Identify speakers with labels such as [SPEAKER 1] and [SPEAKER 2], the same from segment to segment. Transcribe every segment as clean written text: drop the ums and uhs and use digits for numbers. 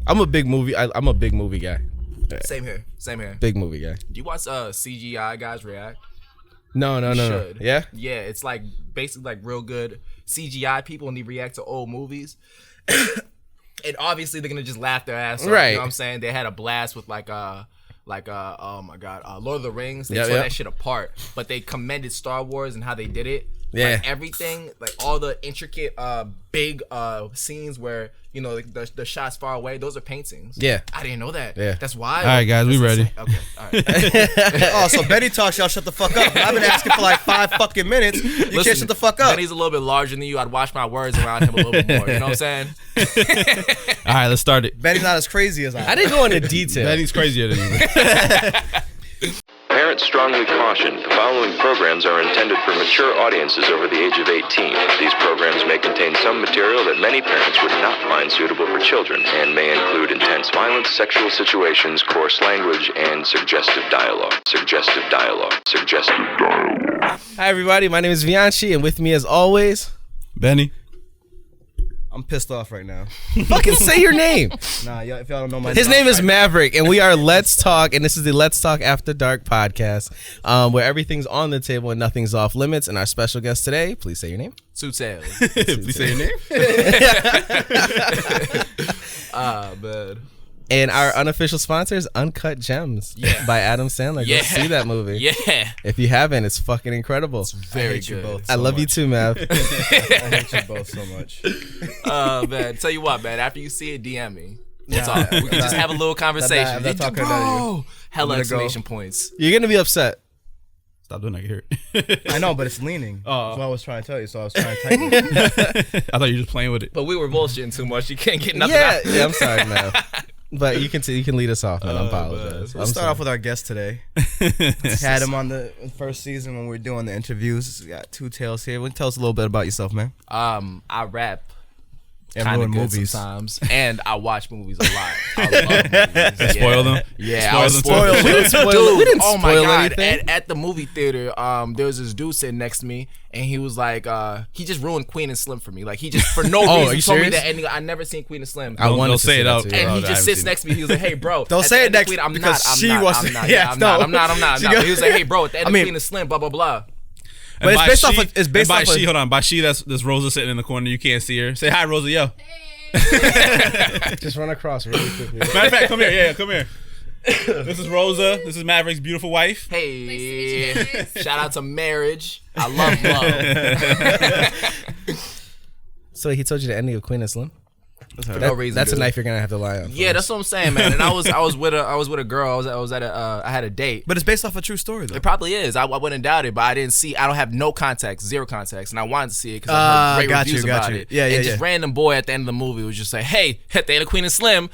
[SPEAKER 1] I'm a big movie guy.
[SPEAKER 2] Same here.
[SPEAKER 1] Big movie guy.
[SPEAKER 2] Do you watch CGI guys react?
[SPEAKER 1] No. Yeah?
[SPEAKER 2] Yeah, it's like basically like real good CGI people and they react to old movies. And obviously they're gonna just laugh their ass off.
[SPEAKER 1] Right.
[SPEAKER 2] You know what I'm saying? They had a blast with oh my god, Lord of the Rings. They tore that shit apart. But they commended Star Wars and how they did it.
[SPEAKER 1] Yeah.
[SPEAKER 2] Like everything, like all the intricate big scenes where, you know, the shots far away, those are paintings.
[SPEAKER 1] Yeah.
[SPEAKER 2] I didn't know that.
[SPEAKER 1] Yeah.
[SPEAKER 2] That's why.
[SPEAKER 3] All right, guys, we ready.
[SPEAKER 2] Okay, all right.
[SPEAKER 4] Oh, so Benny talks, y'all shut the fuck up. I've been asking for like 5 fucking minutes. You can't shut the fuck up.
[SPEAKER 2] Benny's a little bit larger than you. I'd watch my words around him a little bit more. You know what I'm saying?
[SPEAKER 3] All right, let's start it.
[SPEAKER 4] Benny's not as crazy as I am.
[SPEAKER 1] I didn't go into detail.
[SPEAKER 3] Betty's crazier than you.
[SPEAKER 5] Parents strongly caution the following programs are intended for mature audiences over the age of 18. These programs may contain some material that many parents would not find suitable for children and may include intense violence, sexual situations, coarse language, and suggestive dialogue.
[SPEAKER 1] Hi, everybody. My name is Vianci, and with me, as always,
[SPEAKER 3] Benny.
[SPEAKER 4] I'm pissed off right now.
[SPEAKER 1] fucking say your name.
[SPEAKER 4] Nah, if y'all don't know my
[SPEAKER 1] His name is Maverick, and we are Let's Talk, and this is the Let's Talk After Dark podcast, where everything's on the table and nothing's off limits. And our special guest today, please say your name.
[SPEAKER 2] Teww Talez.
[SPEAKER 3] Please say your name.
[SPEAKER 2] Man.
[SPEAKER 1] And our unofficial sponsor is Uncut Gems by Adam Sandler. Go see that movie.
[SPEAKER 2] Yeah.
[SPEAKER 1] If you haven't, it's fucking incredible.
[SPEAKER 2] Very good.
[SPEAKER 4] You both
[SPEAKER 1] I
[SPEAKER 4] so
[SPEAKER 1] love you
[SPEAKER 4] much.
[SPEAKER 1] too, Mav.
[SPEAKER 4] I hate you both so much.
[SPEAKER 2] Man, tell you what, man. After you see it, DM me. We'll talk. We can just have a little conversation.
[SPEAKER 4] I'm not talking about you.
[SPEAKER 2] Hella
[SPEAKER 4] I'm gonna
[SPEAKER 2] exclamation points.
[SPEAKER 1] You're going to be upset.
[SPEAKER 3] Stop doing that. Here.
[SPEAKER 4] I know, but it's leaning.
[SPEAKER 3] Oh.
[SPEAKER 4] That's what I was trying to tell you, so I was trying to tighten it.
[SPEAKER 3] I thought you were just playing with it.
[SPEAKER 2] But we were bullshitting too much. You can't get nothing out.
[SPEAKER 1] Yeah, I'm sorry, Mav. But you can lead us off, man. I apologize.
[SPEAKER 4] Let's start off with our guest today. Had him on the first season when we were doing the interviews. We got Teww Talez here. Tell us a little bit about yourself, man.
[SPEAKER 2] I rap
[SPEAKER 4] And
[SPEAKER 2] kind of
[SPEAKER 4] ruin
[SPEAKER 2] good
[SPEAKER 4] movies.
[SPEAKER 2] sometimes, and I watch movies a lot. I love movies.
[SPEAKER 3] Spoil them.
[SPEAKER 2] Yeah,
[SPEAKER 3] Spoil
[SPEAKER 2] I was
[SPEAKER 3] them too.
[SPEAKER 2] spoiled.
[SPEAKER 1] We didn't spoil
[SPEAKER 2] Dude,
[SPEAKER 1] we didn't
[SPEAKER 2] oh my
[SPEAKER 1] spoil
[SPEAKER 2] god!
[SPEAKER 1] anything.
[SPEAKER 2] At the movie theater, there was this dude sitting next to me, and he was like, he just ruined Queen and Slim for me. Like he just for no
[SPEAKER 1] Oh,
[SPEAKER 2] reason
[SPEAKER 1] are you
[SPEAKER 2] told me
[SPEAKER 1] serious?
[SPEAKER 2] that ending. I never seen Queen and Slim.
[SPEAKER 1] I wanted
[SPEAKER 3] Don't
[SPEAKER 1] to
[SPEAKER 3] say it
[SPEAKER 1] that
[SPEAKER 3] out.
[SPEAKER 1] to you.
[SPEAKER 2] And
[SPEAKER 3] I
[SPEAKER 2] he just
[SPEAKER 3] haven't
[SPEAKER 2] sits
[SPEAKER 3] seen
[SPEAKER 2] next to me. He was like, "Hey, bro,
[SPEAKER 4] Don't
[SPEAKER 2] at
[SPEAKER 4] say
[SPEAKER 2] the
[SPEAKER 4] it
[SPEAKER 2] end of
[SPEAKER 4] next
[SPEAKER 2] Queen, I'm
[SPEAKER 4] because
[SPEAKER 2] not.
[SPEAKER 4] she
[SPEAKER 2] I'm
[SPEAKER 4] wants
[SPEAKER 2] not.
[SPEAKER 4] to-
[SPEAKER 2] I'm
[SPEAKER 4] yes,
[SPEAKER 2] not.
[SPEAKER 4] no.
[SPEAKER 2] I'm not.
[SPEAKER 4] She goes-
[SPEAKER 2] He was like, "Hey, bro, at the end
[SPEAKER 4] I mean-
[SPEAKER 2] of Queen and Slim, blah blah blah."
[SPEAKER 4] But it's
[SPEAKER 3] by
[SPEAKER 4] based off
[SPEAKER 3] she-
[SPEAKER 4] of- it's based
[SPEAKER 3] and by
[SPEAKER 4] off of-
[SPEAKER 3] she, hold on. By she, that's Rosa sitting in the corner. You can't see her. Say hi, Rosa. Yo.
[SPEAKER 1] Just run across really quickly.
[SPEAKER 3] Matter of fact, come here. Yeah, come here. This is Rosa. This is Maverick's beautiful wife.
[SPEAKER 2] Hey, shout out to marriage. I love love.
[SPEAKER 1] So he told you the ending of Queen and Slim?
[SPEAKER 2] For no reason.
[SPEAKER 1] That's a
[SPEAKER 2] dude.
[SPEAKER 1] knife you're going to have to lie on.
[SPEAKER 2] Yeah, that's what I'm saying, man. And I was with a girl. I had a date.
[SPEAKER 4] But it's based off a true story, though.
[SPEAKER 2] It probably is. I wouldn't doubt it, but I didn't see. I don't have no context, zero context, and I wanted to see it because I heard great
[SPEAKER 4] got
[SPEAKER 2] reviews
[SPEAKER 4] you, got
[SPEAKER 2] about
[SPEAKER 4] you.
[SPEAKER 2] it.
[SPEAKER 4] Yeah,
[SPEAKER 2] And just random boy at the end of the movie was just like, "Hey, at the end of Queen and Slim,"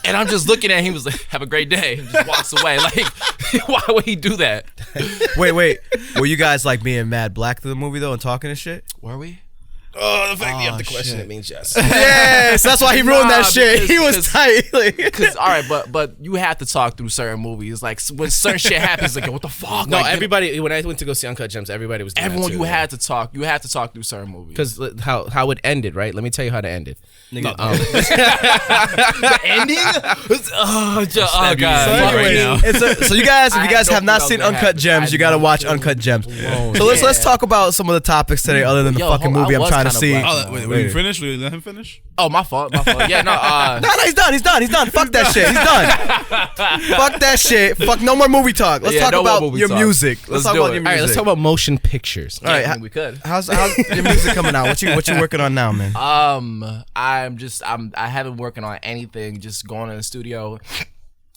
[SPEAKER 2] and I'm just looking at him. He was like, "Have a great day," and just walks away. Like, why would he do that?
[SPEAKER 4] Wait. Were you guys like being mad black through the movie, though, and talking and shit?
[SPEAKER 2] Were we?
[SPEAKER 1] Oh, the fact that you have to question it means yes.
[SPEAKER 4] Yes, that's why he ruined that
[SPEAKER 2] Nah,
[SPEAKER 4] shit. He was tight.
[SPEAKER 2] Because all right, but you have to talk through certain movies. Like when certain shit happens, like what the fuck?
[SPEAKER 1] No,
[SPEAKER 2] like,
[SPEAKER 1] everybody, when I went to go see Uncut Gems, everybody was doing
[SPEAKER 2] everyone
[SPEAKER 1] that too,
[SPEAKER 2] you had to talk. You had to talk through certain movies.
[SPEAKER 1] Because how it ended, right? Let me tell you how it ended.
[SPEAKER 2] The ending? Oh god!
[SPEAKER 3] Fuck right now.
[SPEAKER 4] So you guys, if
[SPEAKER 2] I
[SPEAKER 4] you guys
[SPEAKER 2] don't
[SPEAKER 4] have not
[SPEAKER 2] think
[SPEAKER 4] seen
[SPEAKER 2] that
[SPEAKER 4] Uncut
[SPEAKER 2] happened.
[SPEAKER 4] Gems,
[SPEAKER 2] I
[SPEAKER 4] you gotta
[SPEAKER 2] don't
[SPEAKER 4] watch
[SPEAKER 2] think-
[SPEAKER 4] Uncut Gems.
[SPEAKER 1] Whoa.
[SPEAKER 4] So let's
[SPEAKER 2] Yeah.
[SPEAKER 4] talk about some of the topics today, other than the
[SPEAKER 2] Yo,
[SPEAKER 4] fucking
[SPEAKER 2] I
[SPEAKER 4] movie I'm
[SPEAKER 2] was
[SPEAKER 4] trying to
[SPEAKER 2] kinda
[SPEAKER 4] see.
[SPEAKER 2] black.
[SPEAKER 3] Oh, were you finished? Will you let him finish?
[SPEAKER 2] Oh, my fault. Yeah, no.
[SPEAKER 4] No, he's done. Fuck that shit. He's done. Fuck that shit. Fuck no more movie talk. Let's
[SPEAKER 2] Yeah,
[SPEAKER 4] talk
[SPEAKER 2] no more
[SPEAKER 4] about
[SPEAKER 2] movie
[SPEAKER 4] your
[SPEAKER 2] talk.
[SPEAKER 4] music.
[SPEAKER 2] Let's
[SPEAKER 4] talk
[SPEAKER 2] do
[SPEAKER 4] about
[SPEAKER 2] it.
[SPEAKER 4] your music.
[SPEAKER 1] All right, let's talk about motion pictures.
[SPEAKER 4] All right,
[SPEAKER 2] I mean, we could.
[SPEAKER 4] how's your music coming out? What you working on now, man?
[SPEAKER 2] I haven't working on anything. Just going in the studio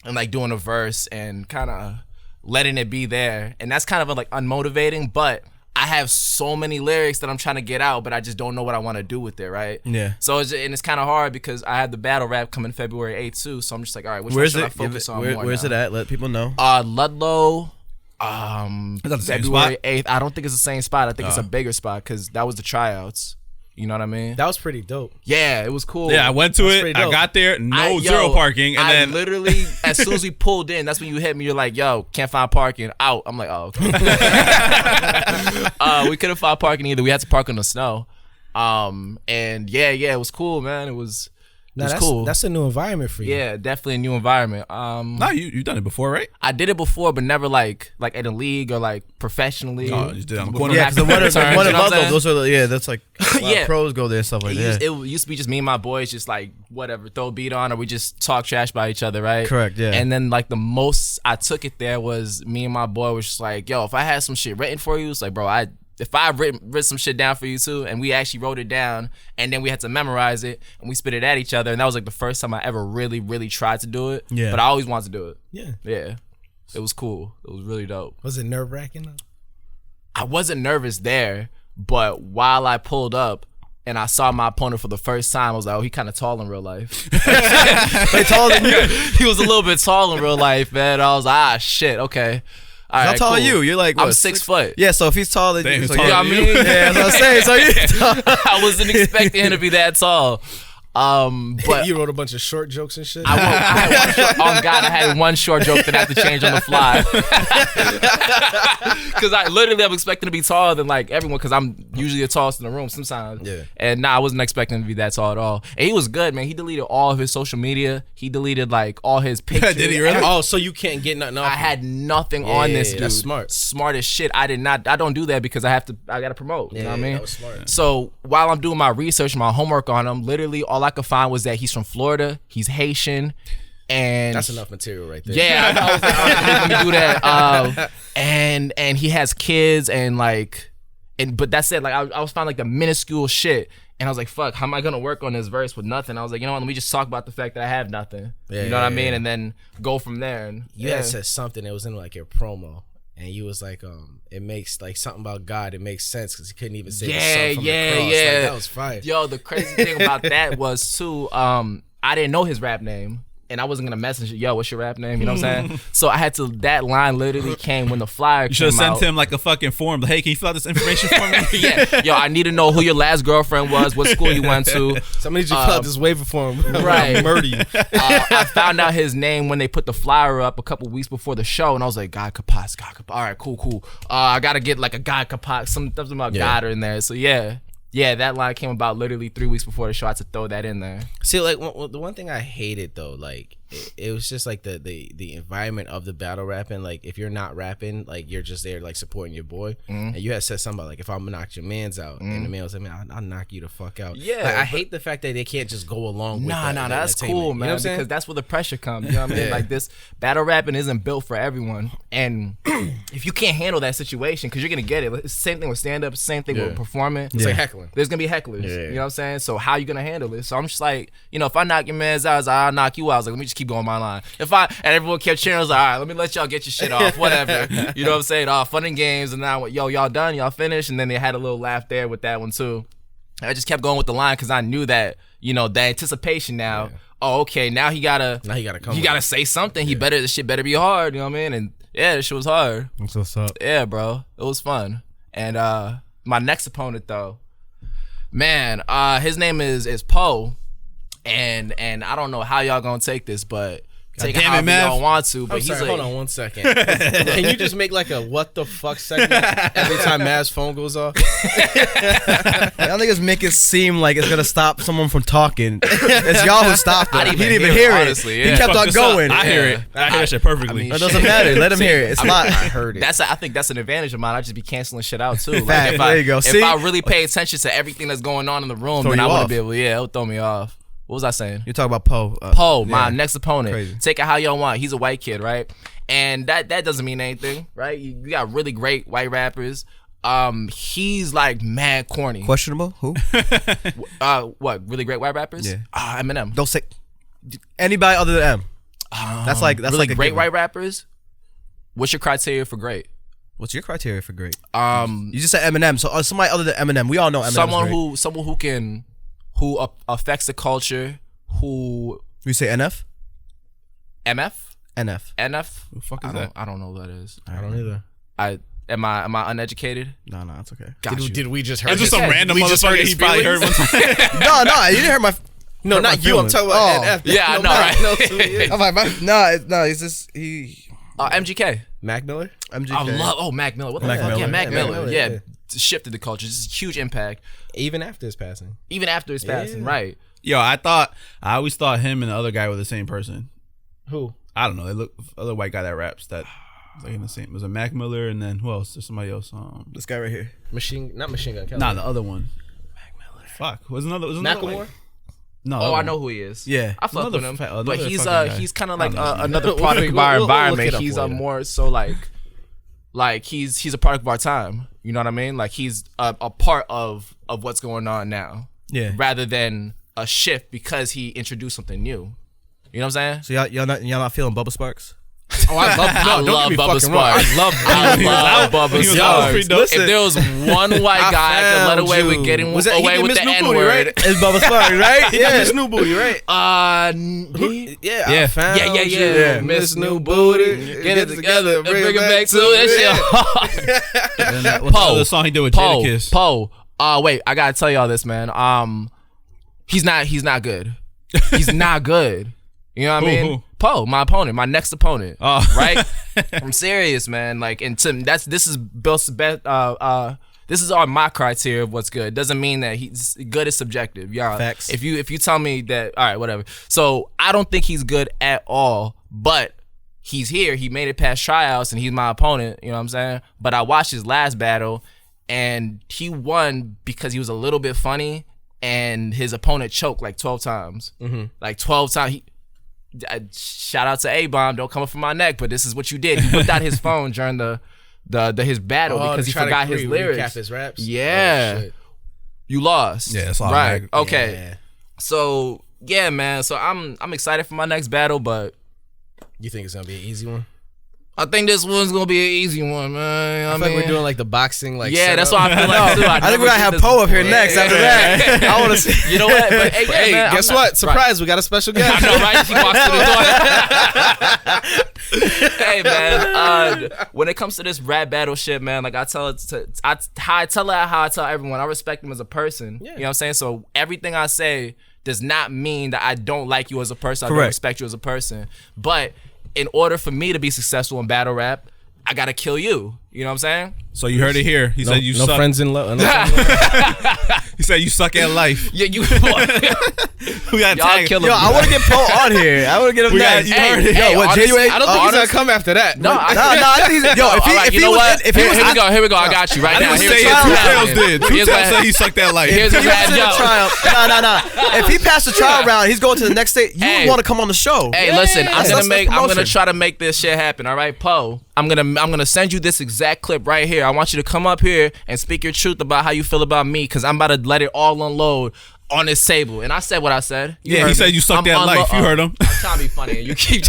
[SPEAKER 2] and like doing a verse and kind of letting it be there. And that's kind of like unmotivating, but I have so many lyrics that I'm trying to get out, but I just don't know what I want to do with it, right?
[SPEAKER 4] Yeah.
[SPEAKER 2] So it's kind of hard because I had the battle rap coming February 8th too. So I'm just like, all right, which one
[SPEAKER 4] Where's
[SPEAKER 2] should I
[SPEAKER 4] it?
[SPEAKER 2] focus on more
[SPEAKER 4] Where's
[SPEAKER 2] now?
[SPEAKER 4] it at? Let people know.
[SPEAKER 2] Ludlow.
[SPEAKER 3] that the same
[SPEAKER 2] February
[SPEAKER 3] spot?
[SPEAKER 2] 8th. I don't think it's the same spot. I think it's a bigger spot because that was the tryouts. You know what I mean?
[SPEAKER 1] That was pretty dope.
[SPEAKER 2] Yeah, it was cool.
[SPEAKER 3] Yeah, I went to
[SPEAKER 1] That's
[SPEAKER 3] it.
[SPEAKER 1] pretty
[SPEAKER 3] I
[SPEAKER 1] dope.
[SPEAKER 3] got there. Zero parking, and
[SPEAKER 2] I
[SPEAKER 3] then
[SPEAKER 2] literally, as soon as we pulled in, that's when you hit me. You're like, "Yo, can't find parking." Out. I'm like, "Oh, okay." We couldn't find parking either. We had to park in the snow. And yeah, it was cool, man. It was was cool.
[SPEAKER 1] That's a new environment for you.
[SPEAKER 2] Yeah, definitely a new environment.
[SPEAKER 3] Nah, you've done it before, right?
[SPEAKER 2] I did it before, but never like in a league or like professionally.
[SPEAKER 3] Oh, you just did it on the
[SPEAKER 2] With
[SPEAKER 3] corner.
[SPEAKER 4] Yeah, because
[SPEAKER 2] maximum
[SPEAKER 4] one
[SPEAKER 2] returns,
[SPEAKER 4] of
[SPEAKER 2] you know what I'm
[SPEAKER 4] those
[SPEAKER 2] saying?
[SPEAKER 4] are that's like a lot of
[SPEAKER 2] Yeah.
[SPEAKER 4] pros go there and stuff like that.
[SPEAKER 2] It used to be just me and my boys, just like whatever, throw a beat on, or we just talk trash by each other, right?
[SPEAKER 4] Correct, yeah.
[SPEAKER 2] And then like the most I took it there was me and my boy was just like, yo, if I had some shit written for you, it's like, bro, if I written some shit down for you too, and we actually wrote it down, and then we had to memorize it, and we spit it at each other, and that was like the first time I ever really, really tried to do it.
[SPEAKER 4] Yeah.
[SPEAKER 2] But I always wanted to do it.
[SPEAKER 1] Yeah.
[SPEAKER 2] Yeah. It was cool. It was really dope.
[SPEAKER 1] Was it nerve wracking though?
[SPEAKER 2] I wasn't nervous there, but while I pulled up and I saw my opponent for the first time, I was like, oh, he kind of tall in real life.
[SPEAKER 4] They taller than you.
[SPEAKER 2] He was a little bit tall in real life, man. I was like, shit, okay. All
[SPEAKER 4] How
[SPEAKER 2] right,
[SPEAKER 4] tall
[SPEAKER 2] cool.
[SPEAKER 4] are you? You're like
[SPEAKER 2] I'm
[SPEAKER 4] what,
[SPEAKER 2] 6 foot.
[SPEAKER 4] Yeah, so if he's taller than
[SPEAKER 3] Damn,
[SPEAKER 4] you,
[SPEAKER 3] he's
[SPEAKER 4] so
[SPEAKER 3] taller
[SPEAKER 2] You know
[SPEAKER 3] than
[SPEAKER 2] what I mean?
[SPEAKER 4] yeah, that's what I'm saying. So you
[SPEAKER 2] I wasn't expecting him to be that tall. But
[SPEAKER 1] You wrote a bunch of short jokes and shit.
[SPEAKER 2] I had one short, oh God, I had one short joke that I had to change on the fly. Because I'm expecting to be taller than like everyone, because I'm usually the tallest in the room sometimes.
[SPEAKER 1] Yeah.
[SPEAKER 2] And I wasn't expecting him to be that tall at all. And he was good, man. He deleted all of his social media. He deleted like all his pictures.
[SPEAKER 3] Did he really?
[SPEAKER 1] Oh, so you can't get nothing off.
[SPEAKER 2] I had nothing on this dude.
[SPEAKER 1] that's smart.
[SPEAKER 2] Smart as shit. I don't do that because I gotta promote. You know what I mean?
[SPEAKER 1] that was smart.
[SPEAKER 2] So while I'm doing my research, my homework on him, literally all I could find was that he's from Florida, he's Haitian, and
[SPEAKER 1] That's enough material right there.
[SPEAKER 2] yeah, I was like, all right, let me do that. And he has kids but that's it. Like I was finding like the minuscule shit, and I was like, fuck, how am I gonna work on this verse with nothing? I was like, you know what? Let me just talk about the fact that I have nothing.
[SPEAKER 1] Yeah,
[SPEAKER 2] you know what I
[SPEAKER 1] yeah,
[SPEAKER 2] mean?
[SPEAKER 1] yeah.
[SPEAKER 2] And then go from there. And
[SPEAKER 1] You had said something that was in like your promo, and you was like, it makes like something about God. It makes sense because he couldn't even say the son from the cross. Like, that was fire.
[SPEAKER 2] Yo, the crazy thing about that was too, I didn't know his rap name. And I wasn't gonna message it, yo, what's your rap name? You know what I'm saying? So I had to, that line literally came when the flyer
[SPEAKER 3] You should
[SPEAKER 2] came
[SPEAKER 3] have
[SPEAKER 2] out.
[SPEAKER 3] sent him like a fucking form. Like, hey, can you fill out this information for me?
[SPEAKER 2] Yeah, yo, I need to know who your last girlfriend was, what school you went to.
[SPEAKER 1] Somebody just fill out this waiver form.
[SPEAKER 2] right.
[SPEAKER 1] I'll murder you.
[SPEAKER 2] I found out his name when they put the flyer up a couple weeks before the show, and I was like, God Kapas. All right, cool. I gotta get like a God Kapas, something about God in there. So yeah, that line came about literally 3 weeks before the show. I had to throw that in there.
[SPEAKER 1] See, like the one thing I hated though, like it was just like the environment of the battle rapping. Like if you're not rapping, like you're just there like supporting your boy. And you had said something about like if I'm gonna knock your man's out, and the man was like, man, I'll knock you the fuck out.
[SPEAKER 2] Yeah,
[SPEAKER 1] like, I hate the fact that they can't just go along with
[SPEAKER 2] Nah,
[SPEAKER 1] that
[SPEAKER 2] that's
[SPEAKER 1] entertainment.
[SPEAKER 2] cool,
[SPEAKER 1] You know
[SPEAKER 2] man.
[SPEAKER 1] what I'm saying?
[SPEAKER 2] Because that's where the pressure comes. You know what I mean? Like this battle rapping isn't built for everyone, and if you can't handle that situation, because you're gonna get it. It's the same thing with stand up. Same thing with performing.
[SPEAKER 1] It's like heckling.
[SPEAKER 2] There's gonna be hecklers. You know what I'm saying? So how you gonna handle it? So I'm just like, if I knock your man's out, I was like, I'll knock you out. I was like, let me just keep going my line. And everyone kept cheering, I was like, all right, let me let y'all get your shit off, whatever. You know what I'm saying? Fun and games, and now yo, y'all done, y'all finished, and then they had a little laugh there with that one too. I just kept going with the line because I knew that, the anticipation now. Oh, okay, now he gotta
[SPEAKER 1] come.
[SPEAKER 2] He gotta say something. The shit better be hard. You know what I mean? And yeah, the shit was hard.
[SPEAKER 4] That's what's up.
[SPEAKER 2] Yeah, bro, it was fun. And my next opponent though, man, his name is Poe, and I don't know how y'all gonna take this, but take it
[SPEAKER 3] damn it,
[SPEAKER 2] however
[SPEAKER 3] Mav.
[SPEAKER 2] y'all want to. But
[SPEAKER 1] I'm
[SPEAKER 2] he's
[SPEAKER 1] sorry,
[SPEAKER 2] like,
[SPEAKER 1] hold on 1 second. Can you just make like a what the fuck segment every time Mav's phone goes off?
[SPEAKER 4] I don't think it's make it seem like it's gonna stop someone from talking. It's y'all who stopped it.
[SPEAKER 2] I didn't
[SPEAKER 4] He didn't
[SPEAKER 2] even
[SPEAKER 4] even
[SPEAKER 2] hear
[SPEAKER 4] hear
[SPEAKER 2] it,
[SPEAKER 4] it.
[SPEAKER 2] honestly,
[SPEAKER 4] He
[SPEAKER 2] yeah.
[SPEAKER 4] kept
[SPEAKER 3] Fuck
[SPEAKER 4] on
[SPEAKER 3] this up.
[SPEAKER 4] going.
[SPEAKER 3] I hear it. I hear that shit perfectly.
[SPEAKER 2] I mean,
[SPEAKER 4] It doesn't matter. Let him hear it. It's
[SPEAKER 1] I
[SPEAKER 4] live.
[SPEAKER 1] heard it.
[SPEAKER 2] I think that's an advantage of mine. I just be canceling shit out too. Like,
[SPEAKER 4] Fact. There you go.
[SPEAKER 2] If
[SPEAKER 4] See?
[SPEAKER 2] I really pay attention to everything that's going on in the room,
[SPEAKER 4] Throw
[SPEAKER 2] then
[SPEAKER 4] you
[SPEAKER 2] I want to
[SPEAKER 4] off.
[SPEAKER 2] be able. It'll throw me off. What was I saying?
[SPEAKER 4] You're talking about Poe.
[SPEAKER 2] Poe, my next opponent.
[SPEAKER 4] Crazy.
[SPEAKER 2] Take it how y'all want. He's a white kid, right? And that doesn't mean anything, right? You got really great white rappers. He's like mad corny.
[SPEAKER 4] Questionable? Who?
[SPEAKER 2] What? Really great white rappers?
[SPEAKER 4] Yeah.
[SPEAKER 2] Eminem.
[SPEAKER 4] Don't say anybody other than M. That's
[SPEAKER 2] Really
[SPEAKER 4] like a
[SPEAKER 2] great
[SPEAKER 4] given.
[SPEAKER 2] white rappers. What's your criteria for great?
[SPEAKER 4] What's your criteria for great?
[SPEAKER 2] Um,
[SPEAKER 4] You just said Eminem, so somebody other than Eminem. We all know Eminem.
[SPEAKER 2] someone who affects the culture. Who
[SPEAKER 4] You say NF?
[SPEAKER 2] MF?
[SPEAKER 4] NF.
[SPEAKER 2] NF?
[SPEAKER 3] Who the fuck is that?
[SPEAKER 2] I don't know what that is.
[SPEAKER 1] I don't either.
[SPEAKER 2] Am I uneducated?
[SPEAKER 4] No, it's okay.
[SPEAKER 2] Got you.
[SPEAKER 1] Did we just heard
[SPEAKER 3] That's just
[SPEAKER 1] his-
[SPEAKER 3] some random
[SPEAKER 1] we just
[SPEAKER 3] motherfucker
[SPEAKER 1] his
[SPEAKER 3] he probably heard
[SPEAKER 1] feelings?
[SPEAKER 3] one time.
[SPEAKER 4] No, you didn't hear my.
[SPEAKER 1] No,
[SPEAKER 4] hurt my
[SPEAKER 1] not you. I'm
[SPEAKER 4] feelings.
[SPEAKER 1] talking about
[SPEAKER 4] Oh.
[SPEAKER 1] NF.
[SPEAKER 2] Yeah, I know,
[SPEAKER 1] Mac
[SPEAKER 2] right?
[SPEAKER 1] knows who he is.
[SPEAKER 4] I'm like, no, it's just he.
[SPEAKER 2] MGK.
[SPEAKER 1] Mac Miller.
[SPEAKER 4] MGK.
[SPEAKER 2] I love Mac Miller. What the
[SPEAKER 4] Mac
[SPEAKER 2] fuck?
[SPEAKER 4] Miller.
[SPEAKER 2] Yeah, Mac
[SPEAKER 1] Yeah,
[SPEAKER 2] Miller.
[SPEAKER 1] Mac Miller,
[SPEAKER 2] Yeah,
[SPEAKER 1] yeah.
[SPEAKER 2] shifted the culture. Just a huge impact.
[SPEAKER 1] Even after his passing.
[SPEAKER 2] Even after his passing, right?
[SPEAKER 3] Yo, I always thought him and the other guy were the same person.
[SPEAKER 1] Who?
[SPEAKER 3] I don't know. They look other white guy that raps that like in the same. It was a Mac Miller and then who else? There's somebody else.
[SPEAKER 4] This guy right here.
[SPEAKER 1] Not Machine Gun Kelly.
[SPEAKER 3] Nah, the other one. Mac Miller. Fuck. Was another
[SPEAKER 1] Macklemore?
[SPEAKER 3] White? No.
[SPEAKER 2] Oh, I know who he is.
[SPEAKER 4] Yeah.
[SPEAKER 2] I fuck with him.
[SPEAKER 3] another
[SPEAKER 2] But he's
[SPEAKER 3] fucking guy.
[SPEAKER 2] he's kind of like
[SPEAKER 3] I don't know.
[SPEAKER 2] another
[SPEAKER 1] We'll
[SPEAKER 2] product of our
[SPEAKER 1] look it
[SPEAKER 2] environment.
[SPEAKER 1] up
[SPEAKER 2] He's
[SPEAKER 1] for you.
[SPEAKER 2] more so like he's a product of our time. You know what I mean? Like he's a part of what's going on now.
[SPEAKER 4] Yeah.
[SPEAKER 2] Rather than a shift because he introduced something new. You know what I'm saying?
[SPEAKER 4] So y'all not feeling Bubba Sparks?
[SPEAKER 1] Oh, I love.
[SPEAKER 2] I
[SPEAKER 1] No, don't
[SPEAKER 2] love
[SPEAKER 1] get me
[SPEAKER 2] Bubba
[SPEAKER 1] fucking wrong.
[SPEAKER 2] Sparks.
[SPEAKER 1] I love.
[SPEAKER 2] I love Bubba
[SPEAKER 3] He was
[SPEAKER 2] Sparks.
[SPEAKER 3] pretty dope.
[SPEAKER 2] If there was one white guy that could let away with getting
[SPEAKER 1] Was that he
[SPEAKER 2] away
[SPEAKER 1] did
[SPEAKER 2] with
[SPEAKER 1] Miss
[SPEAKER 2] the
[SPEAKER 1] New
[SPEAKER 2] N
[SPEAKER 1] Booty,
[SPEAKER 2] word,
[SPEAKER 1] right?
[SPEAKER 4] It's Bubba Sparks, right?
[SPEAKER 1] Yeah, Miss New Booty, right?
[SPEAKER 2] yeah,
[SPEAKER 1] I found
[SPEAKER 2] yeah.
[SPEAKER 1] you,
[SPEAKER 2] Miss New Booty, get it together, and bring it back to that shit.
[SPEAKER 3] And what's the other song he did with Jadakiss?
[SPEAKER 2] Poe. Wait, I gotta tell y'all this, man. He's not good. He's not good. You know what I mean?
[SPEAKER 3] Who?
[SPEAKER 2] Poe, my opponent, my next opponent.
[SPEAKER 3] Oh.
[SPEAKER 2] Right? I'm serious, man. Like, and to this is Bill's best. This is all my criteria of what's good. Doesn't mean that he's good is subjective. Yeah.
[SPEAKER 4] Facts.
[SPEAKER 2] If you tell me that, all right, whatever. So I don't think he's good at all, but he's here. He made it past tryouts, and he's my opponent. You know what I'm saying? But I watched his last battle, and he won because he was a little bit funny, and his opponent choked like 12 times. Like 12 times. Shout out to A-Bomb. Don't come up from my neck, but this is what you did. He whipped out his phone during his battle because he forgot his lyrics.
[SPEAKER 1] Recap his raps.
[SPEAKER 2] Yeah.
[SPEAKER 1] Oh, shit.
[SPEAKER 2] You lost.
[SPEAKER 3] Yeah, that's all
[SPEAKER 2] right.
[SPEAKER 3] right.
[SPEAKER 2] Okay.
[SPEAKER 1] Yeah.
[SPEAKER 2] So yeah, man. So I'm excited for my next battle, but
[SPEAKER 1] You think it's gonna be an easy one?
[SPEAKER 2] I think this one's gonna be an easy one, man.
[SPEAKER 1] I feel like we're doing like the boxing, like
[SPEAKER 2] yeah, that's
[SPEAKER 1] setup.
[SPEAKER 2] what I feel like too.
[SPEAKER 4] I think we're gonna have Poe up here next after that. I want to see.
[SPEAKER 2] You know what? But hey,
[SPEAKER 1] Hey,
[SPEAKER 2] man,
[SPEAKER 1] guess
[SPEAKER 2] I'm not-
[SPEAKER 1] what? Surprise! We got a special
[SPEAKER 2] I
[SPEAKER 1] guest.
[SPEAKER 2] know, right? She walks through the door. Hey, man. When it comes to this rap battle shit, man, like I tell everyone, I respect him as a person.
[SPEAKER 1] Yeah.
[SPEAKER 2] You know what I'm saying? So everything I say does not mean that I don't like you as a person. I don't
[SPEAKER 4] Correct.
[SPEAKER 2] respect you as a person. But in order for me to be successful in battle rap, I gotta kill you. You know what I'm saying?
[SPEAKER 3] So you heard it here. He said you
[SPEAKER 1] no
[SPEAKER 3] suck.
[SPEAKER 1] friends in love.
[SPEAKER 3] He said you suck at life.
[SPEAKER 2] Yeah, you.
[SPEAKER 3] We got
[SPEAKER 2] Y'all
[SPEAKER 3] tag.
[SPEAKER 2] kill him.
[SPEAKER 4] Yo, I want to get Poe on here. I want to get him
[SPEAKER 3] We got-
[SPEAKER 4] next.
[SPEAKER 3] you
[SPEAKER 2] Hey,
[SPEAKER 3] heard it.
[SPEAKER 2] hey,
[SPEAKER 4] Yo, what,
[SPEAKER 2] honest-
[SPEAKER 4] January?
[SPEAKER 2] I don't
[SPEAKER 1] Oh,
[SPEAKER 2] think
[SPEAKER 1] he's
[SPEAKER 2] honest-
[SPEAKER 1] gonna come after that.
[SPEAKER 2] No,
[SPEAKER 4] No, I think he's, yo, if he,
[SPEAKER 2] All right,
[SPEAKER 4] if
[SPEAKER 2] you
[SPEAKER 4] he
[SPEAKER 2] know
[SPEAKER 4] was,
[SPEAKER 2] what?
[SPEAKER 4] if he was,
[SPEAKER 2] Here we go. I got you right
[SPEAKER 3] I
[SPEAKER 2] now.
[SPEAKER 3] didn't
[SPEAKER 2] Here's
[SPEAKER 3] say it.
[SPEAKER 2] what's
[SPEAKER 3] Two
[SPEAKER 2] gonna
[SPEAKER 3] Tails
[SPEAKER 2] happen.
[SPEAKER 3] did. Two
[SPEAKER 2] Here's
[SPEAKER 3] Tails
[SPEAKER 2] what-
[SPEAKER 3] said he sucked that life.
[SPEAKER 2] Here's what's
[SPEAKER 4] if he was in the
[SPEAKER 2] happening.
[SPEAKER 4] trial, no. If he passed the trial round, he's going to the next stage. You
[SPEAKER 2] Hey.
[SPEAKER 4] would want to come on the show.
[SPEAKER 2] Hey, listen, I'm
[SPEAKER 4] That's
[SPEAKER 2] gonna
[SPEAKER 4] promotion.
[SPEAKER 2] try to make this shit happen. All right, Poe. I'm gonna send you this exact clip right here. I want you to come up here and speak your truth about how you feel about me, because I'm about to let it all unload on this table. And I said what I said. You
[SPEAKER 3] Yeah,
[SPEAKER 2] heard
[SPEAKER 3] he
[SPEAKER 2] me.
[SPEAKER 3] said you sucked that life. You heard him.
[SPEAKER 2] I'm trying to be funny, and you keep.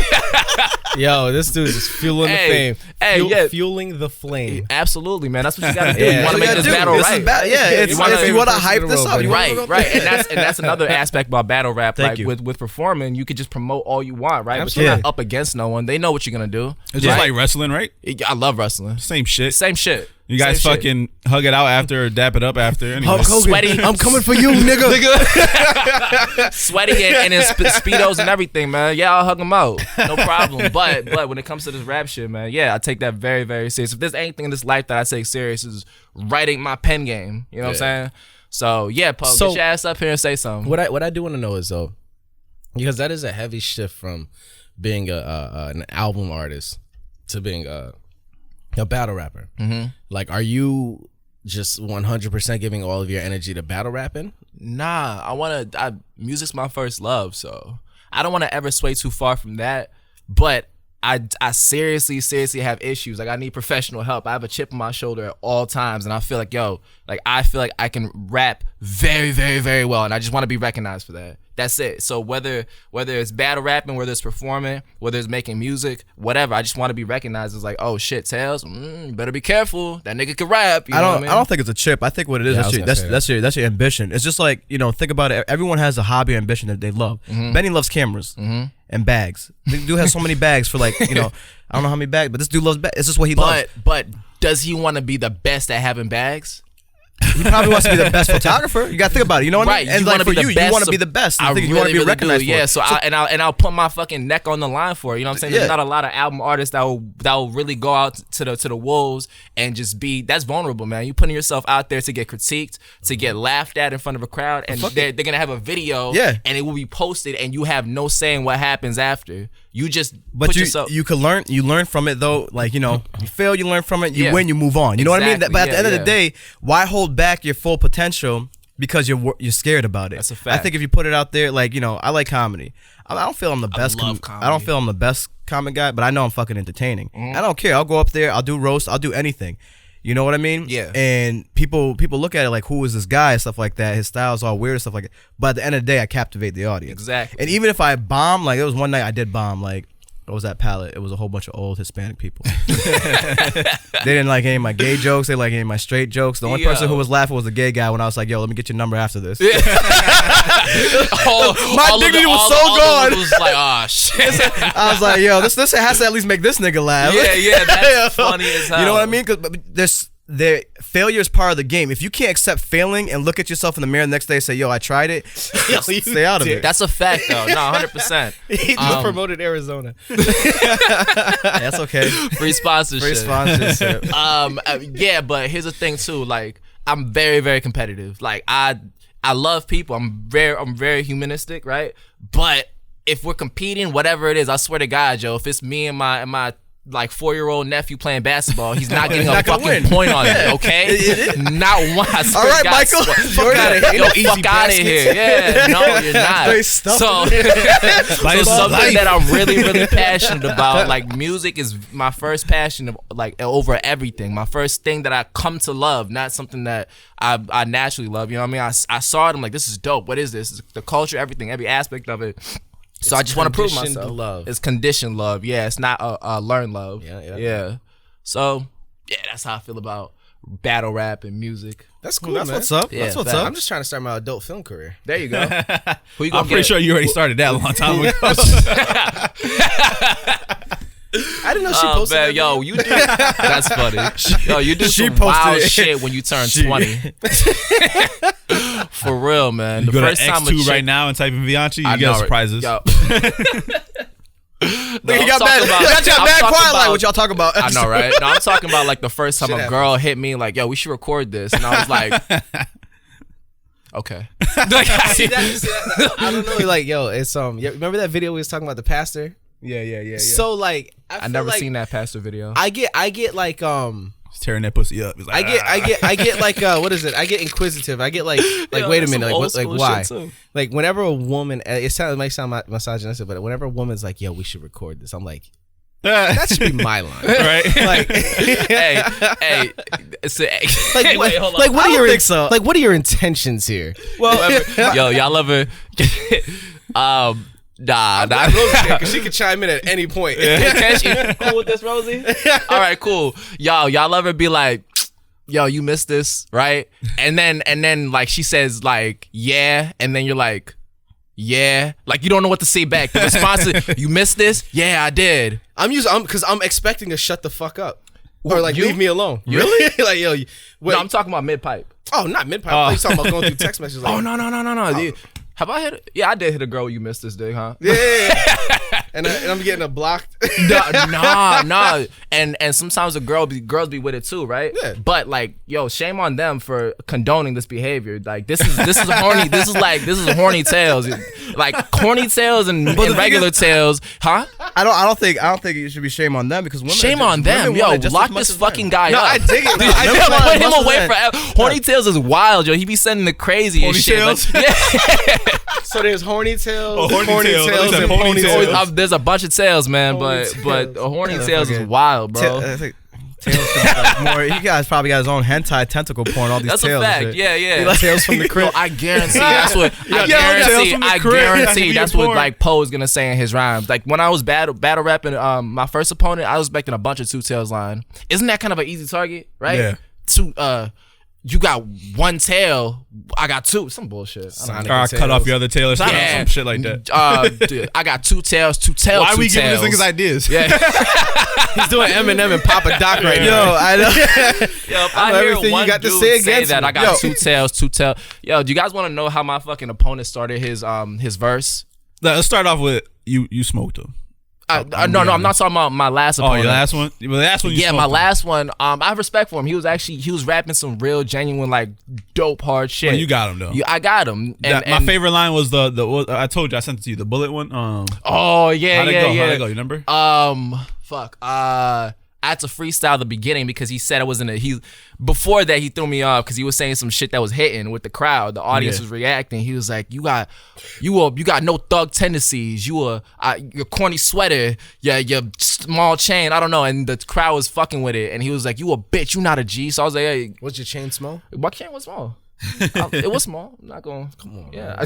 [SPEAKER 1] Yo, this dude is fueling
[SPEAKER 2] Hey,
[SPEAKER 1] the fame.
[SPEAKER 2] hey, yeah.
[SPEAKER 1] Fueling the flame.
[SPEAKER 2] Absolutely, man. That's what you gotta do.
[SPEAKER 1] Yeah,
[SPEAKER 2] you want to
[SPEAKER 1] that's
[SPEAKER 2] make
[SPEAKER 1] what
[SPEAKER 2] this
[SPEAKER 1] you gotta
[SPEAKER 2] battle
[SPEAKER 1] do.
[SPEAKER 4] This
[SPEAKER 2] right.
[SPEAKER 4] is bad. Yeah, it's,
[SPEAKER 2] You wanna-
[SPEAKER 4] if you want to
[SPEAKER 1] Favorite
[SPEAKER 4] hype
[SPEAKER 1] person in
[SPEAKER 4] this
[SPEAKER 1] the
[SPEAKER 4] up,
[SPEAKER 1] world,
[SPEAKER 4] you
[SPEAKER 1] buddy.
[SPEAKER 4] wanna
[SPEAKER 2] Right, right, and that's another aspect about battle rap.
[SPEAKER 4] Thank
[SPEAKER 2] Like
[SPEAKER 4] you.
[SPEAKER 2] with performing, you could just promote all you want, right? But
[SPEAKER 1] Absolutely.
[SPEAKER 2] you're not up against no one. They know what you're gonna do.
[SPEAKER 3] It's just
[SPEAKER 2] right?
[SPEAKER 3] like wrestling, right?
[SPEAKER 2] I love wrestling.
[SPEAKER 3] Same shit.
[SPEAKER 2] Same shit.
[SPEAKER 3] You guys
[SPEAKER 2] Same shit.
[SPEAKER 3] fucking hug it out after or dap it up after. Anyway.
[SPEAKER 4] Hulk Hogan,
[SPEAKER 2] Sweaty.
[SPEAKER 4] I'm coming for you, nigga.
[SPEAKER 2] Sweaty and in speedos and everything, man. Yeah, I'll hug him out, no problem. But when it comes to this rap shit, man, yeah, I take that very, very serious. If there's anything in this life that I take serious, is writing my pen game. You know what I'm saying? So yeah, Poe,
[SPEAKER 1] So-
[SPEAKER 2] get your ass up here and say something.
[SPEAKER 1] What I do want to know is though, because that is a heavy shift from being an album artist to being a battle rapper. Mm-hmm. Like, are you just 100% giving all of your energy to battle rapping?
[SPEAKER 2] Nah, music's my first love, so I don't want to ever sway too far from that. But I seriously have issues. Like, I need professional help. I have a chip on my shoulder at all times, and I feel like, I feel like I can rap very, very, very well, and I just want to be recognized for that. That's it. So whether it's battle rapping, whether it's performing, whether it's making music, whatever, I just want to be recognized as like, oh shit, Tails, you better be careful. That nigga can rap. You know what I mean?
[SPEAKER 4] I don't think it's a chip. I think what it is,
[SPEAKER 1] Yeah, I was gonna say
[SPEAKER 4] that's your ambition. It's just like, think about it. Everyone has a hobby or ambition that they love. Benny loves cameras and bags. This dude has so many bags for like, I don't know how many bags, but this dude loves bags. It's just what he loves.
[SPEAKER 2] But does he want to be the best at having bags?
[SPEAKER 4] He probably wants to be the best photographer. You got to think about it. You know what I mean? And
[SPEAKER 2] you
[SPEAKER 4] like
[SPEAKER 2] wanna
[SPEAKER 4] for
[SPEAKER 2] be the
[SPEAKER 4] you
[SPEAKER 2] best,
[SPEAKER 4] want to
[SPEAKER 2] so
[SPEAKER 4] be the best.
[SPEAKER 2] I
[SPEAKER 4] You want to be recognized for it.
[SPEAKER 2] Yeah, so I'll put my fucking neck on the line for it. You know what I'm saying?
[SPEAKER 4] Yeah.
[SPEAKER 2] There's not a lot of album artists that will really go out to the wolves and just be. That's vulnerable, man. You putting yourself out there to get critiqued, to get laughed at in front of a crowd, and they're gonna have a video, and it will be posted, and you have no say in what happens after. You just
[SPEAKER 4] you can learn. You learn from it though. Like you fail, you learn from it. You win, you move on. You know what I mean? But at the end of the day, why hold back your full potential because you're scared about it?
[SPEAKER 2] That's a fact.
[SPEAKER 4] I think if you put it out there, like I like comedy. I don't feel I'm the best.
[SPEAKER 2] love comedy.
[SPEAKER 4] I don't feel I'm the best comic guy, but I know I'm fucking entertaining. I don't care. I'll go up there. I'll do roast. I'll do anything. You know what I mean?
[SPEAKER 2] Yeah.
[SPEAKER 4] And people look at it like, who is this guy and stuff like that. His style's all weird and stuff like that. But at the end of the day, I captivate the audience.
[SPEAKER 2] Exactly.
[SPEAKER 4] And even if I bomb, like there was one night I did bomb, like. What was that palette? It was a whole bunch of old Hispanic people. They didn't like any of my gay jokes. They didn't like any of my straight jokes. The only person who was laughing was the gay guy when I was like, yo, let me get your number after this.
[SPEAKER 2] My
[SPEAKER 4] dignity was so gone.
[SPEAKER 2] Was like, oh shit.
[SPEAKER 4] I was like, yo, this has to at least make this nigga laugh.
[SPEAKER 2] Yeah, that's funny as hell.
[SPEAKER 4] You know what I mean? Because failure is part of the game. If you can't accept failing and look at yourself in the mirror the next day and say, yo, I tried it, stay out of it.
[SPEAKER 2] That's a fact, though. No, 100%.
[SPEAKER 1] He just promoted Arizona.
[SPEAKER 4] That's okay.
[SPEAKER 2] Free sponsorship. Yeah, but here's the thing too. Like, I'm very, very competitive. Like, I love people. I'm very humanistic, right? But if we're competing, whatever it is, I swear to God, Joe, if it's me and my like 4-year-old nephew playing basketball, he's not getting a fucking point on it, okay? Not one. All right, Michael. Fuck out of here. Fuck out of here. Yeah, no, you're not. So something that I'm really, really passionate about, like music is my first passion of, like, over everything. My first thing that I come to love, not something that I naturally love. You know what I mean? I saw it, I'm like, this is dope. What is this? The culture, everything, every aspect of it. So I just want to prove myself.
[SPEAKER 1] Love.
[SPEAKER 2] It's conditioned love. Yeah, it's not learned love. Yeah. So yeah, that's how I feel about battle rap and music.
[SPEAKER 1] That's cool.
[SPEAKER 4] That's
[SPEAKER 1] man.
[SPEAKER 4] what's up.
[SPEAKER 2] Yeah,
[SPEAKER 4] that's what's up.
[SPEAKER 1] I'm just trying to start my adult film career.
[SPEAKER 2] There you go. Who you gonna
[SPEAKER 3] I'm pretty sure you already started that a long time ago.
[SPEAKER 1] I didn't know she posted that.
[SPEAKER 2] Yo, you do. That's funny. Yo, you do some wild shit when you turn 20. For real, man.
[SPEAKER 3] You
[SPEAKER 2] the
[SPEAKER 3] go
[SPEAKER 2] first
[SPEAKER 3] to
[SPEAKER 2] time
[SPEAKER 3] X2 right now and type in Vianci, you get surprises.
[SPEAKER 2] Yo.
[SPEAKER 4] No, you got mad quiet. Like, what y'all talk about?
[SPEAKER 2] I know, right? No, I'm talking about like the first time a girl hit me, like, yo, we should record this, and I was like, okay.
[SPEAKER 1] See that? I don't know. Like, yo, it's remember that video we was talking about the pastor?
[SPEAKER 4] Yeah.
[SPEAKER 1] So like,
[SPEAKER 2] I never seen that pastor video.
[SPEAKER 1] I get like
[SPEAKER 3] He's tearing that pussy up. He's like,
[SPEAKER 1] I get like what is it? I get inquisitive. I get like wait a minute, like why? Like whenever a woman, it might sound misogynistic, but whenever a woman's like, yo, we should record this, I'm like, that should be my line,
[SPEAKER 3] right?
[SPEAKER 1] Like,
[SPEAKER 2] hey,
[SPEAKER 1] like,
[SPEAKER 2] wait, hold on.
[SPEAKER 1] like what are your
[SPEAKER 4] so.
[SPEAKER 1] Like what are your intentions here?
[SPEAKER 2] Well, yo, y'all ever Nah.
[SPEAKER 1] Cause she could chime in at any point.
[SPEAKER 2] Can she? Cool with this, Rosie? All right, cool. Y'all ever be like, yo, you missed this, right? And then like she says like, yeah, and then you're like, yeah, like you don't know what to say back. The response is, you missed this? Yeah, I did.
[SPEAKER 1] Because I'm expecting to shut the fuck up or like leave me alone.
[SPEAKER 2] Really?
[SPEAKER 1] Like yo, wait.
[SPEAKER 2] No, I'm talking about mid pipe.
[SPEAKER 1] Oh, not mid pipe. Oh. You talking about going through text messages? Like,
[SPEAKER 2] oh no. Have I hit it? Yeah, I did hit a girl. You missed this dick, huh?
[SPEAKER 1] Yeah. And I'm getting a blocked.
[SPEAKER 2] Nah. And sometimes the girls be with it too, right?
[SPEAKER 1] Yeah.
[SPEAKER 2] But like, yo, shame on them for condoning this behavior. Like this is horny. This is horny tales. Like corny tales and regular tales, huh?
[SPEAKER 4] I don't think it should be shame on them because women.
[SPEAKER 2] Shame on them, yo. Lock this fucking guy up.
[SPEAKER 1] I dig it.
[SPEAKER 2] I put him away forever. Horny tales is wild, yo. He be sending the craziest shit.
[SPEAKER 3] Tails?
[SPEAKER 2] Like, yeah.
[SPEAKER 1] So there's horny tails,
[SPEAKER 3] horny tails,
[SPEAKER 1] and pony tails.
[SPEAKER 2] There's a bunch of tails, man, but horny tails is wild, bro.
[SPEAKER 4] Tails like more. He probably got his own hentai tentacle porn. All these
[SPEAKER 2] that's
[SPEAKER 4] tails.
[SPEAKER 2] That's a fact.
[SPEAKER 4] And
[SPEAKER 2] Yeah.
[SPEAKER 4] He like tails from the crib.
[SPEAKER 2] Yo, I guarantee that's what. I guarantee that's what like Poe's gonna say in his rhymes. Like when I was battle rapping, my first opponent, I was expecting a bunch of 2 tails line. Isn't that kind of an easy target, right?
[SPEAKER 3] Yeah.
[SPEAKER 2] you got one tail, I got two. Some bullshit.
[SPEAKER 3] Cut off your other tail or something, some shit like that.
[SPEAKER 2] Dude, I got two tails, two tails.
[SPEAKER 3] Why are we
[SPEAKER 2] two
[SPEAKER 3] giving
[SPEAKER 2] tails.
[SPEAKER 3] this niggas ideas?
[SPEAKER 2] Yeah.
[SPEAKER 1] He's doing Eminem and Papa Doc right now.
[SPEAKER 4] Yo, I know.
[SPEAKER 2] Yo, if I hear
[SPEAKER 4] everything
[SPEAKER 2] one
[SPEAKER 4] you got to
[SPEAKER 2] dude
[SPEAKER 4] say
[SPEAKER 2] say
[SPEAKER 4] against
[SPEAKER 2] that
[SPEAKER 4] me.
[SPEAKER 2] I got two tails. Yo, do you guys want to know how my fucking opponent started his verse?
[SPEAKER 3] Let's start off with you smoked him.
[SPEAKER 2] No, I'm not talking about my last opponent.
[SPEAKER 3] Oh, your last one? The last one you
[SPEAKER 2] Yeah,
[SPEAKER 3] smoked
[SPEAKER 2] my
[SPEAKER 3] him.
[SPEAKER 2] last one. I have respect for him. He was rapping some real genuine, like, dope hard shit.
[SPEAKER 3] Well, you got him though.
[SPEAKER 2] I got him.
[SPEAKER 3] My favorite line was the I told you, I sent it to you, the bullet one.
[SPEAKER 2] Oh yeah,
[SPEAKER 3] how'd it
[SPEAKER 2] yeah,
[SPEAKER 3] go?
[SPEAKER 2] yeah.
[SPEAKER 3] How'd it go? You remember?
[SPEAKER 2] Fuck. I had to freestyle the beginning because he said it wasn't before that he threw me off because he was saying some shit that was hitting with the crowd. The audience was reacting. He was like, you got no thug tendencies. Your corny sweater, your small chain, I don't know. And the crowd was fucking with it. And he was like, you a bitch, you not a G. So I was like, hey,
[SPEAKER 1] What's your chain small?
[SPEAKER 2] my chain was small. It was small. I'm not going. Come on. Yeah.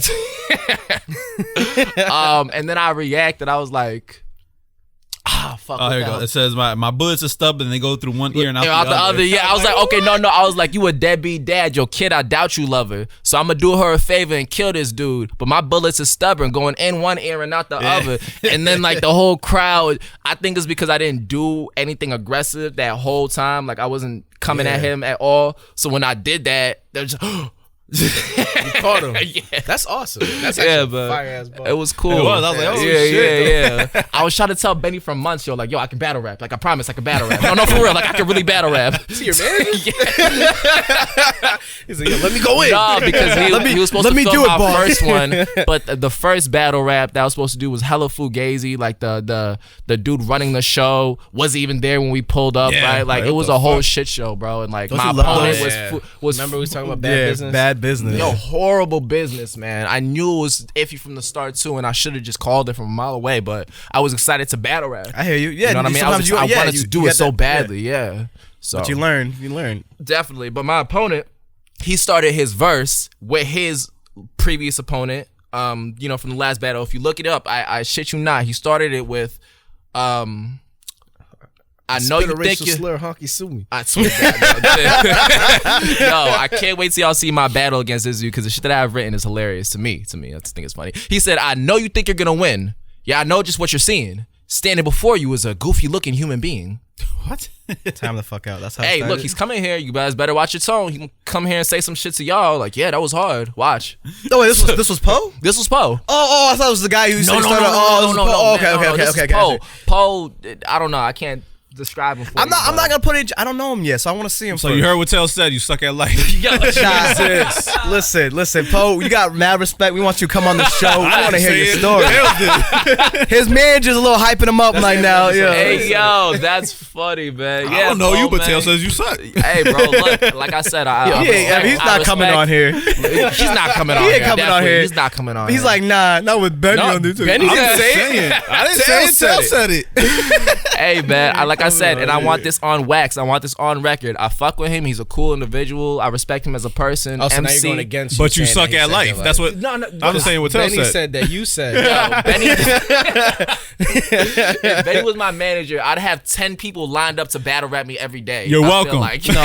[SPEAKER 2] And then I reacted. I was like, fuck.
[SPEAKER 3] Oh, here you go. It says my bullets are stubborn and they go through one ear and out the other.
[SPEAKER 2] Yeah, I was like, okay, no. I was like, you a deadbeat dad. Your kid, I doubt you love her. So I'm going to do her a favor and kill this dude. But my bullets are stubborn, going in one ear and out the other. And then, like, the whole crowd, I think it's because I didn't do anything aggressive that whole time. Like, I wasn't coming at him at all. So when I did that, they're just...
[SPEAKER 1] You caught him.
[SPEAKER 2] Yeah.
[SPEAKER 1] That's awesome. That's actually
[SPEAKER 2] but
[SPEAKER 1] fire ass ball.
[SPEAKER 2] it was cool.
[SPEAKER 3] It was. I was like, oh,
[SPEAKER 2] yeah. I was trying to tell Benny from months, yo, like, yo, I can battle rap. Like, I promise I can battle rap. No, for real. Like, I can really battle rap.
[SPEAKER 1] See your man? He's like, yo, let me go in.
[SPEAKER 2] No, because he was supposed to film my first one, but the first battle rap that I was supposed to do was hella fugazi. Like the dude running the show wasn't even there when we pulled up, right? Like it was a whole shit show, bro. And like my opponent was
[SPEAKER 1] remember we was talking about bad business?
[SPEAKER 4] Bad business.
[SPEAKER 2] Yo, horrible business, man. I knew it was iffy from the start too, and I should have just called it from a mile away. But I was excited to battle rap.
[SPEAKER 4] I hear you. Yeah,
[SPEAKER 2] you know what I mean. I wanted to do it so badly. Yeah. So,
[SPEAKER 4] but you learn.
[SPEAKER 2] Definitely. But my opponent, he started his verse with his previous opponent. From the last battle. If you look it up, I shit you not. He started it with, I know you think you
[SPEAKER 1] slur, honky sue me.
[SPEAKER 2] I swear to God, yo, I can't wait till y'all see my battle against this dude because the shit that I've written is hilarious to me. I just think it's funny. He said, I know you think you're gonna win. Yeah, I know just what you're seeing. Standing before you is a goofy looking human being.
[SPEAKER 3] What?
[SPEAKER 4] Time the fuck out. That's how.
[SPEAKER 2] Hey, look, he's coming here. You guys better watch your tone. He can come here and say some shit to y'all. Like, yeah, that was hard. Watch.
[SPEAKER 4] No, wait, this was Poe.
[SPEAKER 2] This was Poe.
[SPEAKER 4] Oh, I thought it was the guy who started.
[SPEAKER 2] No.
[SPEAKER 4] Okay.
[SPEAKER 2] Poe. I don't know. I can't describe him.
[SPEAKER 4] I'm not gonna put it. I don't know him yet, so I want to see him.
[SPEAKER 3] So
[SPEAKER 4] first.
[SPEAKER 3] you heard what Tell said. You suck at life.
[SPEAKER 4] Listen, Poe. You got mad respect. We want you to come on the show. We want to hear your story. His man just a little hyping him up right now. Yeah.
[SPEAKER 2] Hey, yo, that's funny, man. Yeah,
[SPEAKER 3] I don't know
[SPEAKER 2] Poe,
[SPEAKER 3] you, but
[SPEAKER 2] man.
[SPEAKER 3] Tell says you suck.
[SPEAKER 2] Hey, bro, look, like I said,
[SPEAKER 4] he's not coming on here.
[SPEAKER 2] He's not coming on
[SPEAKER 4] He
[SPEAKER 2] here.
[SPEAKER 4] ain't coming on here.
[SPEAKER 2] He's not coming on
[SPEAKER 4] He's
[SPEAKER 2] here.
[SPEAKER 4] like, nah, not with Benny on this.
[SPEAKER 1] Benny
[SPEAKER 3] I'm saying. I didn't say it. Tell said it.
[SPEAKER 2] Hey, man, like I said, and I want this on wax. I want this on record. I fuck with him. He's a cool individual. I respect him as a person.
[SPEAKER 1] Oh, so now you're
[SPEAKER 2] MC.
[SPEAKER 1] going against
[SPEAKER 3] But you
[SPEAKER 1] saying
[SPEAKER 3] suck
[SPEAKER 1] that he
[SPEAKER 3] at
[SPEAKER 1] said
[SPEAKER 3] life.
[SPEAKER 1] that,
[SPEAKER 3] That's what.
[SPEAKER 1] No,
[SPEAKER 3] I'm just saying what Tell
[SPEAKER 1] Benny
[SPEAKER 3] said.
[SPEAKER 1] said that you said.
[SPEAKER 2] Yo, Benny, if Benny was my manager, I'd have 10 people lined up to battle rap me every day.
[SPEAKER 3] You're
[SPEAKER 2] I feel
[SPEAKER 3] welcome.
[SPEAKER 2] Like.
[SPEAKER 1] No.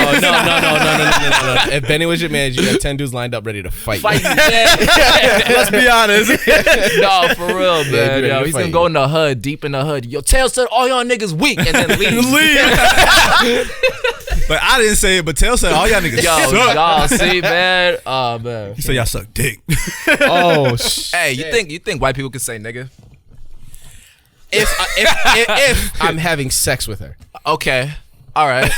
[SPEAKER 1] If Benny was your manager, you had 10 dudes lined up ready to fight.
[SPEAKER 2] Fight you, man.
[SPEAKER 4] Let's be honest.
[SPEAKER 2] No, for real, man.
[SPEAKER 1] ready
[SPEAKER 2] Yo,
[SPEAKER 1] to
[SPEAKER 2] he's
[SPEAKER 1] fight
[SPEAKER 2] gonna go in the hood, deep in the hood. Yo, Tell said all y'all niggas weak, and then leave.
[SPEAKER 3] But I didn't say it. But Tell said all y'all niggas
[SPEAKER 2] Yo,
[SPEAKER 3] suck.
[SPEAKER 2] y'all see, man. Oh man.
[SPEAKER 3] He said y'all suck dick.
[SPEAKER 1] Oh,
[SPEAKER 2] Hey, you think white people can say nigga?
[SPEAKER 1] if I'm having sex with her.
[SPEAKER 2] Okay. All right.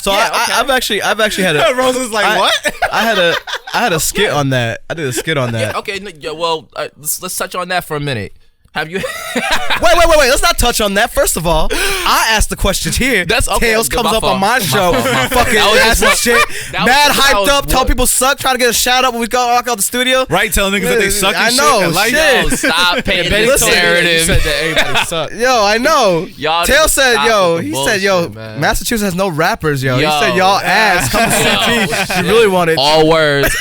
[SPEAKER 4] So I've actually had a.
[SPEAKER 3] Rose was like, what?
[SPEAKER 4] I had a skit on that. I did a skit on that.
[SPEAKER 2] Okay. Well, let's touch on that for a minute. Have you?
[SPEAKER 4] Wait. Let's not touch on that. First of all, I asked the questions here.
[SPEAKER 2] That's okay.
[SPEAKER 4] Tails comes
[SPEAKER 2] My
[SPEAKER 4] up
[SPEAKER 2] fault.
[SPEAKER 4] on my show, fucking asking shit,
[SPEAKER 2] that
[SPEAKER 4] mad
[SPEAKER 2] was-
[SPEAKER 4] hyped
[SPEAKER 2] that
[SPEAKER 4] up,
[SPEAKER 2] was
[SPEAKER 4] tell
[SPEAKER 2] what-
[SPEAKER 4] people suck, trying to get a shout out when we walk out the studio.
[SPEAKER 3] Right, telling niggas that they suck and
[SPEAKER 4] I
[SPEAKER 3] shit.
[SPEAKER 4] know,
[SPEAKER 3] and like
[SPEAKER 4] shit.
[SPEAKER 2] Yo, stop painting
[SPEAKER 1] Benny
[SPEAKER 2] this
[SPEAKER 1] told me that you
[SPEAKER 2] narrative.
[SPEAKER 1] said that everybody sucked.
[SPEAKER 4] Yo, I know.
[SPEAKER 2] Y'all
[SPEAKER 4] Tail
[SPEAKER 2] need to
[SPEAKER 4] said,
[SPEAKER 2] stop
[SPEAKER 4] yo,
[SPEAKER 2] with the
[SPEAKER 4] he said, yo,
[SPEAKER 2] bullshit, man.
[SPEAKER 4] Massachusetts has no rappers, yo. He
[SPEAKER 2] Yo.
[SPEAKER 4] said, y'all ass. Come to CT. You really wanted.
[SPEAKER 2] All words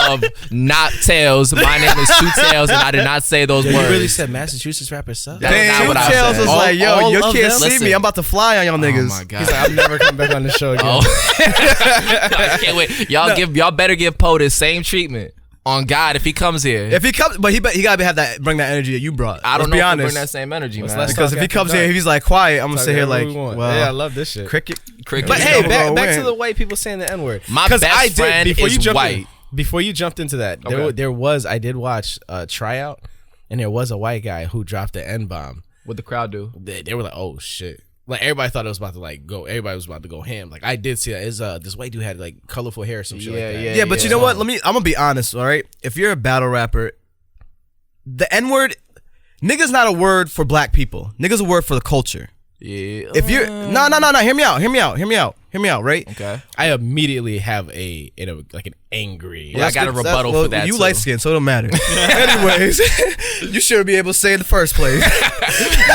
[SPEAKER 2] of not Tails. My name is Teww Talez, and I did not say those
[SPEAKER 1] You
[SPEAKER 2] words.
[SPEAKER 1] really said Massachusetts Massachusetts rappers suck.
[SPEAKER 2] That's not what I
[SPEAKER 4] Teww Talez
[SPEAKER 2] said.
[SPEAKER 4] was like, yo,
[SPEAKER 1] all
[SPEAKER 4] you
[SPEAKER 1] of
[SPEAKER 4] can't
[SPEAKER 1] them?
[SPEAKER 4] see me. I'm about to fly on y'all niggas.
[SPEAKER 2] Oh my god.
[SPEAKER 1] He's like, I'm never coming back on the show again.
[SPEAKER 2] I can't wait. Y'all better give Poe the same treatment on God if he comes here.
[SPEAKER 4] If he comes, but he gotta bring that energy that you brought.
[SPEAKER 2] I don't
[SPEAKER 4] Let's be
[SPEAKER 2] know if he
[SPEAKER 4] honest.
[SPEAKER 2] bring that same energy, man.
[SPEAKER 1] let's
[SPEAKER 4] Because
[SPEAKER 1] talk
[SPEAKER 4] if he
[SPEAKER 1] after
[SPEAKER 4] comes
[SPEAKER 1] dark.
[SPEAKER 4] here, if he's like quiet, I'm gonna sit here like, well,
[SPEAKER 1] yeah, I love this shit.
[SPEAKER 4] cricket.
[SPEAKER 1] But hey,
[SPEAKER 4] You know,
[SPEAKER 1] back
[SPEAKER 4] bro,
[SPEAKER 1] to the white people saying the N word.
[SPEAKER 2] My best friend is white.
[SPEAKER 1] Before you jumped into that, I did watch a tryout, and there was a white guy who dropped the N bomb.
[SPEAKER 2] What the crowd do?
[SPEAKER 1] They were like, oh shit. Like everybody thought it was about to like go. Everybody was about to go ham. Like I did see that. Is this white dude had like colorful hair or some shit like that.
[SPEAKER 4] Yeah, but you know what? I'm gonna be honest, all right? If you're a battle rapper, the N-word, nigga's not a word for black people. Nigga's a word for the culture.
[SPEAKER 2] Yeah.
[SPEAKER 4] If you're no, hear me out, right?
[SPEAKER 2] Okay.
[SPEAKER 1] I immediately have like an angry.
[SPEAKER 2] Yeah, I got a rebuttal for that.
[SPEAKER 4] You
[SPEAKER 2] too.
[SPEAKER 4] light skin, so it don't matter. Anyways, you shouldn't be able to say it in the first place.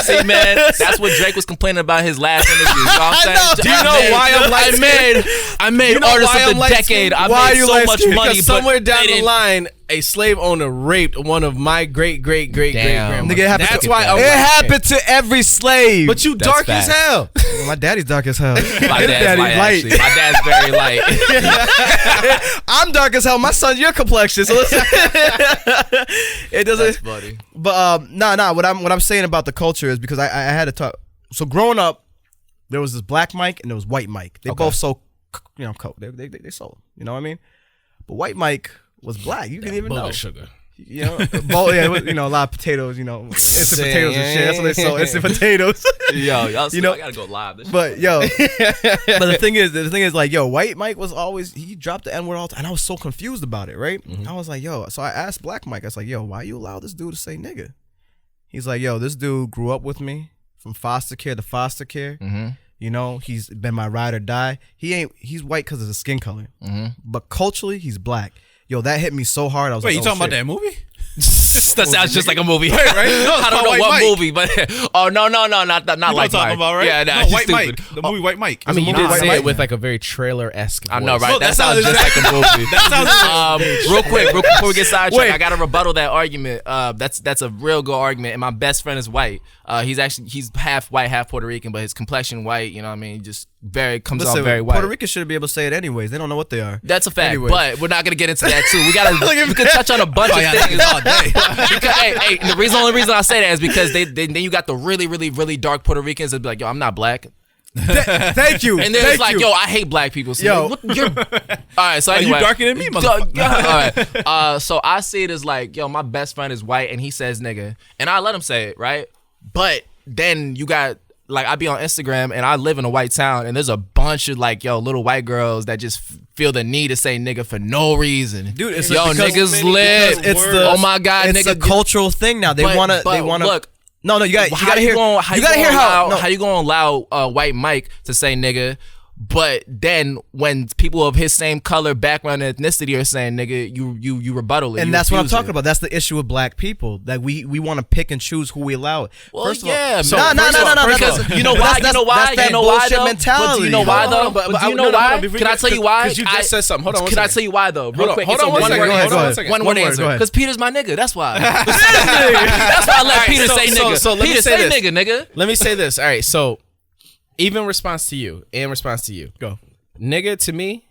[SPEAKER 2] See, man, that's what Drake was complaining about his last interview. You know what I'm saying?
[SPEAKER 4] I know.
[SPEAKER 1] Do you know why I'm light skinned?
[SPEAKER 2] I made
[SPEAKER 1] You know
[SPEAKER 2] artist
[SPEAKER 1] why
[SPEAKER 2] of
[SPEAKER 1] I'm
[SPEAKER 2] the
[SPEAKER 1] light
[SPEAKER 2] decade.
[SPEAKER 1] skinned?
[SPEAKER 2] I
[SPEAKER 4] Why are
[SPEAKER 2] made
[SPEAKER 4] you
[SPEAKER 2] so
[SPEAKER 4] light
[SPEAKER 2] much
[SPEAKER 4] skinned?
[SPEAKER 2] money,
[SPEAKER 1] Because
[SPEAKER 2] but
[SPEAKER 1] somewhere down
[SPEAKER 2] they
[SPEAKER 1] the
[SPEAKER 2] didn't-
[SPEAKER 1] line, a slave owner raped one of my great
[SPEAKER 2] Damn.
[SPEAKER 4] Nigga, it happened
[SPEAKER 1] That's
[SPEAKER 4] to,
[SPEAKER 1] why I'm
[SPEAKER 4] it
[SPEAKER 1] light
[SPEAKER 4] happened to every slave.
[SPEAKER 1] But you
[SPEAKER 2] That's
[SPEAKER 1] dark
[SPEAKER 2] facts.
[SPEAKER 1] as hell.
[SPEAKER 4] Well, my daddy's dark as hell.
[SPEAKER 2] My
[SPEAKER 4] His
[SPEAKER 2] dad's light, actually. My dad's very light.
[SPEAKER 4] I'm dark as hell. My son's your complexion. So listen. It doesn't.
[SPEAKER 2] That's funny.
[SPEAKER 4] But nah. What I'm saying about the culture is because I had to talk. So growing up, there was this black Mike and there was white Mike. They both sold, coke. They sold. You know what I mean? But white Mike was black. You didn't even know.
[SPEAKER 1] Sugar.
[SPEAKER 4] You know, a lot of potatoes. You know, instant potatoes and shit. That's what they sold. Instant potatoes.
[SPEAKER 2] Yo, y'all
[SPEAKER 4] You know-
[SPEAKER 2] I gotta go live. This
[SPEAKER 4] But yo, but the thing is, like, yo, white Mike was always, he dropped the N word all the time, and I was so confused about it, right? I was like, yo, so I asked Black Mike, I was like, yo, why you allow this dude to say nigga? He's like, yo, this dude grew up with me from foster care to foster care. You know, he's been my ride or die. He's white because of his skin color, but culturally, he's black. Yo, that hit me so hard. I was
[SPEAKER 3] Wait,
[SPEAKER 4] like,
[SPEAKER 3] you
[SPEAKER 4] oh,
[SPEAKER 3] talking about
[SPEAKER 4] shit.
[SPEAKER 3] that movie?
[SPEAKER 2] that sounds just like a movie.
[SPEAKER 3] Right? No,
[SPEAKER 2] I don't know
[SPEAKER 3] White
[SPEAKER 2] what
[SPEAKER 3] Mike.
[SPEAKER 2] movie, but no, not
[SPEAKER 3] You know
[SPEAKER 2] like
[SPEAKER 3] what I'm talking
[SPEAKER 2] Mike.
[SPEAKER 3] about, right?
[SPEAKER 2] Yeah,
[SPEAKER 3] no,
[SPEAKER 2] she's
[SPEAKER 3] White
[SPEAKER 2] stupid.
[SPEAKER 3] Mike. The movie White Mike.
[SPEAKER 1] I mean, you
[SPEAKER 3] It's a
[SPEAKER 1] did
[SPEAKER 3] movie.
[SPEAKER 1] say
[SPEAKER 4] Mike.
[SPEAKER 1] it with like a very trailer-esque
[SPEAKER 2] I know,
[SPEAKER 1] voice.
[SPEAKER 2] right?
[SPEAKER 3] No,
[SPEAKER 2] that
[SPEAKER 3] that
[SPEAKER 2] sounds
[SPEAKER 3] sounds
[SPEAKER 2] just like a movie.
[SPEAKER 3] That sounds
[SPEAKER 2] Real quick, before we get sidetracked,
[SPEAKER 4] Wait.
[SPEAKER 2] I got to rebuttal that argument. That's a real good argument. And my best friend is white. He's half white, half Puerto Rican, but his complexion white. You know what I mean? Just comes off very white.
[SPEAKER 4] Puerto Ricans shouldn't be able to say it anyways. They don't know what they are.
[SPEAKER 2] That's a fact,
[SPEAKER 4] Anyways.
[SPEAKER 2] but we're not gonna get into that too. We can touch on a bunch of things all day. Because, hey, the only reason I say that is because then you got the really, really, really dark Puerto Ricans that be like, yo, I'm not black.
[SPEAKER 4] Thank you.
[SPEAKER 2] And then it's like, yo, I hate black people. So
[SPEAKER 4] Yo.
[SPEAKER 2] you're all right. So anyway,
[SPEAKER 3] you darker than me,
[SPEAKER 2] Go-
[SPEAKER 3] motherfucker.
[SPEAKER 2] all right. So I see it as like, yo, my best friend is white, and he says nigga, and I let him say it, right? But then you got like, I be on Instagram, and I live in a white town, and there's a bunch of like, yo, little white girls that just feel the need to say nigga for no reason.
[SPEAKER 4] Dude, it's
[SPEAKER 2] yo,
[SPEAKER 4] because
[SPEAKER 2] niggas lit.
[SPEAKER 4] It's the,
[SPEAKER 2] oh my god,
[SPEAKER 4] it's
[SPEAKER 2] nigga,
[SPEAKER 4] a cultural thing now. They want to.
[SPEAKER 2] look.
[SPEAKER 4] No, you got
[SPEAKER 2] How
[SPEAKER 4] to
[SPEAKER 2] you
[SPEAKER 4] hear.
[SPEAKER 2] gonna,
[SPEAKER 4] You got to hear how. No.
[SPEAKER 2] How you gonna allow white Mike to say nigga, but then when people of his same color, background, and ethnicity are saying nigga, you rebuttal it.
[SPEAKER 4] And
[SPEAKER 2] you
[SPEAKER 4] that's what I'm
[SPEAKER 2] refuse
[SPEAKER 4] talking
[SPEAKER 2] it.
[SPEAKER 4] about. That's the issue with black people. That we want to pick and choose who we allow.
[SPEAKER 2] Well,
[SPEAKER 4] First of
[SPEAKER 2] yeah,
[SPEAKER 4] all,
[SPEAKER 2] so
[SPEAKER 4] no.
[SPEAKER 2] Because you know why? You know why?
[SPEAKER 4] That's
[SPEAKER 2] You know why
[SPEAKER 4] bullshit
[SPEAKER 2] though?
[SPEAKER 4] mentality.
[SPEAKER 2] But do you know why though? But do you know why? Can I tell you why?
[SPEAKER 1] Because you just said something. Hold on.
[SPEAKER 2] Can I tell you why though? Real quick.
[SPEAKER 1] Hold
[SPEAKER 2] It's
[SPEAKER 1] on
[SPEAKER 2] a
[SPEAKER 1] one
[SPEAKER 2] one
[SPEAKER 1] second.
[SPEAKER 2] word
[SPEAKER 1] Hold on
[SPEAKER 2] answer.
[SPEAKER 1] one second.
[SPEAKER 2] One word
[SPEAKER 4] One word,
[SPEAKER 2] answer.
[SPEAKER 4] go ahead.
[SPEAKER 2] Because Peter's my nigga. That's why. That's why I let Peter say nigga.
[SPEAKER 1] So let me
[SPEAKER 2] Peter
[SPEAKER 1] say
[SPEAKER 2] say
[SPEAKER 1] this.
[SPEAKER 2] nigga, nigga.
[SPEAKER 1] Let me say this. All right. So, even response to you,
[SPEAKER 4] Go.
[SPEAKER 1] nigga to me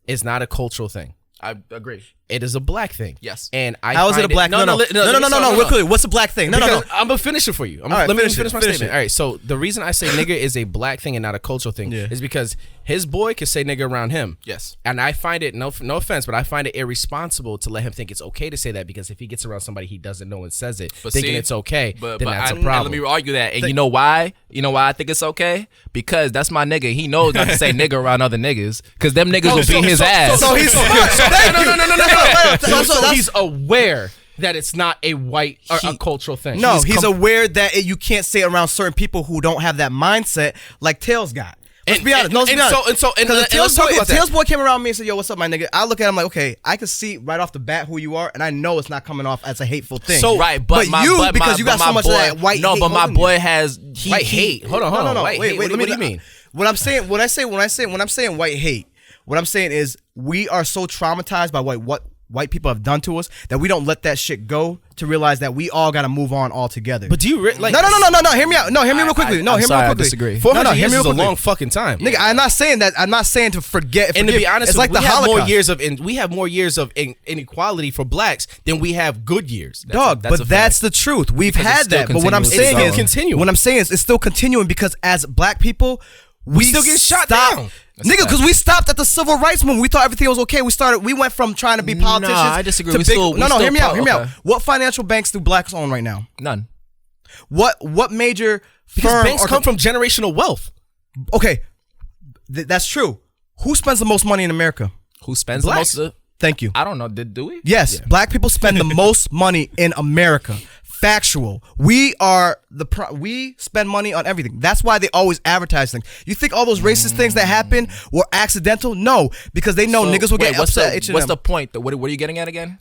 [SPEAKER 1] is not a cultural thing.
[SPEAKER 2] I agree.
[SPEAKER 1] It is a black thing.
[SPEAKER 2] Yes.
[SPEAKER 1] And I
[SPEAKER 4] How is it a
[SPEAKER 1] find
[SPEAKER 4] black? No. Real quick. What's the black thing? No.
[SPEAKER 1] I'm gonna finish it for you.
[SPEAKER 4] right,
[SPEAKER 1] let me
[SPEAKER 4] finish
[SPEAKER 1] finish
[SPEAKER 4] it,
[SPEAKER 1] my
[SPEAKER 4] finish
[SPEAKER 1] statement.
[SPEAKER 4] it.
[SPEAKER 1] All right. So the reason I say nigga is a black thing and not a cultural thing is because his boy can say nigga around him.
[SPEAKER 2] Yes.
[SPEAKER 1] And I find it no offense, but I find it irresponsible to let him think it's okay to say that, because if he gets around somebody he doesn't know and says it,
[SPEAKER 2] But
[SPEAKER 1] thinking
[SPEAKER 2] see,
[SPEAKER 1] it's okay, then that's a
[SPEAKER 2] and
[SPEAKER 1] problem.
[SPEAKER 2] let me argue that. And you know why? You know why I think it's okay? Because that's my nigga. He knows not to say nigga around other niggas, because them niggas will beat his ass.
[SPEAKER 4] So he's
[SPEAKER 1] So he's aware that it's not a white or a cultural thing.
[SPEAKER 4] No, he's aware that you can't say it around certain people who don't have that mindset like Tails got. Let's be honest. Because if Tails boy came around me and said, "Yo, what's up, my nigga?" I look at him like, okay, I can see right off the bat who you are, and I know it's not coming off as a hateful thing.
[SPEAKER 2] So right, but
[SPEAKER 4] because you got so much of that white.
[SPEAKER 2] No,
[SPEAKER 4] hate
[SPEAKER 2] but my
[SPEAKER 4] holding
[SPEAKER 2] boy
[SPEAKER 4] you.
[SPEAKER 2] has
[SPEAKER 1] white hate. Hold on.
[SPEAKER 4] No.
[SPEAKER 1] Wait. What do you mean?
[SPEAKER 4] When I'm saying white hate, what I'm saying is we are so traumatized by what white people have done to us that we don't let that shit go to realize that we all got to move on all together.
[SPEAKER 1] But do you like?
[SPEAKER 4] No. Hear me out. No, hear me real quickly. No, hear me real quickly.
[SPEAKER 2] I disagree.
[SPEAKER 1] 400
[SPEAKER 4] hear
[SPEAKER 1] years
[SPEAKER 4] me real
[SPEAKER 1] is a
[SPEAKER 4] quickly.
[SPEAKER 1] long fucking time,
[SPEAKER 4] Nigga, I'm not saying that. I'm not saying to forget.
[SPEAKER 1] And to be honest,
[SPEAKER 4] it's like the
[SPEAKER 1] we have more
[SPEAKER 4] Holocaust.
[SPEAKER 1] we have more years of inequality for blacks than we have good years.
[SPEAKER 4] Dog,
[SPEAKER 2] that's
[SPEAKER 4] but
[SPEAKER 2] a
[SPEAKER 4] that's
[SPEAKER 2] fact.
[SPEAKER 4] the truth. We've
[SPEAKER 2] Because it's
[SPEAKER 4] had
[SPEAKER 2] still
[SPEAKER 4] that. But what I'm
[SPEAKER 2] continuing.
[SPEAKER 4] saying
[SPEAKER 1] It's
[SPEAKER 4] is,
[SPEAKER 1] still continuing.
[SPEAKER 4] what I'm saying is, it's still continuing because as black people, we
[SPEAKER 1] still get shot
[SPEAKER 4] stopped-
[SPEAKER 1] down.
[SPEAKER 4] Nigga, because we stopped at the civil rights movement. We thought everything was okay. We went from trying to be politicians.
[SPEAKER 2] I disagree.
[SPEAKER 4] to
[SPEAKER 2] We
[SPEAKER 4] big-
[SPEAKER 2] still- we
[SPEAKER 4] no,
[SPEAKER 2] still
[SPEAKER 4] hear me out. Hear me out.
[SPEAKER 2] okay.
[SPEAKER 4] What financial banks do blacks own right now?
[SPEAKER 2] None.
[SPEAKER 4] What major
[SPEAKER 1] Because
[SPEAKER 4] firm
[SPEAKER 1] banks
[SPEAKER 4] or
[SPEAKER 1] come from generational wealth.
[SPEAKER 4] okay, that's true. Who spends the most money in America?
[SPEAKER 2] Who spends
[SPEAKER 1] Blacks.
[SPEAKER 2] the most?
[SPEAKER 4] Thank you.
[SPEAKER 2] I don't know. Do we?
[SPEAKER 4] Yes, black people spend the most money in America. Factual. We are we spend money on everything. That's why they always advertise things. You think all those racist things that happen were accidental? No, because they know
[SPEAKER 2] So,
[SPEAKER 4] niggas will
[SPEAKER 2] wait,
[SPEAKER 4] get
[SPEAKER 2] what's
[SPEAKER 4] upset.
[SPEAKER 2] the,
[SPEAKER 4] at
[SPEAKER 2] what's
[SPEAKER 4] H&M.
[SPEAKER 2] the point? What are you getting at again?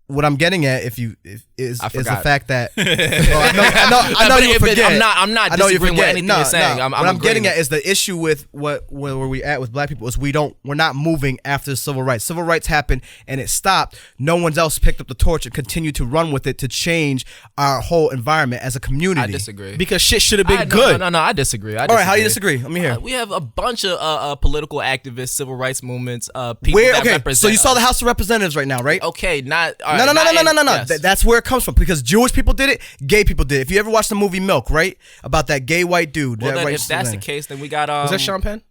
[SPEAKER 4] What I'm getting at, is the
[SPEAKER 2] forgot.
[SPEAKER 4] fact that I know you forget.
[SPEAKER 2] I'm not
[SPEAKER 4] I know you
[SPEAKER 2] disagreeing with
[SPEAKER 4] forget.
[SPEAKER 2] anything you're saying.
[SPEAKER 4] No.
[SPEAKER 2] I'm
[SPEAKER 4] What I'm getting
[SPEAKER 2] agreeing.
[SPEAKER 4] at is the issue with where we at with black people is we're not moving after civil rights. Civil rights happened and it stopped. No one else picked up the torch and continued to run with it to change our whole environment as a community.
[SPEAKER 2] I disagree.
[SPEAKER 1] Because shit should have been
[SPEAKER 2] No,
[SPEAKER 1] good.
[SPEAKER 2] No, I disagree.
[SPEAKER 4] All right, how do you disagree? Let me hear.
[SPEAKER 2] We have a bunch of political activists, civil rights movements, people
[SPEAKER 4] Where?
[SPEAKER 2] that
[SPEAKER 4] Okay,
[SPEAKER 2] represent.
[SPEAKER 4] so you saw the
[SPEAKER 2] us.
[SPEAKER 4] House of Representatives right now, right?
[SPEAKER 2] Okay, not all
[SPEAKER 4] No,
[SPEAKER 2] right,
[SPEAKER 4] no.
[SPEAKER 2] yes.
[SPEAKER 4] That's where it comes from because Jewish people did it, gay people did it. If you ever watched the movie Milk, right, about that gay white dude.
[SPEAKER 2] Well,
[SPEAKER 4] that
[SPEAKER 2] then,
[SPEAKER 4] right-
[SPEAKER 2] if that's the case, then we got
[SPEAKER 1] Was that Sean Penn?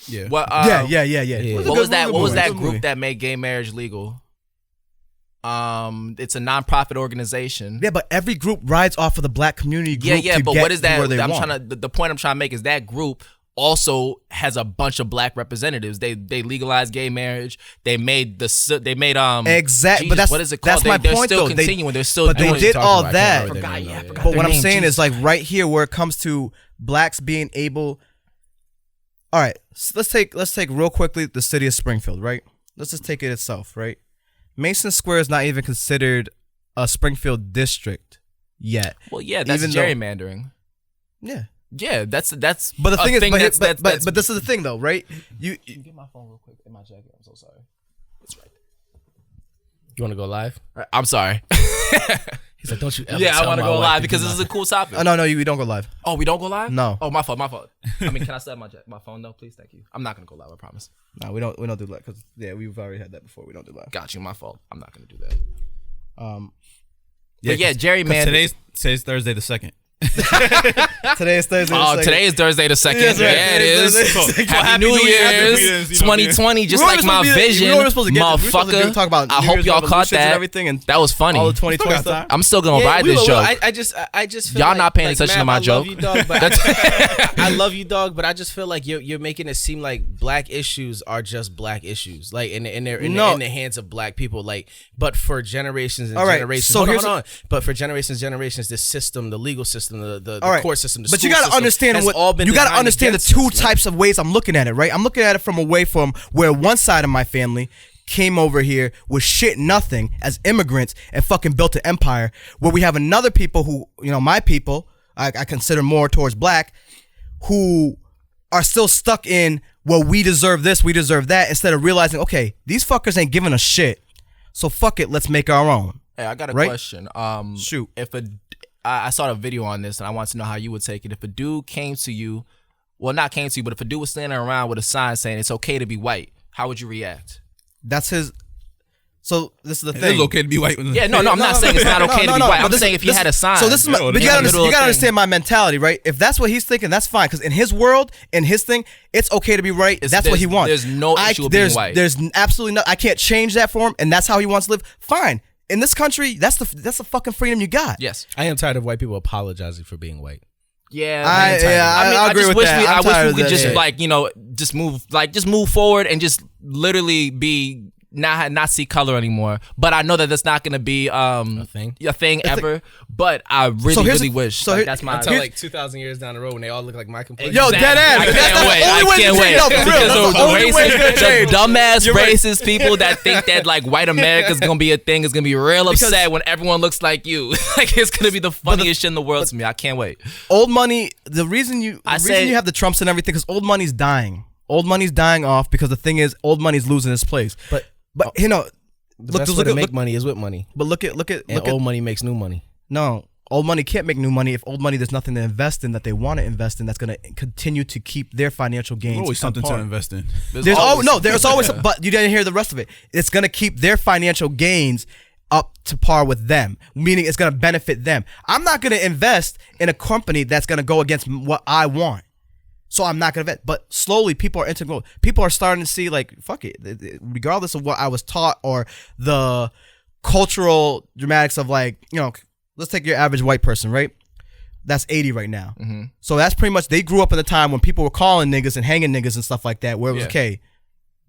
[SPEAKER 3] Yeah.
[SPEAKER 2] What?
[SPEAKER 4] yeah.
[SPEAKER 2] What was that? What was that
[SPEAKER 4] Good
[SPEAKER 2] group
[SPEAKER 4] movie.
[SPEAKER 2] that made gay marriage legal? It's a nonprofit organization.
[SPEAKER 4] Yeah, but every group rides off of the black community group.
[SPEAKER 2] Yeah,
[SPEAKER 4] to
[SPEAKER 2] but
[SPEAKER 4] get
[SPEAKER 2] what is that?
[SPEAKER 4] Where they
[SPEAKER 2] I'm
[SPEAKER 4] want.
[SPEAKER 2] trying to. The point I'm trying to make is that group also has a bunch of black representatives. They legalized gay marriage. They made
[SPEAKER 4] Exactly, but
[SPEAKER 2] Jesus,
[SPEAKER 4] that's
[SPEAKER 2] what is it called?
[SPEAKER 4] That's my
[SPEAKER 2] they're
[SPEAKER 4] point
[SPEAKER 2] still
[SPEAKER 4] though.
[SPEAKER 2] continuing. They're still
[SPEAKER 4] but
[SPEAKER 2] doing
[SPEAKER 4] they did all that.
[SPEAKER 2] forgot
[SPEAKER 4] But
[SPEAKER 2] their
[SPEAKER 4] what I'm
[SPEAKER 2] name,
[SPEAKER 4] saying
[SPEAKER 2] Jesus.
[SPEAKER 4] is like right here where it comes to blacks being able. All right, let's take real quickly the city of Springfield, right? Let's just take it itself, right? Mason Square is not even considered a Springfield district yet.
[SPEAKER 2] Well, yeah, that's
[SPEAKER 4] Even though-
[SPEAKER 2] gerrymandering.
[SPEAKER 4] Yeah.
[SPEAKER 2] Yeah, that's.
[SPEAKER 4] But the
[SPEAKER 2] a
[SPEAKER 4] thing is,
[SPEAKER 2] that's-
[SPEAKER 4] but this is the thing though, right? You
[SPEAKER 2] get my phone real quick in my jacket. I'm so sorry. It's right
[SPEAKER 1] You want to go live?
[SPEAKER 2] there. I'm sorry.
[SPEAKER 1] He's like, don't you ever
[SPEAKER 2] Yeah, I
[SPEAKER 1] tell
[SPEAKER 2] want to
[SPEAKER 1] my
[SPEAKER 2] go
[SPEAKER 1] wife
[SPEAKER 2] live
[SPEAKER 1] to
[SPEAKER 2] because
[SPEAKER 1] do
[SPEAKER 2] this is
[SPEAKER 1] my-
[SPEAKER 2] a cool topic.
[SPEAKER 4] no, we don't go live.
[SPEAKER 2] Oh, we don't go live?
[SPEAKER 4] No.
[SPEAKER 2] Oh, my fault. I mean, can I set my phone though, please? Thank you. I'm not gonna go live. I promise.
[SPEAKER 4] No, we don't do live because we've already had that before. We don't do live.
[SPEAKER 2] Got you. My fault. I'm not gonna do that.
[SPEAKER 3] Yeah,
[SPEAKER 2] But yeah,
[SPEAKER 3] 'cause
[SPEAKER 2] gerrymandering.
[SPEAKER 3] today's Thursday the 2nd.
[SPEAKER 4] Today is Thursday.
[SPEAKER 2] Oh, today is Thursday the 2nd.
[SPEAKER 4] Yes, right.
[SPEAKER 2] Yeah, it
[SPEAKER 4] Today
[SPEAKER 2] is.
[SPEAKER 4] is Thursday the 2nd.
[SPEAKER 2] Happy New Year's, 2020, just
[SPEAKER 4] We
[SPEAKER 2] like
[SPEAKER 4] weren't
[SPEAKER 2] my
[SPEAKER 4] supposed to be-
[SPEAKER 2] vision,
[SPEAKER 4] we weren't supposed to get this. We were supposed to
[SPEAKER 2] motherfucker.
[SPEAKER 4] talk about
[SPEAKER 2] I
[SPEAKER 4] New
[SPEAKER 2] hope
[SPEAKER 4] Year's
[SPEAKER 2] y'all caught
[SPEAKER 4] resolutions and
[SPEAKER 2] that.
[SPEAKER 4] everything and
[SPEAKER 2] That was funny.
[SPEAKER 4] all the 2020
[SPEAKER 3] got
[SPEAKER 4] stuff.
[SPEAKER 3] time.
[SPEAKER 2] I'm still gonna
[SPEAKER 1] Yeah,
[SPEAKER 2] ride
[SPEAKER 1] we
[SPEAKER 2] this
[SPEAKER 1] will.
[SPEAKER 2] joke.
[SPEAKER 1] I just feel
[SPEAKER 2] Y'all
[SPEAKER 1] like,
[SPEAKER 2] not paying
[SPEAKER 1] like,
[SPEAKER 2] attention to
[SPEAKER 1] Mav,
[SPEAKER 2] my
[SPEAKER 1] I
[SPEAKER 2] joke.
[SPEAKER 1] love you, dog, but I love you, dog, but I just feel like you're making it seem like black issues are just black issues, like in the hands of black people, like. But for generations and
[SPEAKER 4] All right,
[SPEAKER 1] generations,
[SPEAKER 4] so
[SPEAKER 1] hold on. But for generations, this system, the legal system, the
[SPEAKER 4] All right.
[SPEAKER 1] court system, the
[SPEAKER 4] but you
[SPEAKER 1] school
[SPEAKER 4] gotta
[SPEAKER 1] system
[SPEAKER 4] understand
[SPEAKER 1] has
[SPEAKER 4] what
[SPEAKER 1] all been
[SPEAKER 4] you gotta
[SPEAKER 1] designed
[SPEAKER 4] understand the
[SPEAKER 1] against
[SPEAKER 4] two
[SPEAKER 1] us, man.
[SPEAKER 4] types of ways I'm looking at it. Right, I'm looking at it from where one side of my family came over here with shit nothing as immigrants and fucking built an empire. Where we have another people who, my people, I consider more towards black, who are still stuck in, well, we deserve this, we deserve that, instead of realizing, okay, these fuckers ain't giving a shit, so fuck it, let's make our own.
[SPEAKER 2] Hey, I got a
[SPEAKER 4] Right?
[SPEAKER 2] question.
[SPEAKER 4] Shoot.
[SPEAKER 2] I saw a video on this and I want to know how you would take it. If a dude came to you, well, not came to you, but if a dude was standing around with a sign saying it's okay to be white, how would you react?
[SPEAKER 4] That's his. So this is the
[SPEAKER 3] It's
[SPEAKER 4] thing.
[SPEAKER 3] okay to be white.
[SPEAKER 2] Yeah, no, I'm not saying it's not okay to be white. I'm saying if he had a sign.
[SPEAKER 4] So this is,
[SPEAKER 3] Yeah,
[SPEAKER 4] but
[SPEAKER 3] the
[SPEAKER 4] you gotta,
[SPEAKER 2] middle
[SPEAKER 4] you gotta
[SPEAKER 2] thing.
[SPEAKER 4] understand my mentality, right? If that's what he's thinking, that's fine. Because in his world, in his thing, it's okay to be right. That's what he wants.
[SPEAKER 2] There's no issue with being white.
[SPEAKER 4] There's absolutely no. I can't change that for him, and that's how he wants to live. Fine. In this country, that's the fucking freedom you got.
[SPEAKER 2] Yes.
[SPEAKER 1] I am tired of white people apologizing for being white.
[SPEAKER 2] Yeah,
[SPEAKER 4] I agree
[SPEAKER 2] just
[SPEAKER 4] with
[SPEAKER 2] wish
[SPEAKER 4] that.
[SPEAKER 2] I
[SPEAKER 4] I'm
[SPEAKER 2] wish
[SPEAKER 4] tired
[SPEAKER 2] we
[SPEAKER 4] of
[SPEAKER 2] could
[SPEAKER 4] that
[SPEAKER 2] just
[SPEAKER 4] shit.
[SPEAKER 2] just move forward and just literally be not see color anymore. But I know that that's not gonna be a thing ever. But I really wish.
[SPEAKER 4] so
[SPEAKER 2] Like,
[SPEAKER 4] here-
[SPEAKER 2] that's my.
[SPEAKER 1] Until like 2,000 years down the road when they all look like my complexion.
[SPEAKER 4] Yo, dead ass.
[SPEAKER 2] I
[SPEAKER 4] That's
[SPEAKER 2] can't
[SPEAKER 4] the
[SPEAKER 2] wait.
[SPEAKER 4] only
[SPEAKER 2] I
[SPEAKER 4] way
[SPEAKER 2] can't
[SPEAKER 4] to
[SPEAKER 2] wait.
[SPEAKER 4] change. No, for real.
[SPEAKER 2] Because
[SPEAKER 4] That's
[SPEAKER 2] of
[SPEAKER 4] the only way it's gonna
[SPEAKER 2] the
[SPEAKER 4] change.
[SPEAKER 2] dumbass
[SPEAKER 4] You're right.
[SPEAKER 2] racist people that think that like white America's gonna be a thing is gonna be real upset when everyone looks like you. Like it's gonna be the funniest shit in the world to me. I can't wait.
[SPEAKER 4] Old money. The reason you have the Trumps and everything, because old money's dying. Old money's dying off because the thing is, old money's losing its place. But
[SPEAKER 1] The best way to make money is with money.
[SPEAKER 4] But look at
[SPEAKER 1] old money makes new money.
[SPEAKER 4] No, old money can't make new money. If old money, there's nothing to invest in that they want to invest in that's going to continue to keep their financial gains.
[SPEAKER 3] There's always something to invest in.
[SPEAKER 4] There's always, but you didn't hear the rest of it. It's going to keep their financial gains up to par with them, meaning it's going to benefit them. I'm not going to invest in a company that's going to go against what I want. So I'm not going to invest. But slowly people are entering. People are starting to see like, fuck it. Regardless of what I was taught or the cultural dramatics of like, let's take your average white person, right? That's 80 right now. Mm-hmm. So that's pretty much, they grew up in a time when people were calling niggas and hanging niggas and stuff like that, where it was okay.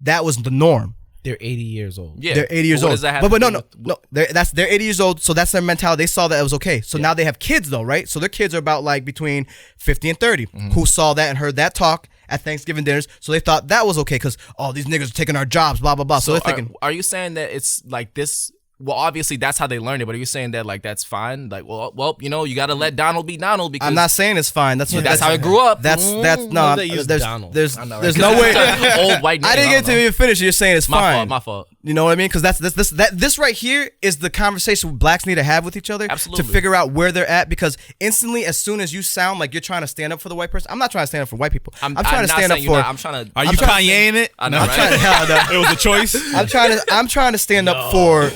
[SPEAKER 4] That was the norm.
[SPEAKER 1] They're 80 years old.
[SPEAKER 4] Yeah. They're 80 years old. But they're 80 years old, so that's their mentality. They saw that it was okay. So now they have kids though, right? So their kids are about like between 50 and 30 who saw that and heard that talk at Thanksgiving dinners. So they thought that was okay because, these niggas are taking our jobs, blah, blah, blah. So they're thinking.
[SPEAKER 2] Are you saying that it's like this? Well, obviously that's how they learned it, but are you saying that like that's fine? Like, well, you got to let Donald be Donald because
[SPEAKER 4] I'm not saying it's fine. That's
[SPEAKER 2] how it grew up.
[SPEAKER 4] There's no way.
[SPEAKER 2] Old white name.
[SPEAKER 4] I didn't get to even finish. You're saying it's fine.
[SPEAKER 2] My fault.
[SPEAKER 4] You know what I mean? Because this right here is the conversation blacks need to have with each other.
[SPEAKER 2] Absolutely.
[SPEAKER 4] To figure out where they're at. Because instantly, as soon as you sound like you're trying to stand up for the white person, I'm not trying to stand up for white people. I'm trying to stand up for.
[SPEAKER 3] Are you Kanye in it?
[SPEAKER 2] I know, right?
[SPEAKER 3] It was a choice.
[SPEAKER 4] I'm trying to stand up for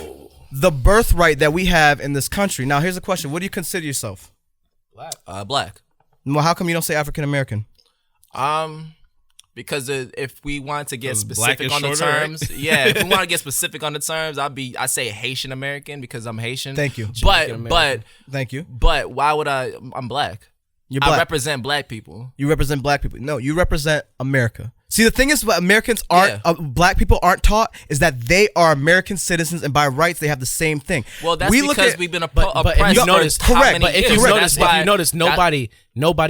[SPEAKER 4] the birthright that we have in this country. Now, here's the question: what do you consider yourself?
[SPEAKER 2] Black.
[SPEAKER 4] Well, how come you don't say African American?
[SPEAKER 2] Because if we want to get specific
[SPEAKER 3] black
[SPEAKER 2] on the
[SPEAKER 3] shorter,
[SPEAKER 2] terms,
[SPEAKER 3] right?
[SPEAKER 2] if we want to get specific on the terms, I say Haitian American because I'm Haitian.
[SPEAKER 4] Thank you.
[SPEAKER 2] But
[SPEAKER 4] thank you.
[SPEAKER 2] But why would I'm black?
[SPEAKER 4] You're black.
[SPEAKER 2] I represent black people.
[SPEAKER 4] You represent black people. No, you represent America. See, the thing is, what Americans aren't, black people aren't taught is that they are American citizens, and by rights they have the same thing.
[SPEAKER 2] Well, that's because we've been oppressed.
[SPEAKER 1] But if you notice,
[SPEAKER 4] correct.
[SPEAKER 1] But if you notice, nobody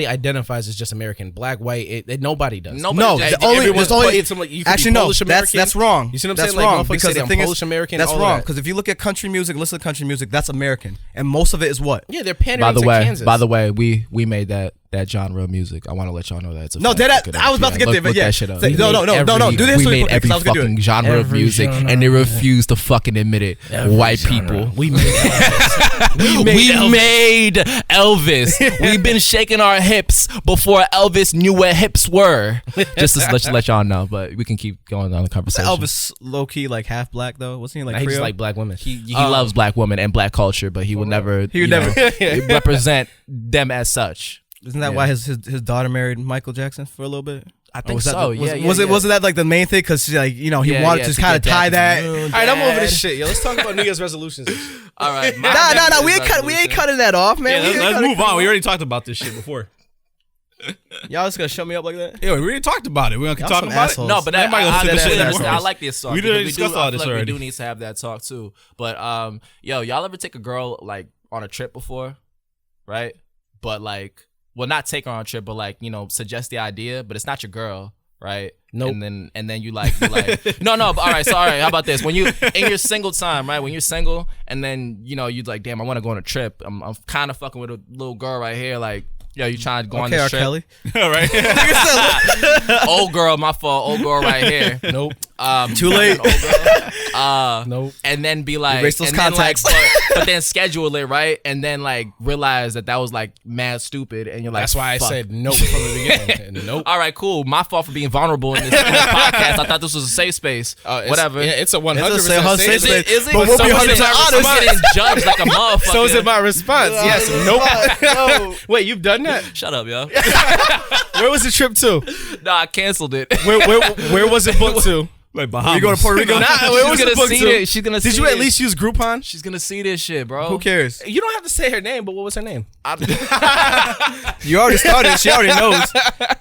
[SPEAKER 1] identifies as just American, black, white. Nobody does.
[SPEAKER 4] Actually, no. That's wrong.
[SPEAKER 1] You see what I'm saying?
[SPEAKER 4] That's
[SPEAKER 1] like,
[SPEAKER 4] wrong because the thing is,
[SPEAKER 1] Polish American.
[SPEAKER 4] That's wrong because if you look at country music, listen to country music, that's American, and most of it is what?
[SPEAKER 1] Yeah, they're pandering to Kansas.
[SPEAKER 2] By the way, we made that genre of music. I want to let y'all know that it's a
[SPEAKER 4] I was about to get there, but yeah.
[SPEAKER 2] That shit up.
[SPEAKER 4] No. Do this.
[SPEAKER 2] We made every fucking genre of music, and they refused to fucking admit it. White people. We made Elvis. We've been shaking our hips before Elvis knew where hips were. Just to let y'all know, but we can keep going on the conversation.
[SPEAKER 4] Elvis low key like half black though. Wasn't he like?
[SPEAKER 1] He just like black women.
[SPEAKER 2] He loves black women and black culture, but he would never. He would never represent them as such.
[SPEAKER 4] Isn't that why his daughter married Michael Jackson for a little bit?
[SPEAKER 2] I think so.
[SPEAKER 4] Wasn't that like the main thing? Because he wanted to kind of tie that.
[SPEAKER 1] All right, I'm over this shit. Yo, let's talk about New Year's resolutions.
[SPEAKER 2] All right.
[SPEAKER 4] No. We ain't cutting that off, man.
[SPEAKER 3] Let's move on. We already talked about this shit before.
[SPEAKER 4] Y'all just gonna shut me up like that?
[SPEAKER 3] Yeah, we already talked about it. We're gonna keep talking about
[SPEAKER 4] assholes.
[SPEAKER 3] it.
[SPEAKER 2] No, but I like this song.
[SPEAKER 3] We did discuss all this already.
[SPEAKER 2] We do need to have that talk too. But y'all ever take a girl like on a trip before, right? But like. Well, not take her on a trip, but like, suggest the idea, but it's not your girl, right?
[SPEAKER 1] Nope.
[SPEAKER 2] And then you like no, all right, sorry. How about this? When you in your single time, right? When you're single, and then you'd like, damn, I want to go on a trip. I'm kind of fucking with a little girl right here, like. Yo, you trying to go on this trip?
[SPEAKER 4] Kelly.
[SPEAKER 3] All right.
[SPEAKER 2] Old girl, my fault. Old girl right here.
[SPEAKER 1] Nope.
[SPEAKER 4] Too late.
[SPEAKER 2] Old girl.
[SPEAKER 1] Nope.
[SPEAKER 2] And then be like,
[SPEAKER 4] erase those contacts.
[SPEAKER 2] but then schedule it, right? And then like realize that was like mad stupid, and you're like,
[SPEAKER 1] that's why
[SPEAKER 2] fuck.
[SPEAKER 1] I said nope from the beginning. Nope.
[SPEAKER 2] All right, cool. My fault for being vulnerable in this podcast. I thought this was a safe space. Whatever.
[SPEAKER 1] Yeah, it's a 100%
[SPEAKER 2] Is
[SPEAKER 1] safe space.
[SPEAKER 2] it?
[SPEAKER 4] But we'll be 100%
[SPEAKER 2] honest. I'm getting judged like a motherfucker.
[SPEAKER 1] So is it my response? Yes. Nope. Wait, you've done that?
[SPEAKER 2] Shut up, yo.
[SPEAKER 1] Where was the trip to?
[SPEAKER 2] No, I canceled it.
[SPEAKER 1] Where was it booked to?
[SPEAKER 3] Like Bahamas.
[SPEAKER 4] You going to Puerto Rico?
[SPEAKER 1] Where was it booked to?
[SPEAKER 2] She's gonna see
[SPEAKER 1] Did you at least use Groupon?
[SPEAKER 2] She's gonna see this shit, bro.
[SPEAKER 4] Who cares?
[SPEAKER 1] You don't have to say her name, but what was her name?
[SPEAKER 4] You already started. She already knows.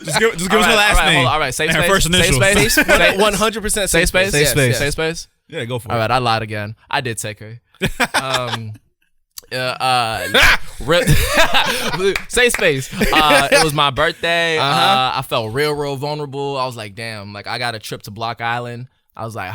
[SPEAKER 3] Just give us her last name.
[SPEAKER 2] All right, safe
[SPEAKER 3] and
[SPEAKER 2] space.
[SPEAKER 3] her first initial.
[SPEAKER 2] Safe space.
[SPEAKER 1] 100%
[SPEAKER 2] Safe space.
[SPEAKER 4] Safe space.
[SPEAKER 2] Safe space.
[SPEAKER 3] Yeah, go for it.
[SPEAKER 2] All right, I lied again. I did take her. Safe space. It was my birthday. I felt real vulnerable. I was like, damn, like I got a trip to Block Island. I was like,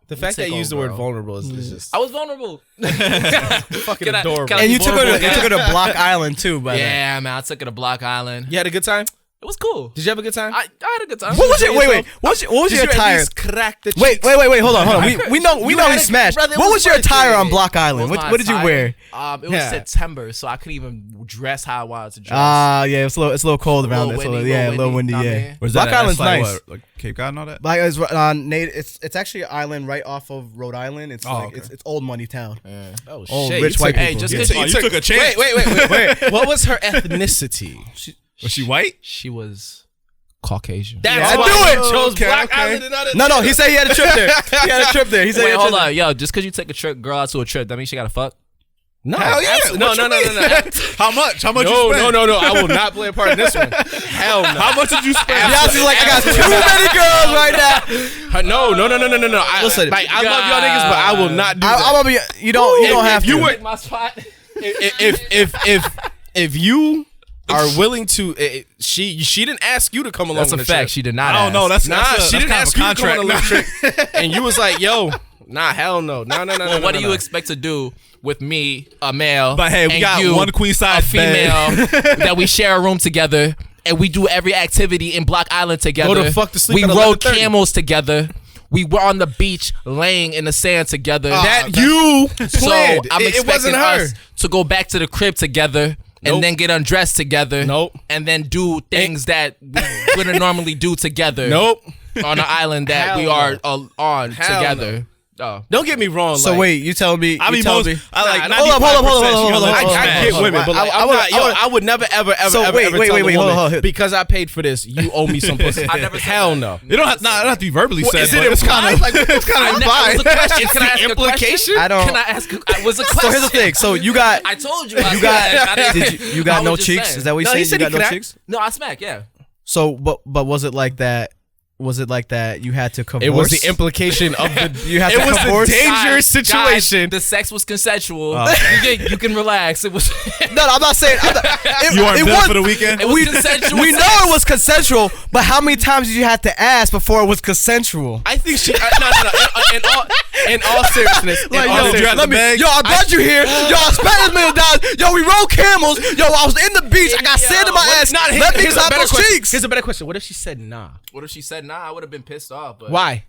[SPEAKER 1] the fact that you used the word vulnerable is just.
[SPEAKER 2] I was vulnerable.
[SPEAKER 1] Fucking adorable.
[SPEAKER 4] And you took her to Block Island too, by
[SPEAKER 2] yeah, man, I took her to Block Island.
[SPEAKER 1] You had a good time?
[SPEAKER 2] It was cool.
[SPEAKER 1] Did you have a good time?
[SPEAKER 2] I had a good time.
[SPEAKER 4] What was your wait? What was your attire?
[SPEAKER 1] Crack the
[SPEAKER 4] Wait, hold on. We know he smashed.
[SPEAKER 1] brother, it
[SPEAKER 4] What
[SPEAKER 1] was
[SPEAKER 4] was your attire
[SPEAKER 1] birthday.
[SPEAKER 4] on Block Island?
[SPEAKER 2] What was
[SPEAKER 4] What did you
[SPEAKER 2] my
[SPEAKER 4] wear?
[SPEAKER 2] attire? It was
[SPEAKER 1] Yeah.
[SPEAKER 2] September, so I couldn't even dress how I wanted to dress.
[SPEAKER 4] Yeah, it's a little cold around there. A little windy.
[SPEAKER 2] nah,
[SPEAKER 4] Yeah,
[SPEAKER 2] man.
[SPEAKER 3] Where's
[SPEAKER 4] Block
[SPEAKER 3] that at?
[SPEAKER 4] Island's
[SPEAKER 3] That's like
[SPEAKER 4] nice.
[SPEAKER 3] what, like Cape Cod and all that.
[SPEAKER 4] Like it's actually an island right off of Rhode Island. It's
[SPEAKER 3] okay.
[SPEAKER 4] it's old money town.
[SPEAKER 1] Oh
[SPEAKER 4] Old
[SPEAKER 1] shit!
[SPEAKER 4] rich
[SPEAKER 1] You
[SPEAKER 4] white
[SPEAKER 1] took-
[SPEAKER 4] people.
[SPEAKER 2] Hey, just
[SPEAKER 4] Yeah.
[SPEAKER 2] because
[SPEAKER 3] you took a chance.
[SPEAKER 1] Wait. What was her ethnicity?
[SPEAKER 3] Was she white?
[SPEAKER 2] she was Caucasian.
[SPEAKER 1] That's
[SPEAKER 4] I
[SPEAKER 1] why
[SPEAKER 4] knew
[SPEAKER 1] he
[SPEAKER 4] it.
[SPEAKER 1] chose
[SPEAKER 3] Okay,
[SPEAKER 1] Block
[SPEAKER 3] okay.
[SPEAKER 1] Island and other.
[SPEAKER 4] No, he said he had a trip there. He had a trip there. He said he
[SPEAKER 2] Wait,
[SPEAKER 4] had a
[SPEAKER 2] hold
[SPEAKER 4] trip there.
[SPEAKER 2] on, yo. Just because you take a girl out to a trip, that means she gotta fuck.
[SPEAKER 1] No,
[SPEAKER 3] Hell yeah.
[SPEAKER 1] No.
[SPEAKER 3] No. How much? How much? you spend?
[SPEAKER 1] No. I will not play a part in this one. Hell no.
[SPEAKER 3] How much did you spend?
[SPEAKER 4] Beyonce's like, I got too many girls right now.
[SPEAKER 1] No.
[SPEAKER 4] Listen,
[SPEAKER 1] I love y'all niggas, but I will not do that.
[SPEAKER 4] I'm gonna be. You don't have to.
[SPEAKER 1] you were-
[SPEAKER 2] Take my spot.
[SPEAKER 1] if you are willing to, she didn't ask you to come along.
[SPEAKER 2] That's a
[SPEAKER 1] on the
[SPEAKER 2] fact.
[SPEAKER 1] trip.
[SPEAKER 2] She did not.
[SPEAKER 3] I don't know.
[SPEAKER 2] ask.
[SPEAKER 3] That's
[SPEAKER 1] She didn't
[SPEAKER 3] kind of
[SPEAKER 1] ask
[SPEAKER 3] a
[SPEAKER 1] you to come on a little
[SPEAKER 3] contract.
[SPEAKER 1] trip, and you was like, "Yo, nah, hell no, no."
[SPEAKER 2] Well, what do you expect to do with me, a male?
[SPEAKER 3] But hey, we
[SPEAKER 2] and
[SPEAKER 3] got
[SPEAKER 2] you,
[SPEAKER 3] one queen size
[SPEAKER 2] a female, that we share a room together, and we do every activity in Block Island together.
[SPEAKER 1] Go to fuck to sleep
[SPEAKER 2] We
[SPEAKER 1] at
[SPEAKER 2] rode
[SPEAKER 1] 11:30.
[SPEAKER 2] camels together. We were on the beach laying in the sand together.
[SPEAKER 1] That you
[SPEAKER 2] so
[SPEAKER 1] planned.
[SPEAKER 2] I'm
[SPEAKER 1] It
[SPEAKER 2] expecting
[SPEAKER 1] wasn't her.
[SPEAKER 2] us to go back to the crib together.
[SPEAKER 1] Nope.
[SPEAKER 2] And then get undressed together.
[SPEAKER 1] Nope.
[SPEAKER 2] And then do things that we wouldn't normally do together.
[SPEAKER 1] Nope.
[SPEAKER 2] On the island that
[SPEAKER 1] Hell
[SPEAKER 2] we
[SPEAKER 1] no.
[SPEAKER 2] are on
[SPEAKER 1] Hell
[SPEAKER 2] together. Oh.
[SPEAKER 1] Don't get me wrong.
[SPEAKER 4] So
[SPEAKER 1] like,
[SPEAKER 4] wait, you telling me?
[SPEAKER 3] I
[SPEAKER 4] you
[SPEAKER 3] mean,
[SPEAKER 4] telling
[SPEAKER 3] most.
[SPEAKER 4] me?
[SPEAKER 3] I like.
[SPEAKER 1] Nah,
[SPEAKER 4] hold up,
[SPEAKER 3] 95%
[SPEAKER 4] hold up.
[SPEAKER 3] she gonna let you
[SPEAKER 1] I
[SPEAKER 3] smash.
[SPEAKER 1] get women, but like, I would never, ever
[SPEAKER 4] So
[SPEAKER 1] tell
[SPEAKER 4] wait,
[SPEAKER 1] the
[SPEAKER 4] hold
[SPEAKER 1] woman,
[SPEAKER 4] on.
[SPEAKER 1] because I paid for this, you owe me some pussy.
[SPEAKER 2] I never said
[SPEAKER 1] Hell
[SPEAKER 2] that.
[SPEAKER 1] no.
[SPEAKER 3] It don't have, it don't have to be verbally said.
[SPEAKER 1] Is it
[SPEAKER 3] but it's kind of
[SPEAKER 1] implied?
[SPEAKER 3] it's kind of
[SPEAKER 2] It was a
[SPEAKER 3] implied.
[SPEAKER 2] question. Can I ask a
[SPEAKER 1] implication?
[SPEAKER 2] question?
[SPEAKER 4] I don't.
[SPEAKER 2] Can I ask? It was a question.
[SPEAKER 4] So here's the thing. So you got.
[SPEAKER 2] I told you.
[SPEAKER 4] You got. You got
[SPEAKER 2] I
[SPEAKER 4] no
[SPEAKER 2] was just
[SPEAKER 4] cheeks?
[SPEAKER 2] saying.
[SPEAKER 4] Is that what you
[SPEAKER 1] No,
[SPEAKER 4] saying?
[SPEAKER 1] he
[SPEAKER 4] You
[SPEAKER 1] said
[SPEAKER 4] got
[SPEAKER 1] he
[SPEAKER 4] no
[SPEAKER 1] could
[SPEAKER 4] cheeks?
[SPEAKER 2] No, I smack. Yeah.
[SPEAKER 4] So, but was it like that? Was it like that? You had to converse.
[SPEAKER 1] It was the implication of the.
[SPEAKER 4] You had
[SPEAKER 1] It
[SPEAKER 4] to
[SPEAKER 1] was the
[SPEAKER 4] converse.
[SPEAKER 1] dangerous
[SPEAKER 2] Guys,
[SPEAKER 1] situation.
[SPEAKER 2] the sex was consensual.
[SPEAKER 3] Okay.
[SPEAKER 2] You can relax. It was.
[SPEAKER 4] No, I'm not saying.
[SPEAKER 3] You are
[SPEAKER 4] it
[SPEAKER 3] built
[SPEAKER 4] was-
[SPEAKER 3] for the weekend.
[SPEAKER 2] It was consensual.
[SPEAKER 4] We know it was consensual, but how many times did you have to ask before it was consensual?
[SPEAKER 1] I think she. No. In all seriousness,
[SPEAKER 4] Like,
[SPEAKER 3] all seriousness,
[SPEAKER 4] let me,
[SPEAKER 3] bag.
[SPEAKER 4] yo, I brought you here. Yo, I spent $1 million. Yo, we rode camels. Yo, I was in the beach. I got sand in my ass. Let me clap those cheeks.
[SPEAKER 1] Here's a better question. What if she said nah?
[SPEAKER 2] What if she said nah? I would have been pissed off. But
[SPEAKER 1] Why?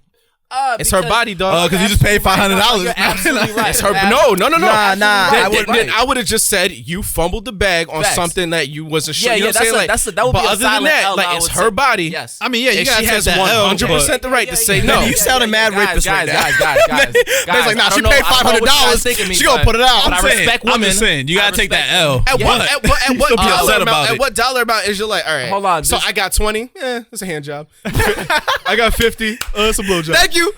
[SPEAKER 1] It's her body, dog.
[SPEAKER 3] Because you just paid $500.
[SPEAKER 2] You're absolutely right.
[SPEAKER 1] It's her. No.
[SPEAKER 4] Nah.
[SPEAKER 1] Then I would have just said you fumbled the bag on
[SPEAKER 2] Facts.
[SPEAKER 1] something that you wasn't sure.
[SPEAKER 2] Yeah,
[SPEAKER 1] you know
[SPEAKER 2] yeah.
[SPEAKER 1] what I'm saying?
[SPEAKER 2] That would
[SPEAKER 1] but
[SPEAKER 2] be a
[SPEAKER 1] other than
[SPEAKER 2] silent
[SPEAKER 1] that,
[SPEAKER 2] L,
[SPEAKER 1] like
[SPEAKER 2] I
[SPEAKER 1] it's
[SPEAKER 2] would
[SPEAKER 1] her
[SPEAKER 2] say.
[SPEAKER 1] body.
[SPEAKER 2] Yes.
[SPEAKER 3] I mean, yeah, you
[SPEAKER 1] And
[SPEAKER 3] gotta
[SPEAKER 1] she
[SPEAKER 3] take
[SPEAKER 1] has
[SPEAKER 3] that L,
[SPEAKER 1] 100% the right to say no.
[SPEAKER 4] You sounding mad rapist right now.
[SPEAKER 2] Guys.
[SPEAKER 4] Man's like, nah,
[SPEAKER 2] I
[SPEAKER 4] she
[SPEAKER 2] don't
[SPEAKER 4] paid
[SPEAKER 2] know- I don't know what you guys
[SPEAKER 4] $500.
[SPEAKER 2] think of me,
[SPEAKER 4] She gonna
[SPEAKER 2] but-
[SPEAKER 4] put it out.
[SPEAKER 2] but I respect
[SPEAKER 3] I'm
[SPEAKER 2] women.
[SPEAKER 3] just saying, you
[SPEAKER 2] I
[SPEAKER 3] gotta take that
[SPEAKER 2] respect
[SPEAKER 3] L.
[SPEAKER 1] At what
[SPEAKER 3] Still be
[SPEAKER 1] dollar
[SPEAKER 3] upset
[SPEAKER 1] amount?
[SPEAKER 3] about
[SPEAKER 1] At
[SPEAKER 3] it.
[SPEAKER 1] what dollar amount is you like? All right,
[SPEAKER 2] Hold on,
[SPEAKER 1] So
[SPEAKER 2] this-
[SPEAKER 1] I got 20. It's a hand job. I got 50. It's a blowjob.
[SPEAKER 4] Thank you.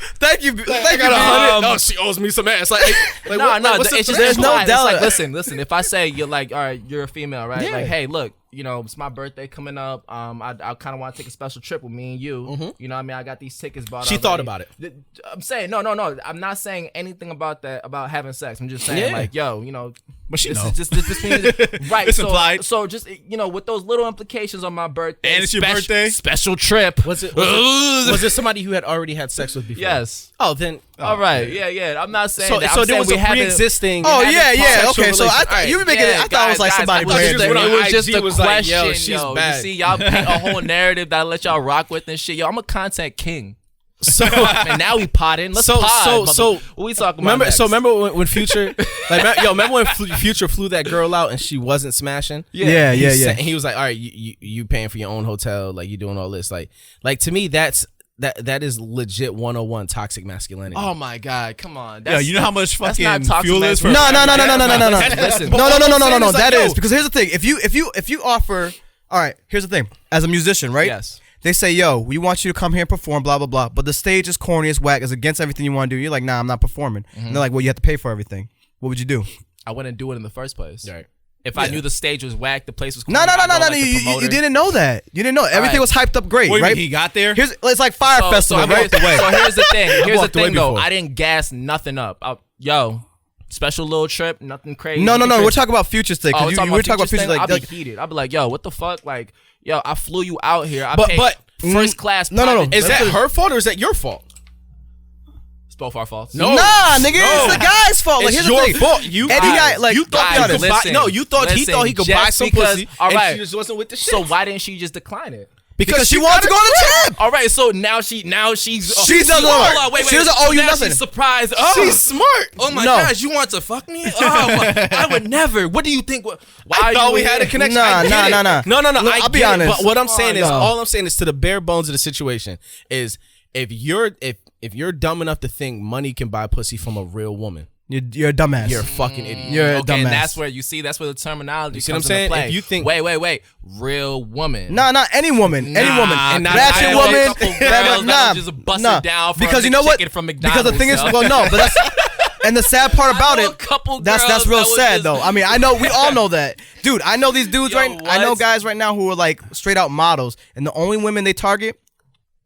[SPEAKER 1] I got 100.
[SPEAKER 2] Um,
[SPEAKER 1] Oh, she owes me some ass. Like
[SPEAKER 2] No,
[SPEAKER 1] what's the
[SPEAKER 2] it's just
[SPEAKER 1] threat?
[SPEAKER 2] there's no
[SPEAKER 4] doubt.
[SPEAKER 2] doubt. Like, listen. If I say you're like, all right, you're a female, right?
[SPEAKER 1] Yeah.
[SPEAKER 2] Like, hey, look, you know, it's my birthday coming up. I kind of want to take a special trip with me and you. You know what I mean? I got these tickets bought.
[SPEAKER 1] She
[SPEAKER 2] already.
[SPEAKER 1] thought about it.
[SPEAKER 2] I'm saying no. I'm not saying anything about that about having sex. I'm just saying
[SPEAKER 1] Yeah.
[SPEAKER 2] like, yo, you know,
[SPEAKER 3] But she
[SPEAKER 2] this
[SPEAKER 3] know.
[SPEAKER 2] is just this means right.
[SPEAKER 3] It's
[SPEAKER 2] so,
[SPEAKER 3] implied.
[SPEAKER 2] So just you know, with those little implications on my birthday,
[SPEAKER 3] And it's your birthday?
[SPEAKER 2] special trip.
[SPEAKER 1] Was it somebody who had already had sex with before?
[SPEAKER 2] Yes.
[SPEAKER 1] Oh, then.
[SPEAKER 2] All right. Yeah. I'm not saying
[SPEAKER 1] So,
[SPEAKER 2] that.
[SPEAKER 1] so
[SPEAKER 2] I'm
[SPEAKER 1] there
[SPEAKER 2] saying
[SPEAKER 1] was
[SPEAKER 2] we
[SPEAKER 1] a
[SPEAKER 2] haven't-
[SPEAKER 1] pre-existing.
[SPEAKER 4] Oh
[SPEAKER 2] having
[SPEAKER 4] yeah.
[SPEAKER 1] sexual
[SPEAKER 4] Okay, so I
[SPEAKER 1] relation-
[SPEAKER 4] you were making it. I thought it was like somebody
[SPEAKER 1] was just
[SPEAKER 4] brand
[SPEAKER 1] went
[SPEAKER 4] new.
[SPEAKER 1] on
[SPEAKER 2] It was just
[SPEAKER 1] IG
[SPEAKER 2] a
[SPEAKER 1] was like, yo,
[SPEAKER 2] question,
[SPEAKER 1] she's
[SPEAKER 2] yo.
[SPEAKER 1] bad.
[SPEAKER 2] You see, y'all paint a whole narrative that I let y'all rock with and shit. Yo, I'm a content king.
[SPEAKER 1] So
[SPEAKER 2] And now we potting. Let's pod.
[SPEAKER 1] so
[SPEAKER 2] what we talking about?
[SPEAKER 1] remember.
[SPEAKER 2] next?
[SPEAKER 1] So remember when Future, remember when Future flew that girl out and she wasn't smashing.
[SPEAKER 4] Yeah.
[SPEAKER 1] He was like, all right, you paying for your own hotel, like you doing all this, like to me that is legit 101 toxic masculinity.
[SPEAKER 2] Oh my god, come on.
[SPEAKER 3] Yeah, you know how much
[SPEAKER 2] that's
[SPEAKER 3] fucking
[SPEAKER 2] not toxic
[SPEAKER 3] fuel is for
[SPEAKER 2] masculinity.
[SPEAKER 4] No.
[SPEAKER 2] Listen.
[SPEAKER 4] No.
[SPEAKER 1] It's
[SPEAKER 4] That
[SPEAKER 1] like, yo.
[SPEAKER 4] is because here's the thing. If you offer, all right. Here's the thing. As a musician, right?
[SPEAKER 2] Yes.
[SPEAKER 4] They say, yo, we want you to come here and perform, blah blah blah. But the stage is corny, it's whack, it's against everything you want to do. You're like, nah, I'm not performing. And they're like, well, you have to pay for everything. What would you do?
[SPEAKER 2] I wouldn't do it in the first place.
[SPEAKER 1] Right.
[SPEAKER 2] If I knew the stage was whack, the place was
[SPEAKER 4] No.
[SPEAKER 2] corny, I'd go like the
[SPEAKER 4] You
[SPEAKER 2] promoter.
[SPEAKER 4] didn't know that. You didn't know. Everything was hyped up great,
[SPEAKER 3] Wait,
[SPEAKER 4] right?
[SPEAKER 3] he got there?
[SPEAKER 4] It's like Fire Festival, right?
[SPEAKER 2] So here's the thing. Here's the
[SPEAKER 1] walked away
[SPEAKER 2] thing, though.
[SPEAKER 1] before.
[SPEAKER 2] I didn't gas nothing up. Yo, special little trip, nothing crazy.
[SPEAKER 4] No.
[SPEAKER 2] nothing
[SPEAKER 4] We're
[SPEAKER 2] crazy.
[SPEAKER 4] talking about Future's thing.
[SPEAKER 2] Oh,
[SPEAKER 4] Because
[SPEAKER 2] we're
[SPEAKER 4] you were talking about Future's
[SPEAKER 2] thing?
[SPEAKER 4] like,
[SPEAKER 2] I'll be heated. I'll be like, yo, what the fuck? Like, yo, I flew you out here. I
[SPEAKER 1] But-
[SPEAKER 2] paid
[SPEAKER 1] but-
[SPEAKER 2] first class.
[SPEAKER 4] No.
[SPEAKER 2] private
[SPEAKER 1] Is
[SPEAKER 2] jet.
[SPEAKER 1] that her fault or is that your fault?
[SPEAKER 2] both our faults.
[SPEAKER 1] No.
[SPEAKER 4] Nah, nigga, it's the guy's fault. Like,
[SPEAKER 1] It's
[SPEAKER 4] here's the
[SPEAKER 1] your
[SPEAKER 4] thing.
[SPEAKER 1] fault. You
[SPEAKER 4] Any guy, like,
[SPEAKER 1] you thought
[SPEAKER 2] guys,
[SPEAKER 1] you could buy.
[SPEAKER 2] listen,
[SPEAKER 1] No, you thought he
[SPEAKER 2] listen,
[SPEAKER 1] thought he could
[SPEAKER 2] just
[SPEAKER 1] buy some
[SPEAKER 2] because-
[SPEAKER 1] pussy,
[SPEAKER 2] all
[SPEAKER 1] and
[SPEAKER 2] right.
[SPEAKER 1] she just wasn't with the shit.
[SPEAKER 2] So why didn't she just decline it?
[SPEAKER 4] because she wanted to go on a trip.
[SPEAKER 2] All right, so now she's
[SPEAKER 4] She doesn't
[SPEAKER 2] hold
[SPEAKER 4] know.
[SPEAKER 2] on, wait,
[SPEAKER 4] She doesn't owe you
[SPEAKER 2] now
[SPEAKER 4] nothing.
[SPEAKER 2] She's surprised. Oh,
[SPEAKER 1] She's smart.
[SPEAKER 2] Oh my
[SPEAKER 4] No.
[SPEAKER 2] gosh, you want to fuck me? Oh, I would never. What do you think? Why
[SPEAKER 1] I
[SPEAKER 2] are
[SPEAKER 1] thought
[SPEAKER 2] you
[SPEAKER 1] we had a
[SPEAKER 2] here?
[SPEAKER 1] connection.
[SPEAKER 4] Nah,
[SPEAKER 1] I get
[SPEAKER 4] nah,
[SPEAKER 1] it.
[SPEAKER 4] nah, nah.
[SPEAKER 1] No.
[SPEAKER 4] Look,
[SPEAKER 1] I
[SPEAKER 4] I'll be
[SPEAKER 1] get it,
[SPEAKER 4] honest.
[SPEAKER 1] But what I'm saying is,
[SPEAKER 4] no.
[SPEAKER 1] all I'm saying is to the bare bones of the situation is if you're dumb enough to think money can buy pussy from a real woman,
[SPEAKER 4] You're a dumbass.
[SPEAKER 1] you're a fucking idiot.
[SPEAKER 4] You're a
[SPEAKER 2] Okay,
[SPEAKER 4] dumbass.
[SPEAKER 2] and that's where that's where the terminology
[SPEAKER 1] You see what
[SPEAKER 2] comes
[SPEAKER 1] I'm saying?
[SPEAKER 2] into play.
[SPEAKER 1] If you think-
[SPEAKER 2] wait, real woman.
[SPEAKER 4] Nah, not any woman. Any
[SPEAKER 2] Nah,
[SPEAKER 4] woman.
[SPEAKER 2] and not-
[SPEAKER 4] Ratchet
[SPEAKER 2] I know a
[SPEAKER 4] woman.
[SPEAKER 2] couple girls that'll just bust it down for
[SPEAKER 4] because
[SPEAKER 2] a
[SPEAKER 4] you know what?
[SPEAKER 2] McChicken from
[SPEAKER 4] Because the thing is,
[SPEAKER 2] McDonald's,
[SPEAKER 4] well, no, but that's and the sad part about
[SPEAKER 2] I know
[SPEAKER 4] it.
[SPEAKER 2] a couple
[SPEAKER 4] That's
[SPEAKER 2] girls
[SPEAKER 4] real
[SPEAKER 2] that would
[SPEAKER 4] sad
[SPEAKER 2] just-
[SPEAKER 4] though. I mean, I know we all know that, dude. I know these dudes
[SPEAKER 2] Yo,
[SPEAKER 4] right. I know
[SPEAKER 2] what?
[SPEAKER 4] guys right now who are like straight out models, and the only women they target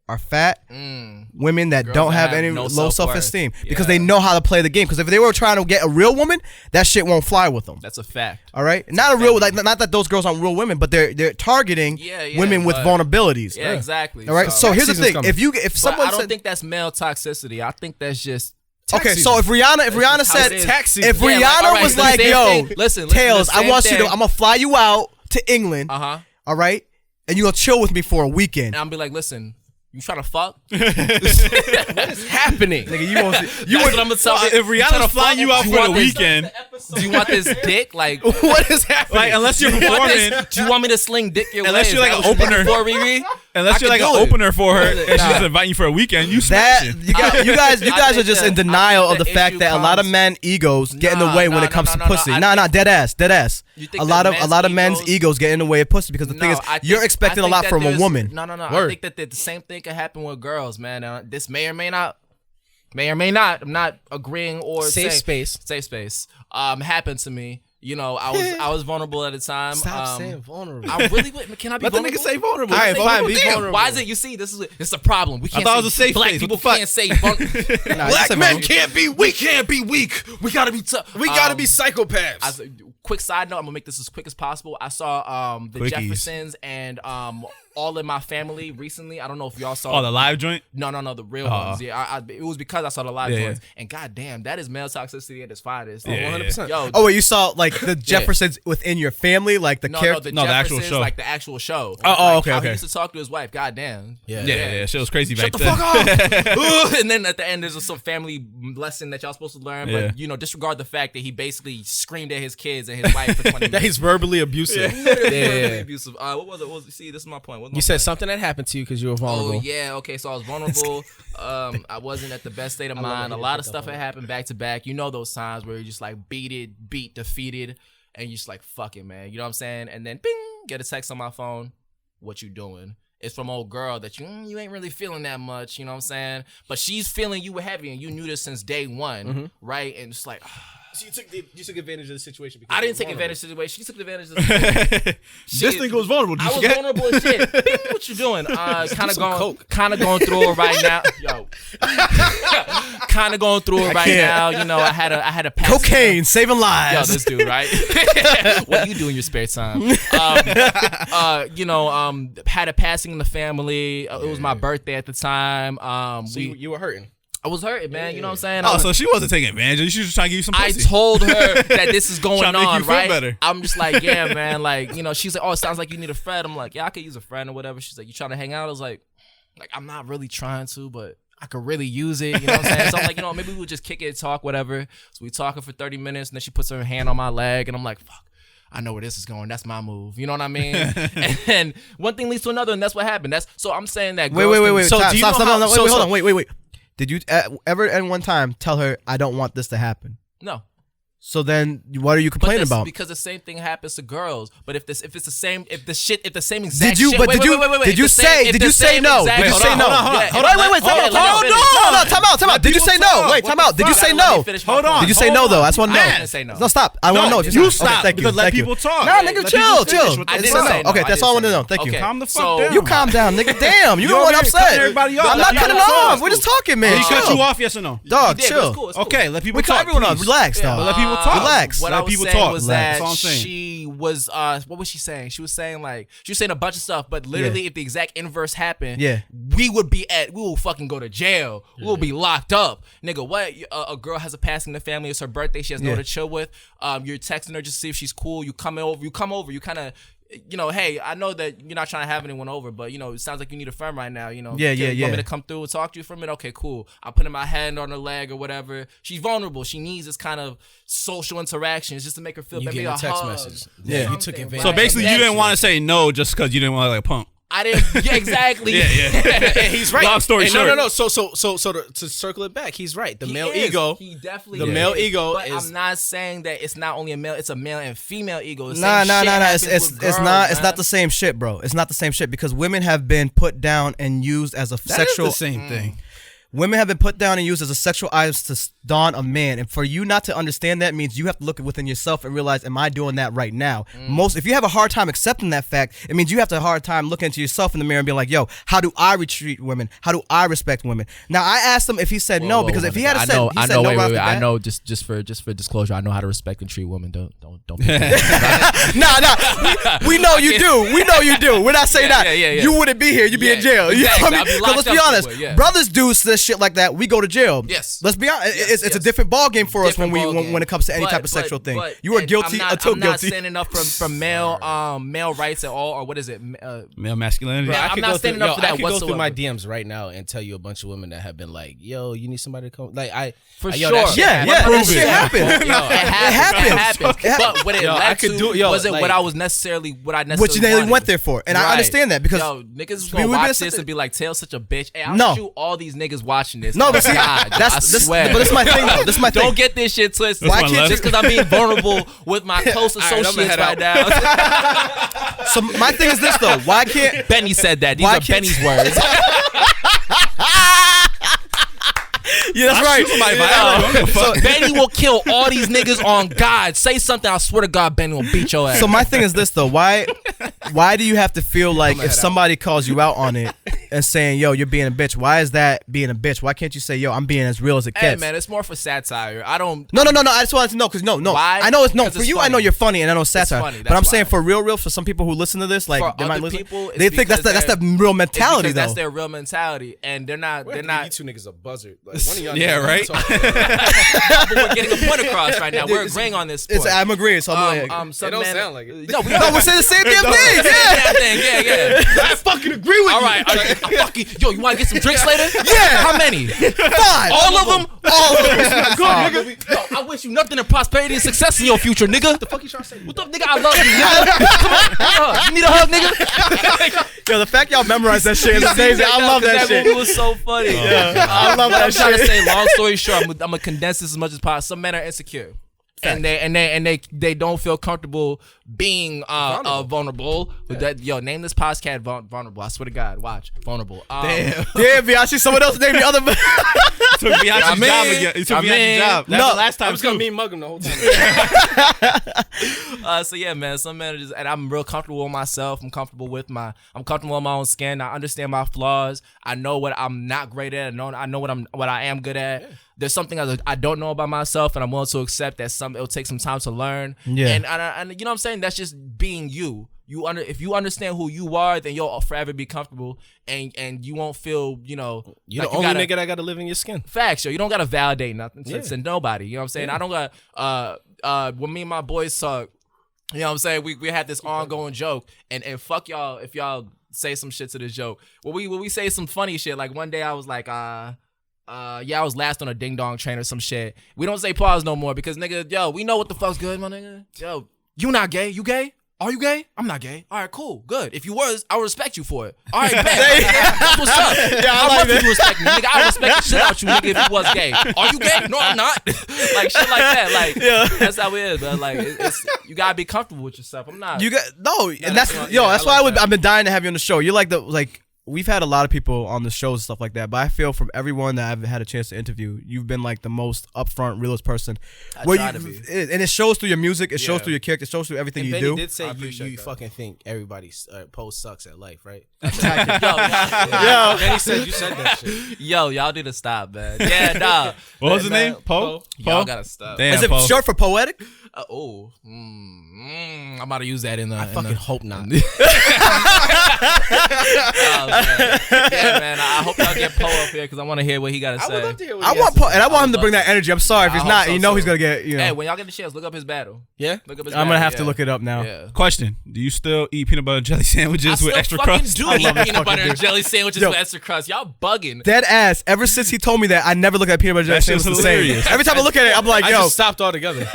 [SPEAKER 4] are fat women that
[SPEAKER 2] Girls
[SPEAKER 4] don't
[SPEAKER 2] that
[SPEAKER 4] have
[SPEAKER 2] have
[SPEAKER 4] any
[SPEAKER 2] no
[SPEAKER 4] low
[SPEAKER 2] self-worth.
[SPEAKER 4] self-esteem because
[SPEAKER 2] Yeah.
[SPEAKER 4] they know how to play the game. Because if they were trying to get a real woman, that shit won't fly with them.
[SPEAKER 2] That's a fact.
[SPEAKER 4] All right, not a real like not that those girls aren't real women, but they're targeting
[SPEAKER 2] Yeah,
[SPEAKER 4] women with
[SPEAKER 2] but-
[SPEAKER 4] vulnerabilities.
[SPEAKER 2] Yeah, exactly.
[SPEAKER 4] All right, so here's the
[SPEAKER 1] season's
[SPEAKER 4] thing:
[SPEAKER 1] coming.
[SPEAKER 4] if
[SPEAKER 2] But
[SPEAKER 4] someone
[SPEAKER 2] I don't
[SPEAKER 4] said,
[SPEAKER 2] think that's male toxicity. I think that's just
[SPEAKER 4] okay, so if Rihanna
[SPEAKER 2] just how
[SPEAKER 4] said,
[SPEAKER 2] it is.
[SPEAKER 1] Taxi.
[SPEAKER 4] if
[SPEAKER 2] Yeah,
[SPEAKER 4] Rihanna
[SPEAKER 2] like, all right,
[SPEAKER 4] was
[SPEAKER 2] the
[SPEAKER 4] like,
[SPEAKER 2] same
[SPEAKER 4] yo,
[SPEAKER 2] thing. Listen,
[SPEAKER 4] Tails,
[SPEAKER 2] the
[SPEAKER 4] I
[SPEAKER 2] same
[SPEAKER 4] want you to,
[SPEAKER 2] thing.
[SPEAKER 4] I'm gonna fly you out to England,
[SPEAKER 2] Uh-huh.
[SPEAKER 4] all right, and you gonna chill with me for a weekend.
[SPEAKER 2] And I'm be like, listen, you trying to fuck?
[SPEAKER 1] happening.
[SPEAKER 4] Nigga, you won't see.
[SPEAKER 2] You what I'm gonna tell you.
[SPEAKER 3] If Rihanna's flying you out for the weekend,
[SPEAKER 2] Do you want this dick? Like,
[SPEAKER 1] What is happening?
[SPEAKER 3] like unless you're
[SPEAKER 2] do you want
[SPEAKER 3] performing,
[SPEAKER 2] this? Do you want me to sling dick your way?
[SPEAKER 3] Unless
[SPEAKER 2] Is
[SPEAKER 3] you're like
[SPEAKER 2] that
[SPEAKER 3] an
[SPEAKER 2] what you're
[SPEAKER 3] opener.
[SPEAKER 2] looking for, Riri?
[SPEAKER 3] unless
[SPEAKER 2] I
[SPEAKER 3] you're like
[SPEAKER 2] could
[SPEAKER 3] an
[SPEAKER 2] do it.
[SPEAKER 3] opener for her, and she's
[SPEAKER 2] Nah.
[SPEAKER 3] just inviting you for a weekend, you
[SPEAKER 4] That
[SPEAKER 3] smashing.
[SPEAKER 4] you guys
[SPEAKER 2] I
[SPEAKER 4] are
[SPEAKER 2] think
[SPEAKER 4] just in
[SPEAKER 2] the-
[SPEAKER 4] denial
[SPEAKER 2] I
[SPEAKER 4] of the
[SPEAKER 2] think the
[SPEAKER 4] fact
[SPEAKER 2] issue
[SPEAKER 4] that a lot of
[SPEAKER 2] comes-
[SPEAKER 4] men egos get in the way when it comes to pussy.
[SPEAKER 2] I
[SPEAKER 4] Nah,
[SPEAKER 2] think-
[SPEAKER 4] dead ass.
[SPEAKER 2] You think
[SPEAKER 4] A
[SPEAKER 2] that
[SPEAKER 4] lot of
[SPEAKER 2] men's
[SPEAKER 4] men's egos get in the way of pussy because the thing is
[SPEAKER 2] I think-
[SPEAKER 4] you're expecting
[SPEAKER 2] I
[SPEAKER 4] a lot
[SPEAKER 2] think
[SPEAKER 4] from
[SPEAKER 2] that
[SPEAKER 4] a
[SPEAKER 2] there's-
[SPEAKER 4] woman.
[SPEAKER 2] No. I
[SPEAKER 1] Word.
[SPEAKER 2] think that the same thing can happen with girls, man. This may or may not. I'm not agreeing or
[SPEAKER 1] Safe
[SPEAKER 2] saying-
[SPEAKER 1] space.
[SPEAKER 2] Safe space. Happened to me. You know, I was vulnerable at the time.
[SPEAKER 1] Stop saying vulnerable.
[SPEAKER 2] I really can I be
[SPEAKER 3] Let the
[SPEAKER 2] vulnerable?
[SPEAKER 3] nigga say vulnerable.
[SPEAKER 1] All right, fine, be
[SPEAKER 2] Damn,
[SPEAKER 1] vulnerable.
[SPEAKER 2] why is it? You see, this is a problem. We can't.
[SPEAKER 3] thought it
[SPEAKER 2] say-
[SPEAKER 3] was a safe
[SPEAKER 2] Black
[SPEAKER 3] space.
[SPEAKER 2] people
[SPEAKER 3] What the fuck?
[SPEAKER 2] can't say vulnerable.
[SPEAKER 4] Nah,
[SPEAKER 1] Black
[SPEAKER 4] just
[SPEAKER 1] men
[SPEAKER 4] about-
[SPEAKER 1] can't be weak.
[SPEAKER 2] We can't be weak. We gotta be tough.
[SPEAKER 1] We gotta be psychopaths.
[SPEAKER 2] As a quick side note, I'm gonna make this as quick as possible. I saw the
[SPEAKER 3] Quickies.
[SPEAKER 2] Jeffersons and all in my family recently. I don't know if y'all saw.
[SPEAKER 3] Oh, the live joint.
[SPEAKER 2] No, the real ones. Yeah, it was because I saw the live
[SPEAKER 3] Yeah,
[SPEAKER 2] joints. And goddamn, that is male toxicity at its finest.
[SPEAKER 3] Yeah,
[SPEAKER 1] 100%.
[SPEAKER 2] Yo,
[SPEAKER 4] Oh wait, you saw like the Jeffersons within your family, like the
[SPEAKER 2] no,
[SPEAKER 4] character.
[SPEAKER 2] the
[SPEAKER 3] No, the actual
[SPEAKER 2] Jeffersons,
[SPEAKER 3] show.
[SPEAKER 2] like the actual show.
[SPEAKER 4] Oh,
[SPEAKER 2] Like,
[SPEAKER 4] okay,
[SPEAKER 2] how
[SPEAKER 4] okay.
[SPEAKER 2] he used to talk to his wife. Goddamn.
[SPEAKER 3] Yeah, shit was crazy
[SPEAKER 2] Shut
[SPEAKER 3] back
[SPEAKER 2] the
[SPEAKER 3] then.
[SPEAKER 2] fuck up. And then at the end, there's some family lesson that y'all supposed to learn.
[SPEAKER 3] Yeah.
[SPEAKER 2] But, disregard the fact that he basically screamed at his kids and his wife for 20
[SPEAKER 1] That
[SPEAKER 2] minutes.
[SPEAKER 1] he's verbally abusive.
[SPEAKER 2] Literally abusive. What was it? See, this is my point. What's my
[SPEAKER 1] You said
[SPEAKER 2] point?
[SPEAKER 1] something that happened to you because you were vulnerable.
[SPEAKER 2] Oh yeah, okay. So I was vulnerable. I wasn't at the best state of mind. A lot of stuff had happened back to back. You know those times where you're just like beat, defeated, and you're just like fuck it, man. You know what I'm saying? And then bing, get a text on my phone. What you doing? It's from old girl that you ain't really feeling that much. You know what I'm saying? But she's feeling you were heavy, and you knew this since day one, right? And it's like.
[SPEAKER 1] So you took advantage of the situation. Because
[SPEAKER 2] I didn't take advantage of the situation. She took advantage of the situation.
[SPEAKER 3] This nigga was vulnerable. Did you
[SPEAKER 2] I was
[SPEAKER 3] forget?
[SPEAKER 2] vulnerable as shit. Bing, what you doing? Kind of
[SPEAKER 1] coke.
[SPEAKER 2] going through it right now. Yo, kind of going through it right now. You know, I had a pass.
[SPEAKER 4] Cocaine saving
[SPEAKER 2] Yo,
[SPEAKER 4] lives.
[SPEAKER 2] this dude, right? What do you do in your spare time? Had a passing in the family. It was my birthday at the time.
[SPEAKER 1] So you were hurting.
[SPEAKER 2] I was hurting, man. You know what I'm saying?
[SPEAKER 3] Oh, so she wasn't taking advantage. She was just trying to give you some
[SPEAKER 2] I
[SPEAKER 3] pussy.
[SPEAKER 2] told her that this is going
[SPEAKER 3] Trying to make
[SPEAKER 2] on,
[SPEAKER 3] you feel
[SPEAKER 2] right?
[SPEAKER 3] better.
[SPEAKER 2] I'm just like, yeah, man. Like, she's like, oh, it sounds like you need a friend. I'm like, yeah, I could use a friend or whatever. She's like, you trying to hang out? I was like, I'm not really trying to, but I could really use it. You know what I'm saying? So I'm like, maybe we'll just kick it, talk, whatever. So we talking for 30 minutes, and then she puts her hand on my leg, and I'm like, fuck. I know where this is going. That's my move. You know what I mean? And then one thing leads to another, and that's what happened. So I'm saying that.
[SPEAKER 4] Wait.
[SPEAKER 2] So
[SPEAKER 4] Stop,
[SPEAKER 2] do you know
[SPEAKER 4] stop,
[SPEAKER 2] how?
[SPEAKER 4] no,
[SPEAKER 2] so,
[SPEAKER 4] wait,
[SPEAKER 2] so-
[SPEAKER 4] hold on. Wait. Did you ever at one time tell her I don't want this to happen?
[SPEAKER 2] No.
[SPEAKER 4] So then, what are you complaining about?
[SPEAKER 2] Because the same thing happens to girls. But if the same exact
[SPEAKER 4] Did you?
[SPEAKER 2] shit,
[SPEAKER 4] But
[SPEAKER 2] wait,
[SPEAKER 4] did you?
[SPEAKER 2] wait,
[SPEAKER 4] Did you say? Did you say no? Did you say no?
[SPEAKER 2] Wait,
[SPEAKER 4] Wait. Time out. Did you say no? Wait, time out. Did you say no?
[SPEAKER 3] Hold on.
[SPEAKER 4] Did you say no though? I just want to
[SPEAKER 2] I
[SPEAKER 4] know.
[SPEAKER 2] didn't say no.
[SPEAKER 4] No, stop. I want to know. if
[SPEAKER 3] You
[SPEAKER 4] okay,
[SPEAKER 3] stop.
[SPEAKER 4] thank you,
[SPEAKER 3] Because let
[SPEAKER 4] thank you.
[SPEAKER 3] people talk.
[SPEAKER 4] Nah,
[SPEAKER 3] Let
[SPEAKER 4] nigga,
[SPEAKER 3] people
[SPEAKER 4] chill.
[SPEAKER 3] finish what
[SPEAKER 2] I
[SPEAKER 3] they
[SPEAKER 2] didn't
[SPEAKER 3] say.
[SPEAKER 2] say no.
[SPEAKER 4] Okay,
[SPEAKER 2] I
[SPEAKER 4] that's
[SPEAKER 2] didn't
[SPEAKER 4] all I want
[SPEAKER 2] say
[SPEAKER 4] to
[SPEAKER 2] no.
[SPEAKER 4] know. Thank you.
[SPEAKER 2] Okay.
[SPEAKER 3] Calm the fuck
[SPEAKER 2] So-
[SPEAKER 3] down.
[SPEAKER 4] You calm down, nigga. Damn, you
[SPEAKER 3] You
[SPEAKER 4] don't
[SPEAKER 3] over
[SPEAKER 4] want
[SPEAKER 3] here
[SPEAKER 4] upset.
[SPEAKER 3] cutting everybody off.
[SPEAKER 4] I'm
[SPEAKER 3] Let
[SPEAKER 4] not
[SPEAKER 3] people
[SPEAKER 4] cutting
[SPEAKER 3] talk.
[SPEAKER 4] off. We're just talking, man.
[SPEAKER 3] Did he cut
[SPEAKER 4] Chill.
[SPEAKER 3] you off? Yes or no?
[SPEAKER 4] Dog,
[SPEAKER 2] He did, but
[SPEAKER 4] chill.
[SPEAKER 2] it's cool, it's cool.
[SPEAKER 3] Okay, let people
[SPEAKER 4] We cut
[SPEAKER 3] talk.
[SPEAKER 4] everyone off.
[SPEAKER 3] please.
[SPEAKER 4] Relax,
[SPEAKER 3] But
[SPEAKER 4] dog.
[SPEAKER 3] let people people talk.
[SPEAKER 4] Relax.
[SPEAKER 2] What
[SPEAKER 3] Let
[SPEAKER 2] I was
[SPEAKER 3] people
[SPEAKER 2] saying
[SPEAKER 3] talk.
[SPEAKER 2] was
[SPEAKER 3] That's
[SPEAKER 2] that
[SPEAKER 3] all I'm saying.
[SPEAKER 2] she was what was she saying? She was saying a bunch of stuff, but literally if the exact inverse happened, we will fucking go to jail. We will be locked up. Nigga, what? A girl has a passing in the family, it's her birthday, she has no one to chill with. You're texting her just to see if she's cool. You come over, you kind of, hey, I know that you're not trying to have anyone over, but it sounds like you need a friend right now. You want me to come through and talk to you for a minute? Okay, cool. I'm putting my hand on her leg or whatever. She's vulnerable. She needs this kind of social interactions just to make her feel better.
[SPEAKER 1] You get a text message.
[SPEAKER 2] Yeah,
[SPEAKER 1] you took advantage.
[SPEAKER 3] So basically, you didn't want to say no just because you didn't want to like a punk.
[SPEAKER 2] I didn't. Yeah, exactly.
[SPEAKER 1] He's right.
[SPEAKER 3] Long story short.
[SPEAKER 1] No. So to circle it back, he's right. The
[SPEAKER 2] He
[SPEAKER 1] male
[SPEAKER 2] is.
[SPEAKER 1] ego.
[SPEAKER 2] He definitely.
[SPEAKER 1] The
[SPEAKER 2] is.
[SPEAKER 1] male ego
[SPEAKER 2] But
[SPEAKER 1] is.
[SPEAKER 2] I'm not saying that it's not only a male. It's a male and female ego. The
[SPEAKER 4] Nah.
[SPEAKER 2] same shit happens
[SPEAKER 4] It's
[SPEAKER 2] with girls,
[SPEAKER 4] not. It's
[SPEAKER 2] man.
[SPEAKER 4] not the same shit, bro. It's not the same shit because women have been put down and used as a
[SPEAKER 3] That
[SPEAKER 4] sexual.
[SPEAKER 3] is the same thing.
[SPEAKER 4] Women have been put down and used as a sexual item to dawn a man, and for you not to understand that means you have to look within yourself and realize, am I doing that right now? If you have a hard time accepting that fact, it means you have to have a hard time looking into yourself in the mirror and being like, yo, how do I treat women? How do I respect women? Now I asked him if he said no, because if he had said no right off the bat-
[SPEAKER 2] I know. Just for disclosure, I know how to respect and treat women. Don't.
[SPEAKER 4] Nah. We know you do. We know you do. We're not saying that.
[SPEAKER 2] Yeah.
[SPEAKER 4] You wouldn't be here. You'd be in jail.
[SPEAKER 2] Exactly.
[SPEAKER 4] You know
[SPEAKER 2] I'd be
[SPEAKER 4] what I mean?
[SPEAKER 2] locked
[SPEAKER 4] Let's be
[SPEAKER 2] up
[SPEAKER 4] honest.
[SPEAKER 2] somewhere, yeah.
[SPEAKER 4] Brothers do this shit like that. We go to jail.
[SPEAKER 2] Yes.
[SPEAKER 4] Let's be honest.
[SPEAKER 2] Yes,
[SPEAKER 4] It's a different ball game for us when
[SPEAKER 2] Different
[SPEAKER 4] when it comes to any
[SPEAKER 2] But-
[SPEAKER 4] type of sexual
[SPEAKER 2] but-
[SPEAKER 4] thing.
[SPEAKER 2] but-
[SPEAKER 4] You are
[SPEAKER 2] and
[SPEAKER 4] guilty until
[SPEAKER 2] I'm not
[SPEAKER 4] guilty.
[SPEAKER 2] standing up for male rights at all, or what is it?
[SPEAKER 3] Male masculinity.
[SPEAKER 2] Bro, I'm not standing up for that
[SPEAKER 1] I could go through my
[SPEAKER 2] whatsoever.
[SPEAKER 1] DMs right now and tell you a bunch of women that have been like, "Yo, you need somebody to come." Like
[SPEAKER 2] For
[SPEAKER 1] yo,
[SPEAKER 2] sure.
[SPEAKER 1] that shit
[SPEAKER 4] Yeah,
[SPEAKER 1] happened.
[SPEAKER 4] that shit happened.
[SPEAKER 2] It happens. But what it
[SPEAKER 1] Yo, I
[SPEAKER 2] led
[SPEAKER 1] could
[SPEAKER 2] to
[SPEAKER 1] do- yo,
[SPEAKER 2] was it
[SPEAKER 1] like-
[SPEAKER 2] what I necessarily
[SPEAKER 4] What you
[SPEAKER 2] wanted.
[SPEAKER 4] went there for, and I
[SPEAKER 2] Right.
[SPEAKER 4] understand that because
[SPEAKER 2] yo, niggas is
[SPEAKER 4] we-
[SPEAKER 2] gonna
[SPEAKER 4] we've been
[SPEAKER 2] watch
[SPEAKER 4] such
[SPEAKER 2] this
[SPEAKER 4] a-
[SPEAKER 2] and be like, "Tayl's such a bitch." Hey, I'll
[SPEAKER 4] No.
[SPEAKER 2] shoot all these niggas watching this.
[SPEAKER 4] No,
[SPEAKER 2] Oh
[SPEAKER 4] but see,
[SPEAKER 2] God,
[SPEAKER 4] that's
[SPEAKER 2] I
[SPEAKER 4] this.
[SPEAKER 2] swear.
[SPEAKER 4] But this is my thing, though. This is my thing.
[SPEAKER 2] Don't get this shit twisted.
[SPEAKER 3] Why can't-
[SPEAKER 2] Just because I'm being vulnerable with my close
[SPEAKER 1] All right, I'ma
[SPEAKER 2] associates
[SPEAKER 1] head
[SPEAKER 2] right now.
[SPEAKER 4] So my thing is this though. Why can't?
[SPEAKER 2] Benny said that. These
[SPEAKER 4] Why
[SPEAKER 2] are
[SPEAKER 4] can't-
[SPEAKER 2] Benny's words.
[SPEAKER 4] Yeah, that's right.
[SPEAKER 2] So Benny will kill all these niggas on God. Say something, I swear to God, Benny will beat your ass.
[SPEAKER 4] So my thing is this though. Why do you have to feel like if somebody calls you out on it and saying, yo, you're being a bitch, why is that being a bitch? Why can't you say, yo, I'm being as real as it
[SPEAKER 2] Hey
[SPEAKER 4] gets?
[SPEAKER 2] man, it's more for satire. I don't.
[SPEAKER 4] No. I just wanted to know because no.
[SPEAKER 2] Why?
[SPEAKER 4] I know it's no
[SPEAKER 2] 'Cause
[SPEAKER 4] for
[SPEAKER 2] it's
[SPEAKER 4] you. I
[SPEAKER 2] funny.
[SPEAKER 4] know you're funny and I know satire.
[SPEAKER 2] funny,
[SPEAKER 4] But
[SPEAKER 2] that's
[SPEAKER 4] I'm saying
[SPEAKER 2] why.
[SPEAKER 4] for real, for some people who listen to this, like
[SPEAKER 2] For
[SPEAKER 4] they might
[SPEAKER 2] other
[SPEAKER 4] listen,
[SPEAKER 2] people, it's
[SPEAKER 4] they think that's
[SPEAKER 2] because
[SPEAKER 4] the real
[SPEAKER 2] It's
[SPEAKER 4] mentality
[SPEAKER 2] because
[SPEAKER 4] though.
[SPEAKER 2] that's their real mentality, and they're not.
[SPEAKER 1] You two niggas a buzzard. Like, one of y'all
[SPEAKER 3] Yeah,
[SPEAKER 1] niggas
[SPEAKER 3] right?
[SPEAKER 1] talking about-
[SPEAKER 2] But we're getting a point across right now. We're agreeing on this.
[SPEAKER 4] It's
[SPEAKER 2] Point.
[SPEAKER 4] I'm agreeing. So I'm like,
[SPEAKER 2] Some
[SPEAKER 1] It don't
[SPEAKER 2] men-
[SPEAKER 1] sound like it.
[SPEAKER 2] No, we
[SPEAKER 4] no, we're saying the same damn thing. Yeah.
[SPEAKER 2] Yeah.
[SPEAKER 1] I fucking agree with
[SPEAKER 2] All
[SPEAKER 1] you.
[SPEAKER 2] right, yo, you want to get some drinks later?
[SPEAKER 4] Yeah.
[SPEAKER 2] How many?
[SPEAKER 4] 5.
[SPEAKER 2] All of them?
[SPEAKER 4] All of them.
[SPEAKER 2] Good, nigga. Yo, I wish you nothing but prosperity and success in your future, nigga. The fuck you trying to say? What the nigga? I love you, nigga. Come on. You need a hug, nigga?
[SPEAKER 4] Yo, the fact y'all memorize that shit is amazing. I love that
[SPEAKER 2] That movie
[SPEAKER 4] shit.
[SPEAKER 2] was so funny.
[SPEAKER 4] I love
[SPEAKER 2] I'm
[SPEAKER 4] that
[SPEAKER 2] trying to
[SPEAKER 4] shit.
[SPEAKER 2] say, long story short, I'm gonna condense this as much as possible. Some men are insecure. And they don't feel comfortable being vulnerable. That, yo, name this podcast vulnerable. I swear to God, watch vulnerable.
[SPEAKER 4] Damn, Bianchi, someone else named the other.
[SPEAKER 3] Took Bianchi's job again. He took Bianchi's job. That's the last
[SPEAKER 1] I
[SPEAKER 3] time
[SPEAKER 1] was gonna
[SPEAKER 3] too.
[SPEAKER 1] mean mug him the whole time.
[SPEAKER 2] So yeah, man, some men are just, and I'm real comfortable with myself. I'm comfortable in my own skin. I understand my flaws. I know what I'm not great at. I know what I am good at. Yeah. There's something I don't know about myself, and I'm willing to accept that it'll take some time to learn. Yeah. And you know what I'm saying? That's just being you. If you understand who you are, then you'll forever be comfortable, and you won't feel,
[SPEAKER 1] You're
[SPEAKER 2] like
[SPEAKER 1] the only nigga that gotta live in your skin.
[SPEAKER 2] Facts, yo. You don't gotta validate nothing to nobody. You know what I'm saying? I don't got when me and my boys talk, you know what I'm saying? We had this ongoing joke, and fuck y'all if y'all say some shit to this joke. When we say some funny shit, like one day I was like, I was last on a ding dong train or some shit. We don't say pause no more because nigga, yo, we know what the fuck's good, my nigga. Yo, you not gay? You gay? Are you gay? I'm not gay. All right, cool, good. If you was, I would respect you for it. All right, bet. That's what's up.
[SPEAKER 4] Yeah, I like that.
[SPEAKER 2] You respect me, nigga. I respect the shit out you, nigga. If you was gay, are you gay? No, I'm not. Like shit like that. Like that's how it is, man. Like it's you gotta be comfortable with yourself. I'm not.
[SPEAKER 4] You got no, and that's
[SPEAKER 1] yeah,
[SPEAKER 4] that's
[SPEAKER 1] I
[SPEAKER 4] why
[SPEAKER 1] like that.
[SPEAKER 4] I've been dying to have you on the show. You're like we've had a lot of people on the shows and stuff like that, but I feel from everyone that I've had a chance to interview, you've been like the most upfront, realest person.
[SPEAKER 2] I try to be.
[SPEAKER 4] And it shows through your music, it shows through your character, it shows through everything
[SPEAKER 1] And
[SPEAKER 4] you
[SPEAKER 1] Benny
[SPEAKER 4] do.
[SPEAKER 1] did say you
[SPEAKER 2] appreciate that.
[SPEAKER 1] fucking think everybody's post sucks at life, right?
[SPEAKER 2] Yo,
[SPEAKER 1] Benny said you said that shit.
[SPEAKER 2] yo, y'all need to stop, man. Yeah, nah.
[SPEAKER 3] What was his name? Poe?
[SPEAKER 2] Y'all gotta stop.
[SPEAKER 3] Damn,
[SPEAKER 4] Is it
[SPEAKER 3] Poe.
[SPEAKER 4] short for poetic?
[SPEAKER 2] I'm about to use that in the.
[SPEAKER 1] I fucking hope not.
[SPEAKER 2] Oh, man. Yeah, man. I hope y'all get Poe up here because I want to hear what he got to say.
[SPEAKER 1] I would love to hear what
[SPEAKER 4] I
[SPEAKER 1] he
[SPEAKER 4] want
[SPEAKER 1] has to say.
[SPEAKER 4] I want him to bring that energy. I'm sorry if
[SPEAKER 2] I
[SPEAKER 4] he's
[SPEAKER 2] hope
[SPEAKER 4] not.
[SPEAKER 2] so,
[SPEAKER 4] You know
[SPEAKER 2] too.
[SPEAKER 4] he's gonna get. You know.
[SPEAKER 2] Hey, when y'all get the chance, look up his battle.
[SPEAKER 1] Yeah?
[SPEAKER 2] Look up his
[SPEAKER 4] I'm
[SPEAKER 2] battle.
[SPEAKER 4] gonna have to
[SPEAKER 2] yeah.
[SPEAKER 4] look it up now.
[SPEAKER 2] Yeah.
[SPEAKER 3] Question: do you still eat peanut butter and jelly
[SPEAKER 2] I
[SPEAKER 3] sandwiches with
[SPEAKER 2] still
[SPEAKER 3] extra
[SPEAKER 2] fucking
[SPEAKER 3] crust?
[SPEAKER 2] do
[SPEAKER 4] I
[SPEAKER 2] eat
[SPEAKER 4] love that
[SPEAKER 2] peanut butter
[SPEAKER 4] fucking
[SPEAKER 2] and
[SPEAKER 4] dude.
[SPEAKER 2] jelly sandwiches
[SPEAKER 4] Yo.
[SPEAKER 2] with extra crust. Y'all bugging.
[SPEAKER 4] Dead ass. Ever since he told me that, I never look at peanut butter jelly
[SPEAKER 3] That shit's
[SPEAKER 4] sandwiches the same.
[SPEAKER 3] hilarious.
[SPEAKER 4] Every time I look at it, I'm like,
[SPEAKER 1] I
[SPEAKER 4] yo,
[SPEAKER 1] just stopped altogether.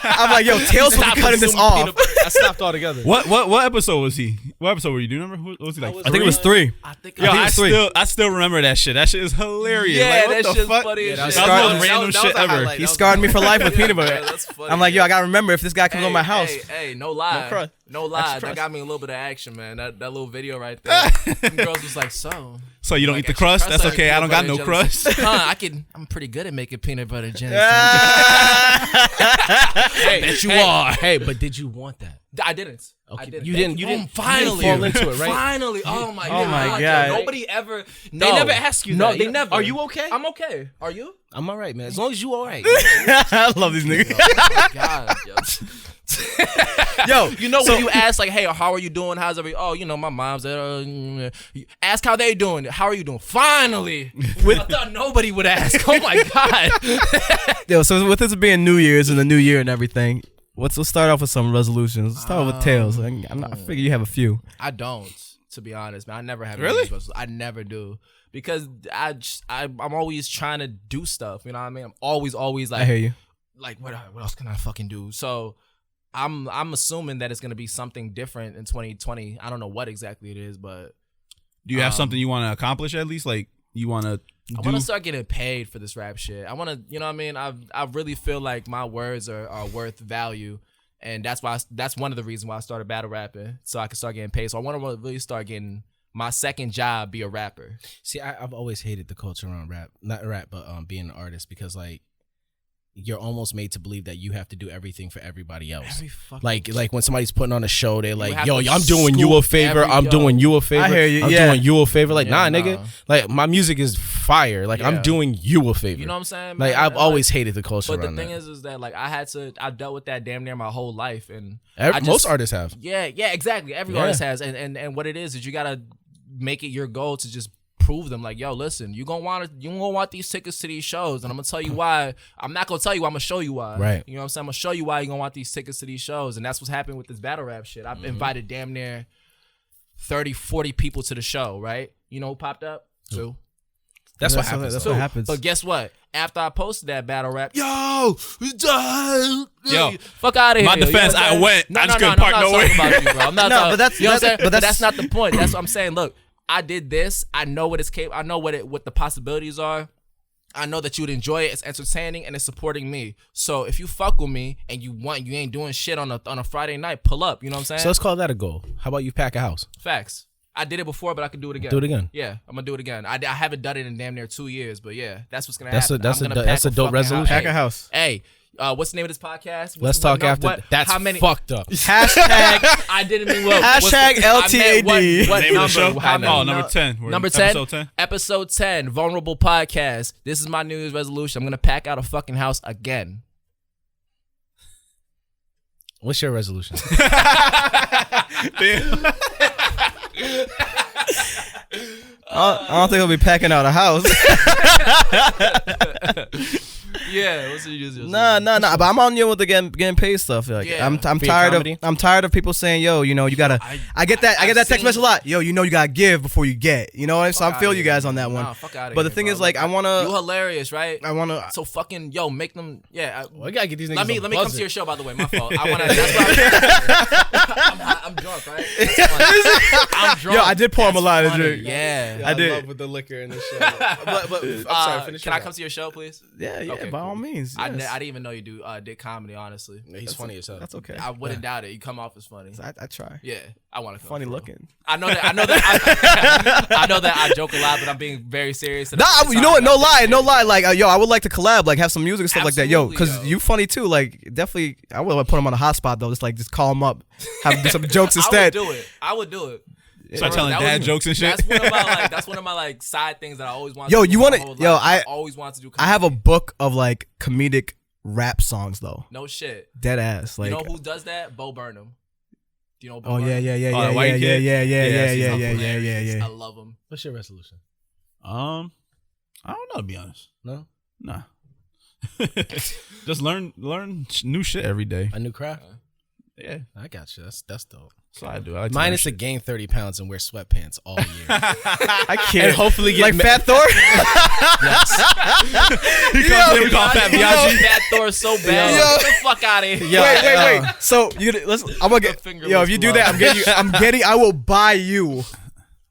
[SPEAKER 4] I'm like, yo, Tails will
[SPEAKER 2] Stop
[SPEAKER 4] be cutting this
[SPEAKER 2] consuming
[SPEAKER 4] off.
[SPEAKER 2] peanut butter.
[SPEAKER 1] I stopped altogether.
[SPEAKER 3] What episode was he? What episode were you? Do you remember? What was he like?
[SPEAKER 4] I think it was 3.
[SPEAKER 2] I think.
[SPEAKER 3] Yo,
[SPEAKER 4] think it
[SPEAKER 3] I
[SPEAKER 4] was 3.
[SPEAKER 3] still remember that shit. That shit is hilarious.
[SPEAKER 2] Yeah,
[SPEAKER 3] like, what
[SPEAKER 2] that
[SPEAKER 3] the
[SPEAKER 2] shit's
[SPEAKER 3] fuck?
[SPEAKER 2] funny as
[SPEAKER 1] Yeah,
[SPEAKER 2] shit.
[SPEAKER 1] that
[SPEAKER 3] That was the
[SPEAKER 1] was-
[SPEAKER 3] most random
[SPEAKER 1] that was
[SPEAKER 3] shit
[SPEAKER 1] a
[SPEAKER 3] ever.
[SPEAKER 1] highlight.
[SPEAKER 4] He
[SPEAKER 1] That was
[SPEAKER 4] scarred me for life with peanut
[SPEAKER 2] Yeah,
[SPEAKER 4] butter.
[SPEAKER 2] that's funny.
[SPEAKER 4] I'm like, yo, I gotta remember if this guy comes on my house.
[SPEAKER 2] Hey, no lie.
[SPEAKER 4] crust.
[SPEAKER 2] No lie.
[SPEAKER 4] Extra
[SPEAKER 2] That got me a little bit of action, man. That little video right there. Them girls was like, so.
[SPEAKER 3] So you don't
[SPEAKER 2] Like
[SPEAKER 3] eat the
[SPEAKER 2] extra
[SPEAKER 3] crust? That's
[SPEAKER 2] like
[SPEAKER 3] okay. I
[SPEAKER 2] peanut
[SPEAKER 3] don't got
[SPEAKER 2] butter
[SPEAKER 3] no
[SPEAKER 2] and jelly
[SPEAKER 3] crust.
[SPEAKER 2] Huh, I'm pretty good at making peanut butter and jelly.
[SPEAKER 1] Hey,
[SPEAKER 2] Bet you
[SPEAKER 1] hey,
[SPEAKER 2] are.
[SPEAKER 1] Hey, but did you want that?
[SPEAKER 2] I didn't.
[SPEAKER 1] Okay.
[SPEAKER 2] I didn't.
[SPEAKER 1] You didn't
[SPEAKER 2] Finally.
[SPEAKER 1] fall into it, right?
[SPEAKER 2] Finally. Oh my
[SPEAKER 4] Oh
[SPEAKER 2] god.
[SPEAKER 4] my
[SPEAKER 2] Yo,
[SPEAKER 4] God.
[SPEAKER 2] nobody ever.
[SPEAKER 1] No.
[SPEAKER 2] They never ask you
[SPEAKER 1] No,
[SPEAKER 2] that.
[SPEAKER 1] they
[SPEAKER 2] You-
[SPEAKER 1] never. Are you okay?
[SPEAKER 2] I'm okay. Are you?
[SPEAKER 1] I'm all right, man. As long as you all right.
[SPEAKER 4] I love these niggas.
[SPEAKER 2] Oh my god. Yo.
[SPEAKER 4] Yo,
[SPEAKER 2] You know when you ask like, hey, how are you doing? How's every? Oh, you know, my mom's there. Ask how they doing. How are you doing? Finally. I thought nobody would ask. Oh my god.
[SPEAKER 4] Yo, so with this being New Year's and the new year and everything, let's start off with some resolutions. Let's start with Tails. I figure you have a few.
[SPEAKER 2] I don't, to be honest, man. I never have.
[SPEAKER 3] Really?
[SPEAKER 2] Any resolutions. I never do because I'm always trying to do stuff. You know what I mean? I'm always like.
[SPEAKER 4] I hear you.
[SPEAKER 2] Like what else can I fucking do? So I'm assuming that it's gonna be something different in 2020. I don't know what exactly it is, but
[SPEAKER 3] Do you have something you want to accomplish at least? Like you want to
[SPEAKER 2] I want to start getting paid for this rap shit. I want to, you know what I mean? I really feel like my words are worth value, and that's one of the reasons why I started battle rapping, so I can start getting paid. So I want to really start getting my second job, be a rapper.
[SPEAKER 1] See, I've always hated the culture around rap, not rap, but being an artist, because like you're almost made to believe that you have to do everything for everybody else. Like when somebody's putting on a show, they're like,
[SPEAKER 2] have
[SPEAKER 1] "Yo,
[SPEAKER 2] to
[SPEAKER 1] I'm doing you a
[SPEAKER 2] scoop
[SPEAKER 1] favor.
[SPEAKER 2] every-
[SPEAKER 1] I'm
[SPEAKER 2] yo.
[SPEAKER 1] doing you a favor.
[SPEAKER 4] I hear you,
[SPEAKER 1] I'm
[SPEAKER 4] yeah.
[SPEAKER 1] doing you a favor." Like,
[SPEAKER 2] Yeah,
[SPEAKER 1] nah, nigga.
[SPEAKER 2] nah.
[SPEAKER 1] Like my music is fire. Like
[SPEAKER 2] Yeah.
[SPEAKER 1] I'm doing you a favor.
[SPEAKER 2] You know what I'm saying?
[SPEAKER 1] Like
[SPEAKER 2] man?
[SPEAKER 1] I've always hated the culture
[SPEAKER 2] But the
[SPEAKER 1] around
[SPEAKER 2] thing
[SPEAKER 1] that.
[SPEAKER 2] is that like I dealt with that damn near my whole life, and
[SPEAKER 1] Most artists have.
[SPEAKER 2] Yeah, exactly. Every
[SPEAKER 1] Yeah.
[SPEAKER 2] artist has, and what it is you gotta make it your goal to just prove them like, yo, listen, you gonna want these tickets to these shows, and I'm gonna tell you why. I'm not gonna tell you why, I'm gonna show you why.
[SPEAKER 1] Right.
[SPEAKER 2] You know what I'm saying? I'm gonna show you why you gonna want these tickets to these shows, and that's what's happening with this battle rap shit. I've invited damn near 30, 40 people to the show, right? You know who popped up? Two.
[SPEAKER 1] That's what happens.
[SPEAKER 4] That's
[SPEAKER 1] though.
[SPEAKER 4] what happens.
[SPEAKER 2] But guess what? After I posted that battle rap,
[SPEAKER 3] Yo,
[SPEAKER 2] fuck out of here.
[SPEAKER 3] my
[SPEAKER 2] you know
[SPEAKER 3] defense,
[SPEAKER 2] what I'm
[SPEAKER 3] I
[SPEAKER 2] saying?
[SPEAKER 3] went.
[SPEAKER 2] No,
[SPEAKER 3] I just
[SPEAKER 2] no,
[SPEAKER 3] couldn't
[SPEAKER 2] no,
[SPEAKER 3] park
[SPEAKER 2] I'm not
[SPEAKER 3] nowhere.
[SPEAKER 2] talking about you, bro. I'm not
[SPEAKER 4] No,
[SPEAKER 2] talking,
[SPEAKER 4] but that's-
[SPEAKER 2] you know what I'm saying?
[SPEAKER 4] but
[SPEAKER 2] But
[SPEAKER 4] that's-
[SPEAKER 2] that's not the point. That's what I'm saying. Look, I did this. I know what it's capable. I know what the possibilities are. I know that you would enjoy it. It's entertaining and it's supporting me. So if you fuck with me and you ain't doing shit on a Friday night, pull up. You know what I'm saying?
[SPEAKER 1] So let's call that a goal. How about you pack a house?
[SPEAKER 2] Facts. I did it before, but I can do it again.
[SPEAKER 1] Do it again.
[SPEAKER 2] Yeah, I'm gonna do it again. I haven't done it in damn near 2 years, but yeah, that's what's gonna
[SPEAKER 1] That's
[SPEAKER 2] happen.
[SPEAKER 1] a
[SPEAKER 2] I'm gonna
[SPEAKER 1] that's
[SPEAKER 2] pack
[SPEAKER 1] a dope
[SPEAKER 2] fucking
[SPEAKER 1] resolution.
[SPEAKER 4] Pack a house.
[SPEAKER 2] Hey, what's the name of this podcast?
[SPEAKER 1] Let's talk after. That's
[SPEAKER 2] how many?
[SPEAKER 1] fucked up.
[SPEAKER 4] Hashtag
[SPEAKER 2] I didn't mean what.
[SPEAKER 4] Hashtag
[SPEAKER 2] what's the- I meant
[SPEAKER 4] LTAD.
[SPEAKER 2] What
[SPEAKER 3] Name of the
[SPEAKER 2] number?
[SPEAKER 3] show?
[SPEAKER 2] How many?
[SPEAKER 3] Oh, number 10. We're
[SPEAKER 2] Number
[SPEAKER 3] in
[SPEAKER 2] 10.
[SPEAKER 3] episode 10.
[SPEAKER 2] Episode 10. Vulnerable podcast. This is my New Year's resolution. I'm gonna pack out a fucking house again.
[SPEAKER 1] What's your resolution?
[SPEAKER 4] I don't think he'll be packing out a house.
[SPEAKER 2] Yeah. What's your resolution?
[SPEAKER 4] Nah. But I'm on you with the getting paid stuff. Like,
[SPEAKER 2] Yeah.
[SPEAKER 4] I'm
[SPEAKER 1] For your
[SPEAKER 4] tired
[SPEAKER 1] comedy?
[SPEAKER 4] I'm tired of people saying, yo, you know, you gotta. I get that
[SPEAKER 2] I've
[SPEAKER 4] text
[SPEAKER 2] seen-
[SPEAKER 4] message a lot. Yo, you know, you gotta give before you get. You know what I'm saying? So
[SPEAKER 2] Fuck
[SPEAKER 4] I feel
[SPEAKER 2] outta
[SPEAKER 4] you
[SPEAKER 2] here,
[SPEAKER 4] guys on that
[SPEAKER 2] man.
[SPEAKER 4] one.
[SPEAKER 2] Nah, fuck outta
[SPEAKER 4] But the
[SPEAKER 2] here,
[SPEAKER 4] thing
[SPEAKER 2] bro.
[SPEAKER 4] is, like, I
[SPEAKER 2] You
[SPEAKER 4] wanna.
[SPEAKER 2] hilarious, right?
[SPEAKER 4] I wanna.
[SPEAKER 2] So fucking make them. Yeah.
[SPEAKER 1] Well, I gotta get these niggas.
[SPEAKER 2] Let me
[SPEAKER 1] a
[SPEAKER 2] come to
[SPEAKER 1] buzzer.
[SPEAKER 2] your show. By the way, my fault. I want to. I'm drunk, right? I'm drunk.
[SPEAKER 4] Yo, I did pour him a lot of
[SPEAKER 2] Funny.
[SPEAKER 4] drink.
[SPEAKER 2] Yeah.
[SPEAKER 4] I did.
[SPEAKER 1] love with the liquor in the show. but I'm sorry. Finish.
[SPEAKER 2] Can I come to your show, please?
[SPEAKER 4] Yeah,
[SPEAKER 2] Okay,
[SPEAKER 4] by by all means. Yes.
[SPEAKER 2] I didn't even know you did comedy. Honestly,
[SPEAKER 1] He's funny as hell.
[SPEAKER 4] That's okay.
[SPEAKER 2] I wouldn't doubt it. You come off as funny.
[SPEAKER 4] I try.
[SPEAKER 2] Yeah, I want to.
[SPEAKER 4] Funny looking.
[SPEAKER 2] I know that. I know that. I know that I joke a lot, but I'm being very serious.
[SPEAKER 4] Nah, you know what? No lie. Like, yo, I would like to collab, like have some music and stuff like that. Yo, because you funny too. Like, definitely, I would put him on a hotspot though. Just call him up, have some jokes instead.
[SPEAKER 2] I would do it.
[SPEAKER 3] Start telling dad jokes and shit.
[SPEAKER 2] That's one of my side things that I always want.
[SPEAKER 4] I
[SPEAKER 2] always want to do.
[SPEAKER 4] I have a book of like comedic rap songs though.
[SPEAKER 2] No shit.
[SPEAKER 4] Dead ass. Like,
[SPEAKER 2] you know who does that? Bo Burnham. Do you know?
[SPEAKER 4] Oh yeah.
[SPEAKER 3] Yeah.
[SPEAKER 2] I love him.
[SPEAKER 1] What's your resolution?
[SPEAKER 3] I don't know, to be honest.
[SPEAKER 1] No.
[SPEAKER 3] Nah. Just learn new shit every day.
[SPEAKER 1] A new craft.
[SPEAKER 3] Yeah,
[SPEAKER 1] I got you. That's dope.
[SPEAKER 3] So I do. I like
[SPEAKER 1] mine is to gain 30 pounds and wear sweatpants all year.
[SPEAKER 4] I can't.
[SPEAKER 1] And hopefully get
[SPEAKER 4] like Fat Thor.
[SPEAKER 1] Yes.
[SPEAKER 3] He comes in, we call Fat Biaggi.
[SPEAKER 2] Fat Thor is so bad. Get the fuck out of here.
[SPEAKER 4] Wait. So I'm gonna get. Yo, if you do that, I will buy you.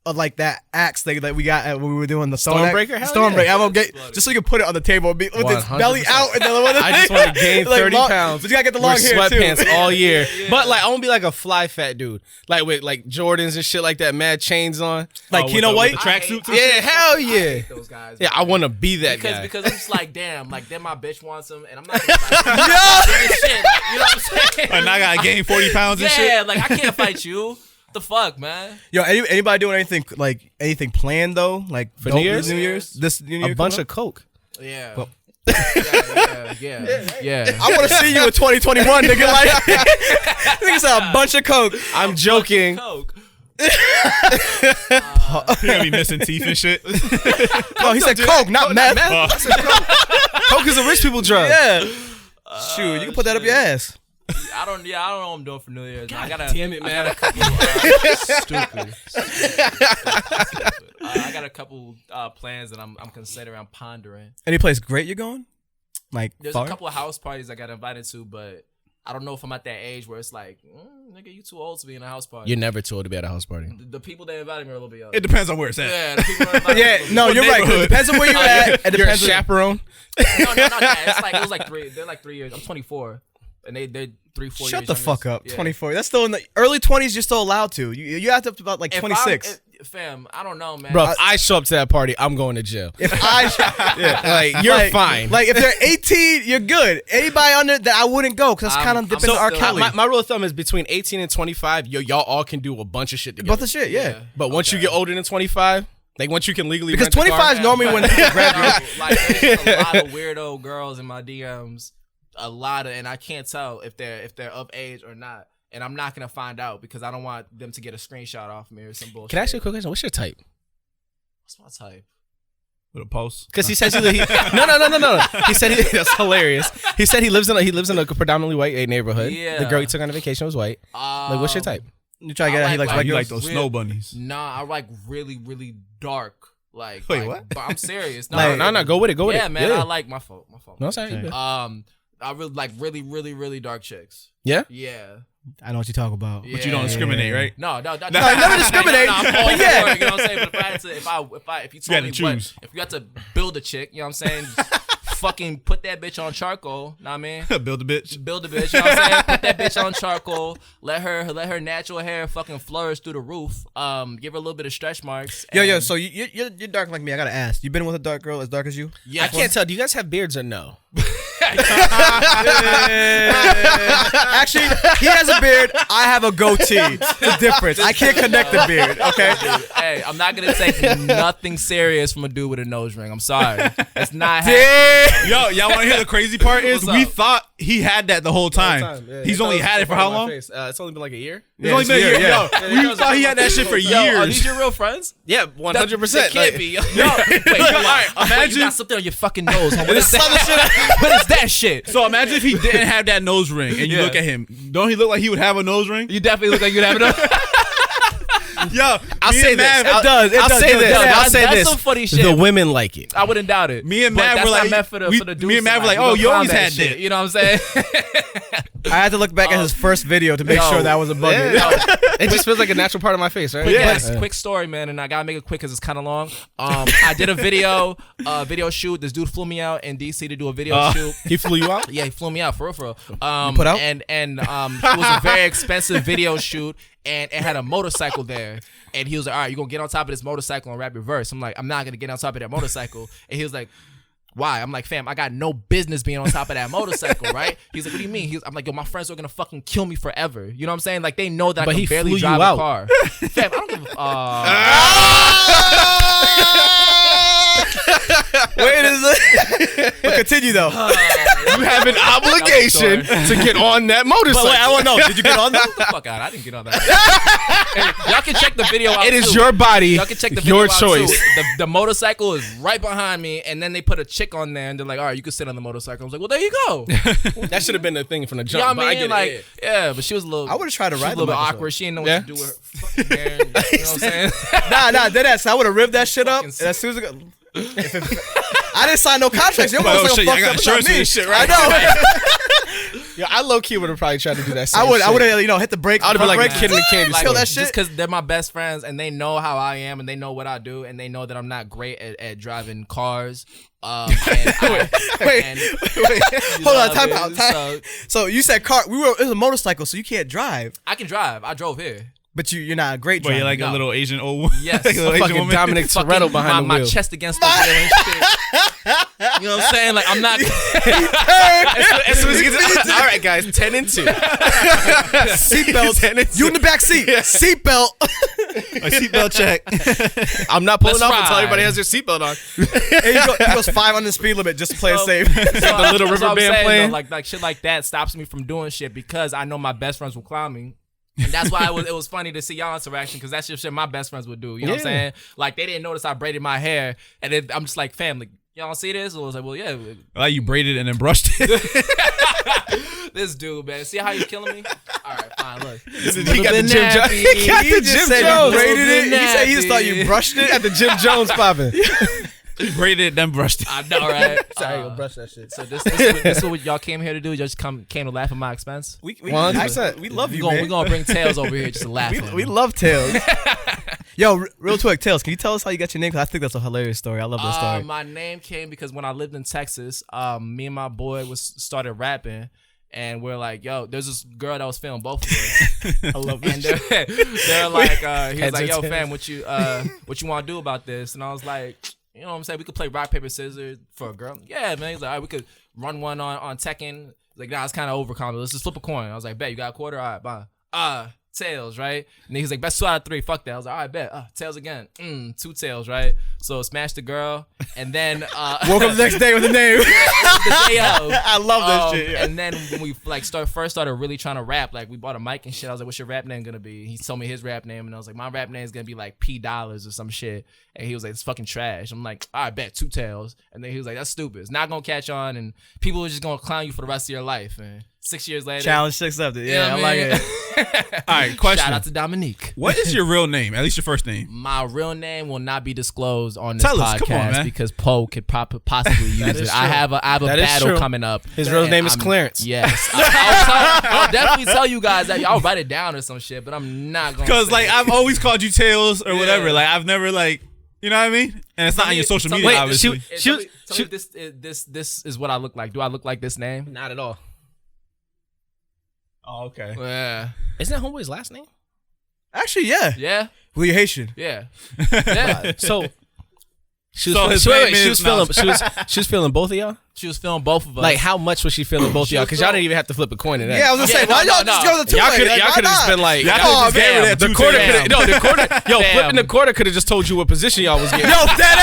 [SPEAKER 4] Like that axe thing that we got when we were doing the
[SPEAKER 1] Stormbreaker.
[SPEAKER 4] Stormbreaker. I'm gonna get just so you can put it on the table and be with its belly out. And
[SPEAKER 1] I just want to gain 30 pounds.
[SPEAKER 4] But you gotta get the long hair
[SPEAKER 1] sweatpants
[SPEAKER 4] too.
[SPEAKER 1] all year. Yeah. But like I want to be like a fly fat dude, like with like Jordans and shit like that, mad chains on, like Keno White
[SPEAKER 3] tracksuits.
[SPEAKER 1] Yeah, hell yeah.
[SPEAKER 2] I hate those guys.
[SPEAKER 1] Yeah, I want to be that guy
[SPEAKER 2] because I'm just like, damn, like then my bitch wants them, and I'm not gonna fight shit. Like, you know what I'm saying?
[SPEAKER 3] And I gotta gain 40 pounds and shit.
[SPEAKER 2] Yeah, like I can't fight you. The fuck, man.
[SPEAKER 4] Yo, anybody doing anything planned though? Like
[SPEAKER 1] for New Year's?
[SPEAKER 4] This New Year,
[SPEAKER 1] a bunch of coke.
[SPEAKER 2] Yeah.
[SPEAKER 4] Well,
[SPEAKER 2] yeah.
[SPEAKER 4] I want to see you in 2021, nigga. Like, nigga said a bunch of coke.
[SPEAKER 1] I'm joking.
[SPEAKER 2] Coke.
[SPEAKER 3] You're gonna be missing teeth and shit.
[SPEAKER 4] No, he said coke, not meth.
[SPEAKER 1] Coke is a rich people drug.
[SPEAKER 4] Yeah. Shoot, you can put that up your ass.
[SPEAKER 2] I don't know what I'm doing for New Year's.
[SPEAKER 1] God damn it, man.
[SPEAKER 2] I got a couple, stupid. I got a couple plans that I'm considering. I'm pondering.
[SPEAKER 4] Any place great you're going? Like
[SPEAKER 2] there's
[SPEAKER 4] far?
[SPEAKER 2] a couple of house parties I got invited to, but I don't know if I'm at that age where it's like, nigga, you too old to be in a house party.
[SPEAKER 1] You're never too old to be at a house party.
[SPEAKER 2] The people that invited me are a little bit young.
[SPEAKER 3] It depends on where it's at.
[SPEAKER 2] Yeah, the people that invited
[SPEAKER 4] Yeah, no, you're right. It depends on where you're at. It
[SPEAKER 1] You're a
[SPEAKER 4] depends on
[SPEAKER 1] chaperone.
[SPEAKER 2] No, not that. It was like 3. They're like 3 years. I'm 24, and they're 3-4 years.
[SPEAKER 4] Shut the fuck up.
[SPEAKER 2] Yeah.
[SPEAKER 4] 24. That's still in the early 20s. You're still allowed to. You have to up to about like 26.
[SPEAKER 2] Fam, I don't know, man.
[SPEAKER 1] Bro, if I show up to that party, I'm going to jail.
[SPEAKER 4] If I,
[SPEAKER 1] Like, you're fine.
[SPEAKER 4] Like if they're 18, you're good. Anybody under that, I wouldn't go because that's kind of depends on R. Kelly.
[SPEAKER 1] My rule of thumb is between 18 and 25, y'all all can do a bunch of shit together.
[SPEAKER 4] About the shit, yeah.
[SPEAKER 1] But once you get older than 25, like once you can legally
[SPEAKER 4] Because
[SPEAKER 1] rent a car,
[SPEAKER 4] 25 is normally when people graduate.
[SPEAKER 2] Like there's a lot of weirdo girls in my DMs, a lot of, and I can't tell if they're of age or not. And I'm not gonna find out because I don't want them to get a screenshot off me or some bullshit.
[SPEAKER 1] Can I ask you a quick question? What's your type?
[SPEAKER 2] What's my type?
[SPEAKER 3] With a post.
[SPEAKER 1] Because he says no. He said that's hilarious. He said he lives in a predominantly white neighborhood.
[SPEAKER 2] Yeah.
[SPEAKER 1] The girl he took on vacation was white. Like, what's your type?
[SPEAKER 4] You try to get out. He likes white
[SPEAKER 3] You
[SPEAKER 4] girls.
[SPEAKER 3] like those snow bunnies.
[SPEAKER 2] Nah, I like really, really dark. Like,
[SPEAKER 3] wait, what?
[SPEAKER 2] But I'm serious.
[SPEAKER 1] No, go with it. Go with it.
[SPEAKER 2] Yeah, man. I like my fault.
[SPEAKER 1] No, sorry.
[SPEAKER 4] Okay.
[SPEAKER 2] I really like really, really, really dark chicks.
[SPEAKER 1] Yeah.
[SPEAKER 2] Yeah.
[SPEAKER 4] I know what you talk about.
[SPEAKER 3] But you don't discriminate, right?
[SPEAKER 2] No,
[SPEAKER 4] never discriminate.
[SPEAKER 2] I'm all
[SPEAKER 4] But yeah.
[SPEAKER 2] for it, you know what I'm saying? But if you told me if you had to build a chick, you know what I'm saying? Fucking put that bitch on charcoal, know what I mean?
[SPEAKER 3] Build a bitch.
[SPEAKER 2] You know what I'm saying? Put that bitch on charcoal. Let her natural hair fucking flourish through the roof. Give her a little bit of stretch marks.
[SPEAKER 4] Yo. So you're dark like me. I gotta ask. You been with a dark girl as dark as you?
[SPEAKER 2] Yeah,
[SPEAKER 1] I can't tell. Do you guys have beards or no?
[SPEAKER 4] Actually, he has a beard. I have a goatee. The difference. I can't connect the beard. Okay.
[SPEAKER 2] Hey, I'm not gonna take nothing serious from a dude with a nose ring. I'm sorry. That's not
[SPEAKER 3] Yo, y'all want to hear the crazy part is
[SPEAKER 2] What's
[SPEAKER 3] we
[SPEAKER 2] up?
[SPEAKER 3] thought he had that the whole time.
[SPEAKER 1] Yeah,
[SPEAKER 3] He's only had it for how long?
[SPEAKER 1] It's only been like a year.
[SPEAKER 3] It's only been a year.
[SPEAKER 4] yeah.
[SPEAKER 3] Yo, we thought he had that shit for
[SPEAKER 2] Yo, are
[SPEAKER 3] years.
[SPEAKER 2] these your real friends?
[SPEAKER 1] Yeah, 100%.
[SPEAKER 2] It can't be. Yo, wait,
[SPEAKER 3] imagine-
[SPEAKER 2] you got something on your fucking nose. Huh? What is that? What is that shit?
[SPEAKER 3] So imagine if he didn't have that nose ring and you look at him. Don't he look like he would have a nose ring?
[SPEAKER 2] You definitely look like you'd have it.
[SPEAKER 3] Yo,
[SPEAKER 1] I'll say this.
[SPEAKER 4] It does.
[SPEAKER 1] I'll say this. I'll say
[SPEAKER 2] That's
[SPEAKER 1] this.
[SPEAKER 2] some funny shit.
[SPEAKER 1] The women like it.
[SPEAKER 2] I wouldn't doubt it.
[SPEAKER 3] Me and
[SPEAKER 2] But
[SPEAKER 3] Matt
[SPEAKER 2] that's
[SPEAKER 3] were
[SPEAKER 2] not
[SPEAKER 3] like,
[SPEAKER 2] meant for the dudes.
[SPEAKER 3] me and Matt were like,
[SPEAKER 2] we
[SPEAKER 3] oh,
[SPEAKER 2] gonna
[SPEAKER 3] you always
[SPEAKER 2] combat
[SPEAKER 3] had
[SPEAKER 2] shit.
[SPEAKER 3] that.
[SPEAKER 2] You know what I'm saying?
[SPEAKER 4] I had to look back at his first video to make sure that was a bug.
[SPEAKER 1] It just feels like a natural part of my face, right?
[SPEAKER 2] Quick story, man, and I gotta make it quick because it's kind of long. I did a video shoot. This dude flew me out in DC to do a video shoot.
[SPEAKER 1] He flew you out?
[SPEAKER 2] Yeah, he flew me out for real.
[SPEAKER 4] Put out?
[SPEAKER 2] And it was a very expensive video shoot, and it had a motorcycle there. And he was like, all right, you're gonna get on top of this motorcycle and rap your verse. I'm like, I'm not gonna get on top of that motorcycle. And he was like, why? I'm like, fam, I got no business being on top of that motorcycle, right? He's like, what do you mean? I'm like, yo, my friends are gonna fucking kill me forever. You know what I'm saying? Like, they know that I can barely drive a car. Fam, I don't give a
[SPEAKER 4] Wait a second. But continue though.
[SPEAKER 1] You have an obligation to get on that motorcycle.
[SPEAKER 4] But wait, I want to know. Did you get on that?
[SPEAKER 2] Get the fuck out. I didn't get on that. Hey, y'all can check the video out.
[SPEAKER 1] It is
[SPEAKER 2] too.
[SPEAKER 1] your body.
[SPEAKER 2] Y'all can check the video
[SPEAKER 1] your
[SPEAKER 2] out
[SPEAKER 1] choice.
[SPEAKER 2] Too. The motorcycle is right behind me, and then they put a chick on there, and they're like, all right, you can sit on the motorcycle. I was like, well, there you go.
[SPEAKER 1] That should have been the thing from the
[SPEAKER 2] You know
[SPEAKER 1] jump.
[SPEAKER 2] what I mean?
[SPEAKER 1] Get
[SPEAKER 2] Like,
[SPEAKER 1] it.
[SPEAKER 2] yeah, but she was a little.
[SPEAKER 4] I would have tried to
[SPEAKER 2] She was
[SPEAKER 4] ride
[SPEAKER 2] a little
[SPEAKER 4] the
[SPEAKER 2] bit
[SPEAKER 4] motorcycle.
[SPEAKER 2] awkward. She didn't know what to do with her fucking hair. You know what I'm saying?
[SPEAKER 4] Nah, dead ass. I would have ripped that shit up. And as soon as it I didn't sign no contracts. Your motorcycle fucked up.
[SPEAKER 3] Insurance for this shit, right?
[SPEAKER 4] I know.
[SPEAKER 1] Yeah, I low key would have probably tried to do that.
[SPEAKER 4] I would have, hit the brake.
[SPEAKER 1] I would have been like
[SPEAKER 4] brake,
[SPEAKER 1] kid in the candy
[SPEAKER 2] Like,
[SPEAKER 1] store.
[SPEAKER 4] that shit.
[SPEAKER 2] just because they're my best friends and they know how I am and they know what I do and they know that I'm not great at driving cars. Wait.
[SPEAKER 4] Hold on, time out. So you said car. It was a motorcycle, so you can't drive.
[SPEAKER 2] I can drive. I drove here.
[SPEAKER 4] But you're not a great
[SPEAKER 3] But
[SPEAKER 4] driver.
[SPEAKER 3] you're like
[SPEAKER 2] No.
[SPEAKER 3] a little Asian old woman.
[SPEAKER 2] Yes.
[SPEAKER 3] Like a little Asian
[SPEAKER 1] Fucking
[SPEAKER 3] woman.
[SPEAKER 1] Dominic
[SPEAKER 2] Fucking
[SPEAKER 1] Toretto behind the
[SPEAKER 2] my
[SPEAKER 1] wheel.
[SPEAKER 2] chest against the wheel and shit. You know what I'm saying? Like, I'm not.
[SPEAKER 1] As soon as he gets all right, guys, 10 and 2.
[SPEAKER 4] Seatbelt. You in the back seat. Seatbelt.
[SPEAKER 3] A seatbelt check.
[SPEAKER 1] I'm not pulling
[SPEAKER 2] Let's
[SPEAKER 1] off until
[SPEAKER 2] ride.
[SPEAKER 1] everybody has their seatbelt on.
[SPEAKER 4] He goes 5 on the speed limit just to play it safe.
[SPEAKER 1] The little river
[SPEAKER 2] I'm
[SPEAKER 1] band
[SPEAKER 2] saying,
[SPEAKER 1] playing.
[SPEAKER 2] though, like shit like that stops me from doing shit because I know my best friends will clown me. And that's why it was funny to see y'all interaction because that's just shit my best friends would do. You know what I'm saying? Like, they didn't notice I braided my hair. And then I'm just like, fam, like, y'all see this? And I was like, well, yeah.
[SPEAKER 3] Like you braided and then brushed it.
[SPEAKER 2] This dude, man. See how he's killing me? All right, fine, look.
[SPEAKER 1] He got the Jim Jones. He got the Jim Jones.
[SPEAKER 4] Braided it. He said he just thought you brushed it.
[SPEAKER 1] Got the Jim Jones popping.
[SPEAKER 3] You braided it, then brushed it.
[SPEAKER 2] I know, right?
[SPEAKER 1] Sorry, go brush that shit.
[SPEAKER 2] So this is what y'all came here to do? Y'all just came to laugh at my expense?
[SPEAKER 4] We
[SPEAKER 1] 100%.
[SPEAKER 4] we love you,
[SPEAKER 2] We're
[SPEAKER 4] man.
[SPEAKER 2] gonna bring Tails over here just to laugh at him.
[SPEAKER 4] We love Tails. Yo, real quick, Tails, can you tell us how you got your name? 'Cause I think that's a hilarious story. I love that story.
[SPEAKER 2] My name came because when I lived in Texas, me and my boy started rapping. And we're like, yo, there's this girl that was feeling both of us.
[SPEAKER 4] I love this.
[SPEAKER 2] And they're like, he was like, yo,
[SPEAKER 1] Heads or
[SPEAKER 2] fam, what you want to do about this? And I was like, you know what I'm saying? We could play rock, paper, scissors for a girl. Yeah, man. He's like, all right, we could run one on Tekken. He's like, nah, it's kind of overcommon. Let's just flip a coin. I was like, bet, you got a quarter? All right, bye. Tails, right? And he's like, best 2 out of 3. Fuck that. I was like, all right, bet. Tails again. 2 tails, right? So smash the girl. And then
[SPEAKER 4] Woke up the next day with a name.
[SPEAKER 2] the day of.
[SPEAKER 4] I love this shit. Yeah.
[SPEAKER 2] And then when we like first started really trying to rap, like we bought a mic and shit. I was like, "What's your rap name gonna be?" He told me his rap name, and I was like, "My rap name is gonna be like P Dollars or some shit." And he was like, "It's fucking trash." I'm like, "All right, bet 2 tails." And then he was like, "That's stupid. It's not gonna catch on, and people are just gonna clown you for the rest of your life." And 6 years later,
[SPEAKER 4] Challenge accepted.
[SPEAKER 2] you
[SPEAKER 4] Yeah,
[SPEAKER 2] know
[SPEAKER 4] I
[SPEAKER 2] what
[SPEAKER 4] like
[SPEAKER 2] mean?
[SPEAKER 4] it.
[SPEAKER 3] All right, question.
[SPEAKER 2] Shout out to Dominique.
[SPEAKER 3] What is your real name? At least your first name.
[SPEAKER 2] My real name will not be disclosed on this
[SPEAKER 3] Tell us, come on,
[SPEAKER 2] podcast
[SPEAKER 3] man.
[SPEAKER 2] because Poe could possibly use it.
[SPEAKER 1] is
[SPEAKER 2] I have a
[SPEAKER 1] That is
[SPEAKER 2] battle
[SPEAKER 1] true.
[SPEAKER 2] coming up.
[SPEAKER 1] His real
[SPEAKER 2] And
[SPEAKER 1] name is Clarence.
[SPEAKER 2] Yes, I'll definitely tell you guys that. I'll write it down or some shit, but I'm not going.
[SPEAKER 3] Because like I've always called you Tails or
[SPEAKER 2] Yeah.
[SPEAKER 3] whatever. Like I've never like, you know what I mean? And it's not on your social media,
[SPEAKER 1] Wait,
[SPEAKER 3] obviously.
[SPEAKER 2] Tell me if this is what I look like. Do I look like this name?
[SPEAKER 1] Not at all.
[SPEAKER 3] Oh, okay.
[SPEAKER 2] Yeah,
[SPEAKER 1] Isn't that homeboy's last name?
[SPEAKER 4] Actually, yeah.
[SPEAKER 2] yeah,
[SPEAKER 4] Well, you're Haitian.
[SPEAKER 2] yeah, yeah.
[SPEAKER 1] So she was,
[SPEAKER 3] So his
[SPEAKER 1] she
[SPEAKER 3] name
[SPEAKER 1] was
[SPEAKER 3] is-
[SPEAKER 1] feeling she was feeling both of y'all.
[SPEAKER 2] She was feeling both of us.
[SPEAKER 1] Like how much was she feeling both of y'all? Because y'all didn't even have to flip a coin in that.
[SPEAKER 4] Yeah, I was gonna say,
[SPEAKER 2] Yeah,
[SPEAKER 4] why
[SPEAKER 2] no,
[SPEAKER 4] y'all
[SPEAKER 2] no,
[SPEAKER 4] just
[SPEAKER 2] no.
[SPEAKER 4] go to the
[SPEAKER 1] Y'all
[SPEAKER 4] two-way?
[SPEAKER 1] could
[SPEAKER 4] Like,
[SPEAKER 1] y'all
[SPEAKER 4] why
[SPEAKER 1] could have just
[SPEAKER 4] not?
[SPEAKER 1] been like,
[SPEAKER 3] Y'all
[SPEAKER 1] y'all
[SPEAKER 3] could've just gave her that
[SPEAKER 1] the
[SPEAKER 3] two
[SPEAKER 1] quarter
[SPEAKER 3] tails.
[SPEAKER 1] could no the quarter yo
[SPEAKER 2] Damn.
[SPEAKER 1] flipping the quarter could have just told you what position y'all was getting.
[SPEAKER 4] Yo, that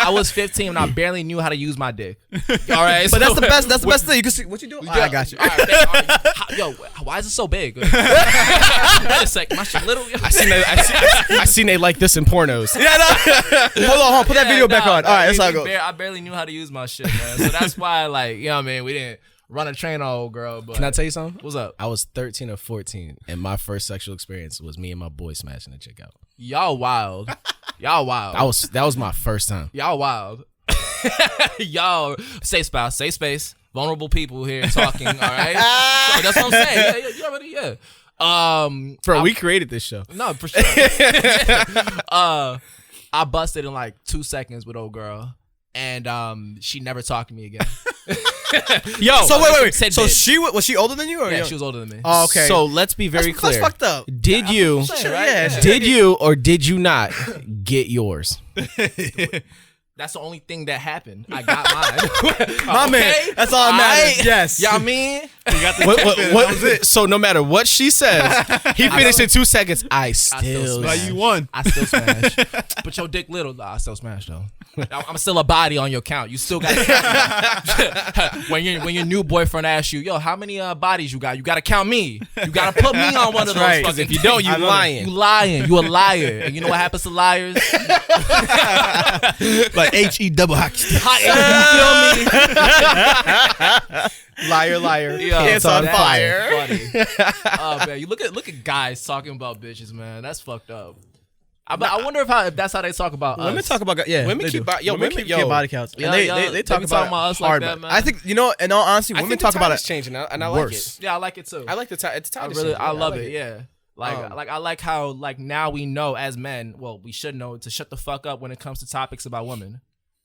[SPEAKER 2] I was 15 and I barely knew how to use my dick. All right,
[SPEAKER 4] But that's the best. That's the best thing. You can see what you doing. I got you.
[SPEAKER 2] All right, man, all right. Yo, why is it so big? Wait a sec, my shit little.
[SPEAKER 1] I seen they like this in pornos.
[SPEAKER 4] Yeah, no. Hold on. Put that video back on. All right, that's how it goes.
[SPEAKER 2] I barely knew how to use my shit, man. So that's why, like, you know what I mean? We didn't run a train on old girl. But
[SPEAKER 1] Can I tell you something?
[SPEAKER 2] what's up?
[SPEAKER 1] I was 13 or 14, and my first sexual experience was me and my boy smashing a chick out.
[SPEAKER 2] Y'all wild. Y'all wild.
[SPEAKER 1] That was my first time.
[SPEAKER 2] Y'all wild. Yo, safe space. Vulnerable people here talking. All right, so that's what I'm saying. Yeah, you already
[SPEAKER 1] Bro, we created this show.
[SPEAKER 2] No, for sure. I busted in like 2 seconds with old girl, and she never talked to me again.
[SPEAKER 4] Yo, so wait.
[SPEAKER 2] Tidbit.
[SPEAKER 4] So was she older than you? Or
[SPEAKER 2] Yeah,
[SPEAKER 4] young?
[SPEAKER 2] she was older than me.
[SPEAKER 4] Oh, okay.
[SPEAKER 1] So let's be very clear.
[SPEAKER 4] That's fucked up.
[SPEAKER 1] Did you?
[SPEAKER 4] Sure, yeah.
[SPEAKER 1] Did you or did you not get yours?
[SPEAKER 2] That's the only thing that happened. I got mine.
[SPEAKER 4] My man, that's all that matters. Yes.
[SPEAKER 2] Yeah, I mean,
[SPEAKER 1] What, so no matter what she says, he finished in 2 seconds. I still
[SPEAKER 2] smash.
[SPEAKER 3] You won.
[SPEAKER 2] I still smash. But your dick little, I still smash though. I'm still a body on your count. You still got when your new boyfriend asks you, yo, how many bodies you got? You got to count me. You got to put me on one of those.
[SPEAKER 4] Right.
[SPEAKER 2] Fucking
[SPEAKER 1] if you don't, you lying.
[SPEAKER 2] You lying. You a liar. And you know what happens to liars?
[SPEAKER 3] Like HE double hockey stick.
[SPEAKER 2] You feel me?
[SPEAKER 1] Liar.
[SPEAKER 2] Yo,
[SPEAKER 1] It's on
[SPEAKER 2] that's
[SPEAKER 1] fire.
[SPEAKER 2] Funny. Oh man, you look at guys talking about bitches, man. That's fucked up. I wonder if that's how they talk about us.
[SPEAKER 4] Women talk about
[SPEAKER 1] Women
[SPEAKER 4] they
[SPEAKER 1] keep
[SPEAKER 4] do.
[SPEAKER 1] women
[SPEAKER 4] keep
[SPEAKER 1] keep
[SPEAKER 4] body counts.
[SPEAKER 2] Yeah,
[SPEAKER 4] And they
[SPEAKER 2] yeah,
[SPEAKER 4] talk
[SPEAKER 2] be
[SPEAKER 4] about
[SPEAKER 2] talking about us like
[SPEAKER 4] hard,
[SPEAKER 2] that,
[SPEAKER 4] but
[SPEAKER 2] man.
[SPEAKER 4] I think in all honesty, women talk about
[SPEAKER 1] it's
[SPEAKER 4] it.
[SPEAKER 1] changing, and I like
[SPEAKER 4] worse.
[SPEAKER 1] it.
[SPEAKER 2] Yeah, I like it too.
[SPEAKER 1] I like the time. It's time.
[SPEAKER 2] I love it.
[SPEAKER 1] Like
[SPEAKER 2] Yeah. I like how like now we know as men. Well, we should know to shut the fuck up when it comes to topics about women.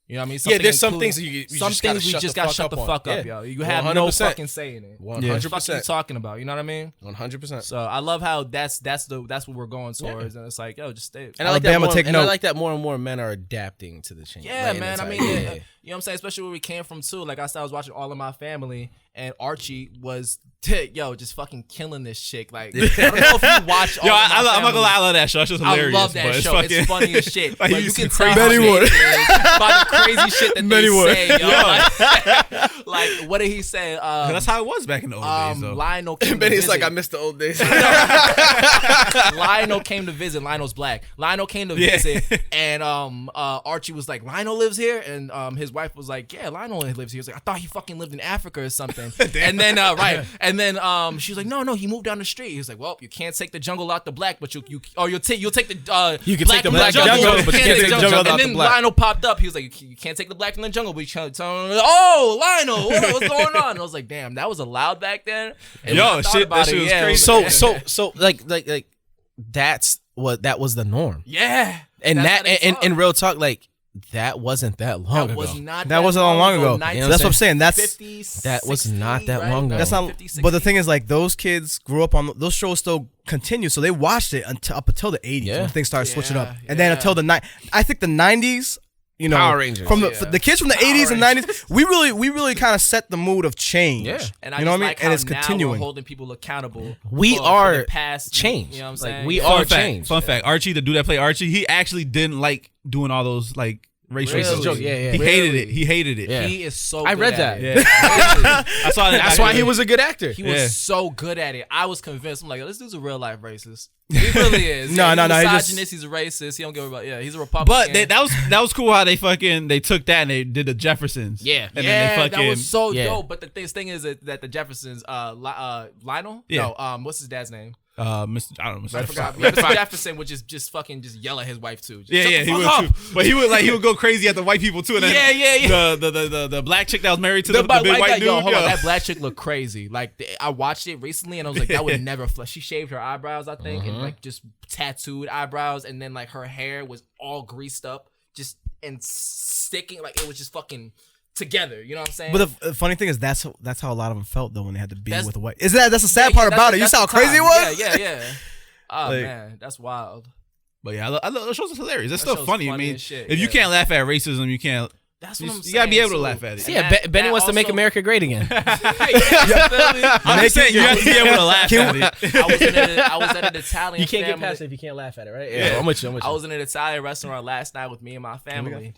[SPEAKER 2] You know what I mean?
[SPEAKER 1] Yeah, there's some things you
[SPEAKER 2] some
[SPEAKER 1] just
[SPEAKER 2] things we
[SPEAKER 1] gotta
[SPEAKER 2] just gotta shut the fuck up, yo. You have no
[SPEAKER 1] 100%.
[SPEAKER 2] fucking say in it.
[SPEAKER 1] 100%.
[SPEAKER 2] What the fuck are you talking about? You know what I mean?
[SPEAKER 1] 100%.
[SPEAKER 2] So I love how that's what we're going towards, and it's like, yo, just stay.
[SPEAKER 1] And I like
[SPEAKER 4] Alabama,
[SPEAKER 1] that
[SPEAKER 4] take
[SPEAKER 1] more,
[SPEAKER 4] note.
[SPEAKER 1] I like that more and more men are adapting to the change.
[SPEAKER 2] Yeah,
[SPEAKER 1] Like,
[SPEAKER 2] man.
[SPEAKER 1] it's
[SPEAKER 2] I
[SPEAKER 1] like,
[SPEAKER 2] mean,
[SPEAKER 1] yeah.
[SPEAKER 2] you know what I'm saying? Especially where we came from too. Like I said, I was watching All of My Family, and Archie was, just fucking killing this chick. Like I don't know if you watch.
[SPEAKER 3] Yo, I'm not gonna lie, I love that show. It's just hilarious.
[SPEAKER 2] I love that show. It's funny as shit.
[SPEAKER 3] Like,
[SPEAKER 2] But
[SPEAKER 3] he's
[SPEAKER 2] you can tell
[SPEAKER 3] crazy.
[SPEAKER 2] how
[SPEAKER 4] Many
[SPEAKER 2] big it is by the crazy shit that
[SPEAKER 4] Many
[SPEAKER 2] they
[SPEAKER 4] would.
[SPEAKER 2] say, yo. Like, what did he say?
[SPEAKER 3] That's how it was back in the old days, though.
[SPEAKER 2] Lionel came to
[SPEAKER 1] Benny's
[SPEAKER 2] visit.
[SPEAKER 1] like, I missed the old days.
[SPEAKER 2] Lionel came to visit. Lionel's black. Lionel came to visit, and Archie was like, Lionel lives here, and his wife was like, yeah, Lionel lives here. He was like, I thought he fucking lived in Africa or something. And then she was like, no, he moved down the street. He was like, well, you can't take the jungle out the black, but you'll take the
[SPEAKER 1] You can take the black
[SPEAKER 2] from
[SPEAKER 1] out the jungle, but you can't take the jungle out
[SPEAKER 2] And
[SPEAKER 1] the
[SPEAKER 2] then
[SPEAKER 1] black.
[SPEAKER 2] Lionel popped up. He was like, you can't take the black from the jungle, but you can't oh, Lionel, what's going on? And I was like, damn, that was allowed back then. And
[SPEAKER 3] Yo,
[SPEAKER 2] when I thought
[SPEAKER 3] shit,
[SPEAKER 2] about
[SPEAKER 3] that shit was
[SPEAKER 2] it,
[SPEAKER 3] crazy.
[SPEAKER 1] So like that was the norm.
[SPEAKER 2] yeah.
[SPEAKER 1] And
[SPEAKER 2] That's
[SPEAKER 1] that
[SPEAKER 2] how they
[SPEAKER 1] and
[SPEAKER 2] talk.
[SPEAKER 1] in real talk, like that wasn't that long
[SPEAKER 2] That
[SPEAKER 1] ago.
[SPEAKER 2] was not
[SPEAKER 4] That wasn't long ago.
[SPEAKER 1] You know
[SPEAKER 4] That's what I'm saying. That's
[SPEAKER 2] 50,
[SPEAKER 1] That was
[SPEAKER 2] 60,
[SPEAKER 1] not that
[SPEAKER 2] right?
[SPEAKER 1] long ago.
[SPEAKER 4] That's not.
[SPEAKER 2] 50,
[SPEAKER 4] But the
[SPEAKER 2] 60.
[SPEAKER 4] thing is, like, those kids grew up on those shows. Still continue, so they watched it up until the 80s
[SPEAKER 1] Yeah.
[SPEAKER 4] when things started switching up,
[SPEAKER 2] Yeah,
[SPEAKER 4] and then
[SPEAKER 2] yeah.
[SPEAKER 4] until the I think the 90s. You know,
[SPEAKER 1] Power Rangers.
[SPEAKER 4] from the,
[SPEAKER 2] Yeah.
[SPEAKER 4] the kids from the 80s and 90s, we really kind of set the mood of change.
[SPEAKER 1] Yeah.
[SPEAKER 2] And I
[SPEAKER 4] you know what I
[SPEAKER 2] just
[SPEAKER 4] mean?
[SPEAKER 2] like
[SPEAKER 4] And
[SPEAKER 2] how
[SPEAKER 4] it's
[SPEAKER 2] now
[SPEAKER 4] continuing.
[SPEAKER 2] we're holding people accountable.
[SPEAKER 1] We
[SPEAKER 2] for
[SPEAKER 1] are
[SPEAKER 2] the past
[SPEAKER 1] change.
[SPEAKER 2] You know what I'm
[SPEAKER 1] Like,
[SPEAKER 2] saying?
[SPEAKER 1] we
[SPEAKER 2] Yeah.
[SPEAKER 1] are
[SPEAKER 3] Fun
[SPEAKER 1] change.
[SPEAKER 3] fact. Archie, the dude that played Archie, he actually didn't like doing all those like race
[SPEAKER 2] Really?
[SPEAKER 3] races.
[SPEAKER 1] Joke, yeah.
[SPEAKER 3] He
[SPEAKER 2] Really?
[SPEAKER 3] hated it. He hated it.
[SPEAKER 1] Yeah.
[SPEAKER 2] He is so
[SPEAKER 1] I
[SPEAKER 2] good
[SPEAKER 1] read
[SPEAKER 2] at
[SPEAKER 1] that.
[SPEAKER 2] it.
[SPEAKER 3] Yeah. I saw that.
[SPEAKER 1] That's why he was a good actor.
[SPEAKER 2] He was
[SPEAKER 3] Yeah.
[SPEAKER 2] so good at it. I was convinced. I'm like, this dude's a real life racist. He really is.
[SPEAKER 4] No,
[SPEAKER 2] he's
[SPEAKER 4] no,
[SPEAKER 2] a
[SPEAKER 4] he just-
[SPEAKER 2] misogynist. He's a racist. He don't give a about. Yeah, he's a Republican.
[SPEAKER 3] But that was cool how they took that and they did the Jeffersons.
[SPEAKER 1] Yeah.
[SPEAKER 3] And
[SPEAKER 2] yeah,
[SPEAKER 3] then they
[SPEAKER 2] that was so
[SPEAKER 1] Yeah.
[SPEAKER 2] dope. But the thing is that the Jeffersons, Lionel.
[SPEAKER 3] Yeah.
[SPEAKER 2] No, what's his dad's name?
[SPEAKER 3] Mr. I don't know.
[SPEAKER 2] I forgot. Yeah, Mr. Jefferson would just fucking yell at his wife too. Just
[SPEAKER 3] Yeah,
[SPEAKER 2] shut
[SPEAKER 3] yeah,
[SPEAKER 2] the
[SPEAKER 3] he
[SPEAKER 2] fuck
[SPEAKER 3] would
[SPEAKER 2] up.
[SPEAKER 3] too. But he would go crazy at the white people too. And then
[SPEAKER 2] Yeah.
[SPEAKER 3] The black chick that was married to the big
[SPEAKER 2] white
[SPEAKER 3] white
[SPEAKER 2] guy,
[SPEAKER 3] dude.
[SPEAKER 2] yo, hold on,
[SPEAKER 3] yeah.
[SPEAKER 2] that black chick looked crazy. Like I watched it recently, and I was like, that would never flush. She shaved her eyebrows, I think, and like just tattooed eyebrows, and then like her hair was all greased up, just and sticking. Like it was just fucking together. You know what I'm saying?
[SPEAKER 4] But the funny thing is, that's how a lot of them felt though when they had to be
[SPEAKER 2] That's-
[SPEAKER 4] with a white. Isn't that's the sad
[SPEAKER 2] Yeah,
[SPEAKER 4] part
[SPEAKER 2] yeah,
[SPEAKER 4] about it? You
[SPEAKER 2] that's
[SPEAKER 4] saw how
[SPEAKER 2] the
[SPEAKER 4] crazy it
[SPEAKER 2] time.
[SPEAKER 4] was.
[SPEAKER 2] Yeah. Oh
[SPEAKER 4] Like-
[SPEAKER 2] man, that's wild.
[SPEAKER 3] But yeah, I love the show's hilarious. It's
[SPEAKER 2] That
[SPEAKER 3] still
[SPEAKER 2] show's
[SPEAKER 3] funny. I
[SPEAKER 2] funny
[SPEAKER 3] mean,
[SPEAKER 2] as shit,
[SPEAKER 3] if you
[SPEAKER 2] yeah.
[SPEAKER 3] can't laugh at racism, you can't.
[SPEAKER 2] That's what I'm saying.
[SPEAKER 3] You gotta be able to
[SPEAKER 2] too.
[SPEAKER 3] laugh at it.
[SPEAKER 2] And
[SPEAKER 1] Yeah,
[SPEAKER 2] that-
[SPEAKER 1] Benny
[SPEAKER 2] that
[SPEAKER 1] wants to make
[SPEAKER 2] also-
[SPEAKER 1] America great again.
[SPEAKER 3] I'm just saying you have to be able to laugh at it.
[SPEAKER 2] I was at an Italian.
[SPEAKER 1] You can't get
[SPEAKER 2] family.
[SPEAKER 1] past it if you can't laugh at it, right? Yeah, I'm with you.
[SPEAKER 2] I was in an Italian restaurant last night with me and my family,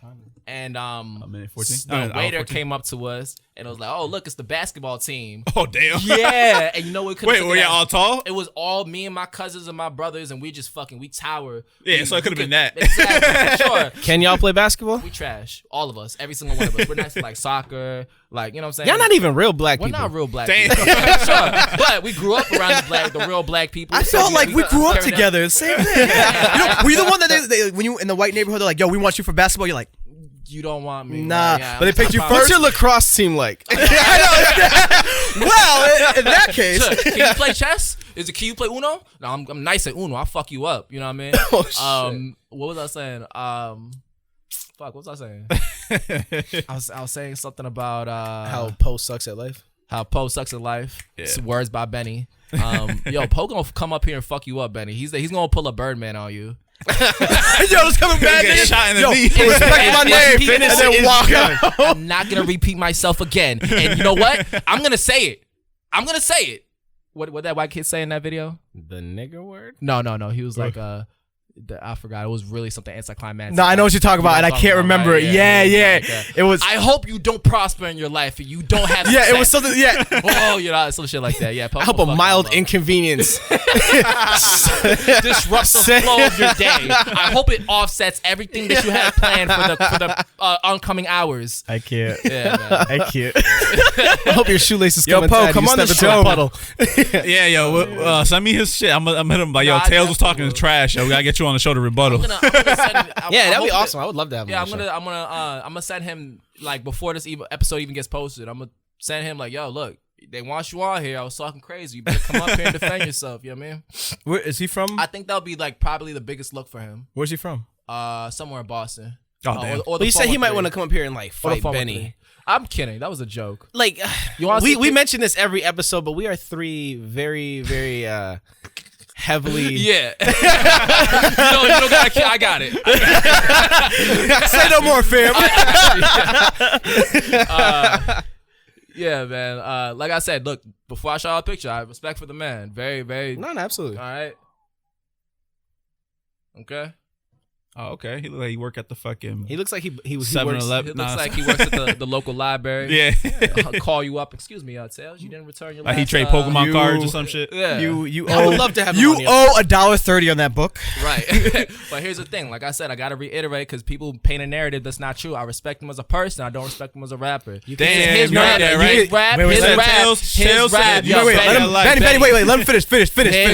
[SPEAKER 2] and
[SPEAKER 3] minute 14?
[SPEAKER 2] the
[SPEAKER 3] Hour
[SPEAKER 2] waiter
[SPEAKER 3] 14.
[SPEAKER 2] came up to us and was like, "Oh, look, it's the basketball team."
[SPEAKER 3] Oh damn.
[SPEAKER 2] Yeah, and you know what?
[SPEAKER 3] Wait, were y'all all tall?
[SPEAKER 2] It was all me and my cousins and my brothers, and we just we tower.
[SPEAKER 3] Yeah, so it could've been that.
[SPEAKER 2] Exactly, for sure.
[SPEAKER 1] Can y'all play basketball?
[SPEAKER 2] We trash, all of us, every single one of us. We're not like soccer, like you know what I'm saying.
[SPEAKER 1] Y'all not even real black
[SPEAKER 2] We're
[SPEAKER 1] people.
[SPEAKER 2] not real black
[SPEAKER 3] Damn.
[SPEAKER 2] people. Sure. But we grew up around the real black people.
[SPEAKER 4] I
[SPEAKER 2] so
[SPEAKER 4] felt like we grew up
[SPEAKER 2] carried
[SPEAKER 4] together. Same thing. Yeah. You know, were you the one that they when you in the white neighborhood, they're like, "Yo, we want you for basketball." You're like,
[SPEAKER 2] You don't want me.
[SPEAKER 4] Nah,
[SPEAKER 2] right? Yeah,
[SPEAKER 4] but they picked you
[SPEAKER 1] What's
[SPEAKER 4] first.
[SPEAKER 1] your lacrosse team like?
[SPEAKER 4] Well, in that case,
[SPEAKER 2] Can you play chess? Can you play Uno? No, I'm nice at Uno. I'll fuck you up. You know what I mean?
[SPEAKER 1] Oh, shit.
[SPEAKER 2] What was I saying? Fuck, what was I saying? I was saying something about
[SPEAKER 1] How Poe sucks at life.
[SPEAKER 2] how Poe sucks at life. It's words by Benny. Yo, Poe gonna come up here and fuck you up, Benny. He's gonna pull a Birdman on you.
[SPEAKER 4] yo, it's coming back.
[SPEAKER 3] Get shot in the
[SPEAKER 4] Yo,
[SPEAKER 3] knee.
[SPEAKER 4] respect my name, and then walk out.
[SPEAKER 2] I'm not gonna repeat myself again. And you know what? I'm gonna say it. What that white kid say in that video?
[SPEAKER 1] The nigger word?
[SPEAKER 2] No. He was like, I forgot. It was really something anticlimactic.
[SPEAKER 4] No, I know what you're talking about, and I can't remember it. Yeah. It was.
[SPEAKER 2] I hope you don't prosper in your life and you don't have.
[SPEAKER 4] Yeah, it was something. Yeah.
[SPEAKER 2] Oh, you know, some shit like that. Yeah.
[SPEAKER 1] I hope a mild inconvenience
[SPEAKER 2] disrupts the flow of your day. I hope it offsets everything that you have planned for the oncoming hours.
[SPEAKER 4] I can't.
[SPEAKER 2] Yeah, man.
[SPEAKER 4] I can't.
[SPEAKER 1] I hope your shoelaces
[SPEAKER 4] Yo,
[SPEAKER 1] come
[SPEAKER 4] Poe,
[SPEAKER 1] untied.
[SPEAKER 4] come
[SPEAKER 1] You
[SPEAKER 4] on the
[SPEAKER 1] step into a
[SPEAKER 4] show.
[SPEAKER 1] puddle.
[SPEAKER 3] Yeah, yo, send me his shit. I'm hit him like, yo,
[SPEAKER 2] Nah, I
[SPEAKER 3] Tails was talking
[SPEAKER 2] definitely
[SPEAKER 3] trash. Yo, we gotta get you on the show to rebuttal.
[SPEAKER 2] I'm gonna send it.
[SPEAKER 1] Yeah, that'd be awesome. I would love to have him.
[SPEAKER 2] Yeah,
[SPEAKER 1] on the show.
[SPEAKER 2] I'm gonna send him like before this episode even gets posted. I'm gonna send him like, yo, look, they want you on here. I was talking crazy. You better come up here and defend yourself. You know what I mean?
[SPEAKER 4] Where is he from?
[SPEAKER 2] I think that'll be like probably the biggest look for him.
[SPEAKER 4] Where's he from?
[SPEAKER 2] Somewhere in Boston.
[SPEAKER 3] Oh, damn.
[SPEAKER 2] Or
[SPEAKER 1] But he said he might
[SPEAKER 2] 413.
[SPEAKER 1] want to come up here and like
[SPEAKER 2] Or the
[SPEAKER 1] fight
[SPEAKER 2] 413.
[SPEAKER 1] Benny.
[SPEAKER 2] I'm kidding. That was a joke.
[SPEAKER 1] Like
[SPEAKER 2] You wanna see
[SPEAKER 1] we mention this every episode, but we are three very, very heavily.
[SPEAKER 2] Yeah. you don't gotta. I got it.
[SPEAKER 4] Say no more, fam.
[SPEAKER 2] Yeah, man. Like I said, look. Before I show a picture, I have respect for the man. Very, very.
[SPEAKER 1] No, absolutely.
[SPEAKER 2] All right. Okay.
[SPEAKER 3] Oh, okay. He look like he work at the fucking
[SPEAKER 1] He looks like he works.
[SPEAKER 3] 7-Eleven.
[SPEAKER 2] It looks like he works at the local library.
[SPEAKER 3] Yeah.
[SPEAKER 2] I'll call you up. Excuse me, Tails. You didn't return your.
[SPEAKER 3] Like he
[SPEAKER 2] last,
[SPEAKER 3] trade Pokemon
[SPEAKER 4] you-
[SPEAKER 3] cards or some shit.
[SPEAKER 2] Yeah.
[SPEAKER 4] You
[SPEAKER 1] I would
[SPEAKER 4] owe.
[SPEAKER 1] love to have him
[SPEAKER 4] You
[SPEAKER 1] on the
[SPEAKER 4] owe $1.30 on that book.
[SPEAKER 2] Right. But here's the thing. Like I said, I gotta reiterate because people paint a narrative that's not true. I respect him as a person. I don't respect him as a rapper.
[SPEAKER 3] Damn,
[SPEAKER 2] His
[SPEAKER 3] you
[SPEAKER 2] rap,
[SPEAKER 3] heard that, right?
[SPEAKER 2] his rap,
[SPEAKER 4] Wait,
[SPEAKER 2] his
[SPEAKER 4] wait,
[SPEAKER 2] rap,
[SPEAKER 3] Tails
[SPEAKER 2] his rap.
[SPEAKER 3] said-
[SPEAKER 2] yo,
[SPEAKER 3] Wait,
[SPEAKER 2] Benny,
[SPEAKER 3] let him-
[SPEAKER 4] Benny, wait, let him finish.
[SPEAKER 2] His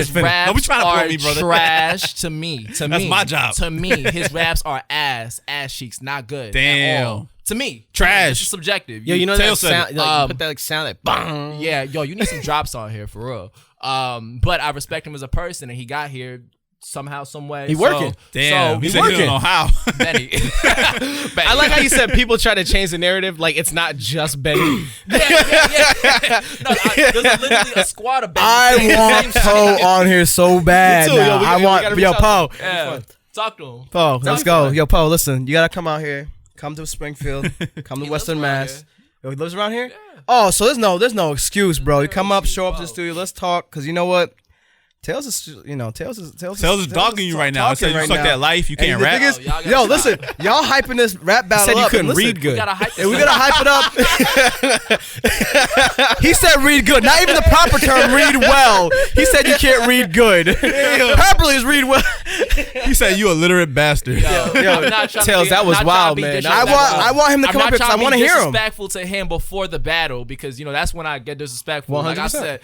[SPEAKER 3] Don't be
[SPEAKER 2] raps
[SPEAKER 3] trying to
[SPEAKER 2] are
[SPEAKER 3] quote me, brother.
[SPEAKER 2] trash to me. To
[SPEAKER 3] That's
[SPEAKER 2] me,
[SPEAKER 3] my job.
[SPEAKER 2] To me, his raps are ass cheeks, not good.
[SPEAKER 3] Damn.
[SPEAKER 2] At all. To me,
[SPEAKER 3] Trash.
[SPEAKER 2] This is subjective.
[SPEAKER 1] Yo, you know that
[SPEAKER 3] Tails said
[SPEAKER 1] sound?
[SPEAKER 3] it.
[SPEAKER 1] Like, you put that like sound like bang.
[SPEAKER 2] Yeah, yo, you need some drops on here for real. But I respect him as a person, and he got here somehow, some way.
[SPEAKER 1] He working.
[SPEAKER 3] Damn.
[SPEAKER 2] So,
[SPEAKER 3] He said he don't know how.
[SPEAKER 2] Benny.
[SPEAKER 1] I like how you said people try to change the narrative. Like it's not just Benny.
[SPEAKER 2] Yeah. No, there's literally a squad of Benny.
[SPEAKER 4] I want Poe on here so bad
[SPEAKER 1] Me too, yo,
[SPEAKER 4] now.
[SPEAKER 1] we
[SPEAKER 4] I
[SPEAKER 1] gotta
[SPEAKER 4] want
[SPEAKER 1] reach out
[SPEAKER 4] Poe.
[SPEAKER 1] to
[SPEAKER 2] Yeah. Talk to him.
[SPEAKER 4] Poe, let's
[SPEAKER 2] be
[SPEAKER 4] go.
[SPEAKER 2] fun.
[SPEAKER 4] Yo, Poe, listen, you gotta come out here. Come to Springfield. Come to
[SPEAKER 2] He
[SPEAKER 4] Western
[SPEAKER 2] lives around
[SPEAKER 4] Mass. Yo, he lives around here? Oh, so there's no excuse, bro. You come up, show up to the studio, let's talk. Cause you know what? Tails is
[SPEAKER 3] Tails is dogging you right now. I said you
[SPEAKER 4] talking
[SPEAKER 3] suck
[SPEAKER 4] right
[SPEAKER 3] that
[SPEAKER 4] now.
[SPEAKER 3] life. You
[SPEAKER 4] And
[SPEAKER 3] can't
[SPEAKER 4] the
[SPEAKER 3] rap.
[SPEAKER 4] thing is,
[SPEAKER 2] Oh, y'all gotta
[SPEAKER 4] yo,
[SPEAKER 2] stop.
[SPEAKER 4] listen, y'all hyping this rap battle
[SPEAKER 1] Said you
[SPEAKER 4] up.
[SPEAKER 1] couldn't
[SPEAKER 4] and listen,
[SPEAKER 1] read good.
[SPEAKER 2] We gotta hype this
[SPEAKER 4] And we
[SPEAKER 2] up.
[SPEAKER 4] gotta hype it up. He said read good. Not even the proper term read well. He said you can't read good. Properly is read well.
[SPEAKER 3] He said you a literate bastard.
[SPEAKER 2] I'm not trying
[SPEAKER 1] Tails,
[SPEAKER 2] to be,
[SPEAKER 1] that was
[SPEAKER 2] I'm not trying to
[SPEAKER 1] wild,
[SPEAKER 2] be
[SPEAKER 1] man.
[SPEAKER 2] disrespectful.
[SPEAKER 4] I want him to come up here because I want to hear him.
[SPEAKER 2] Disrespectful to him before the battle because that's when I get disrespectful. Like I
[SPEAKER 1] 100%.
[SPEAKER 2] said,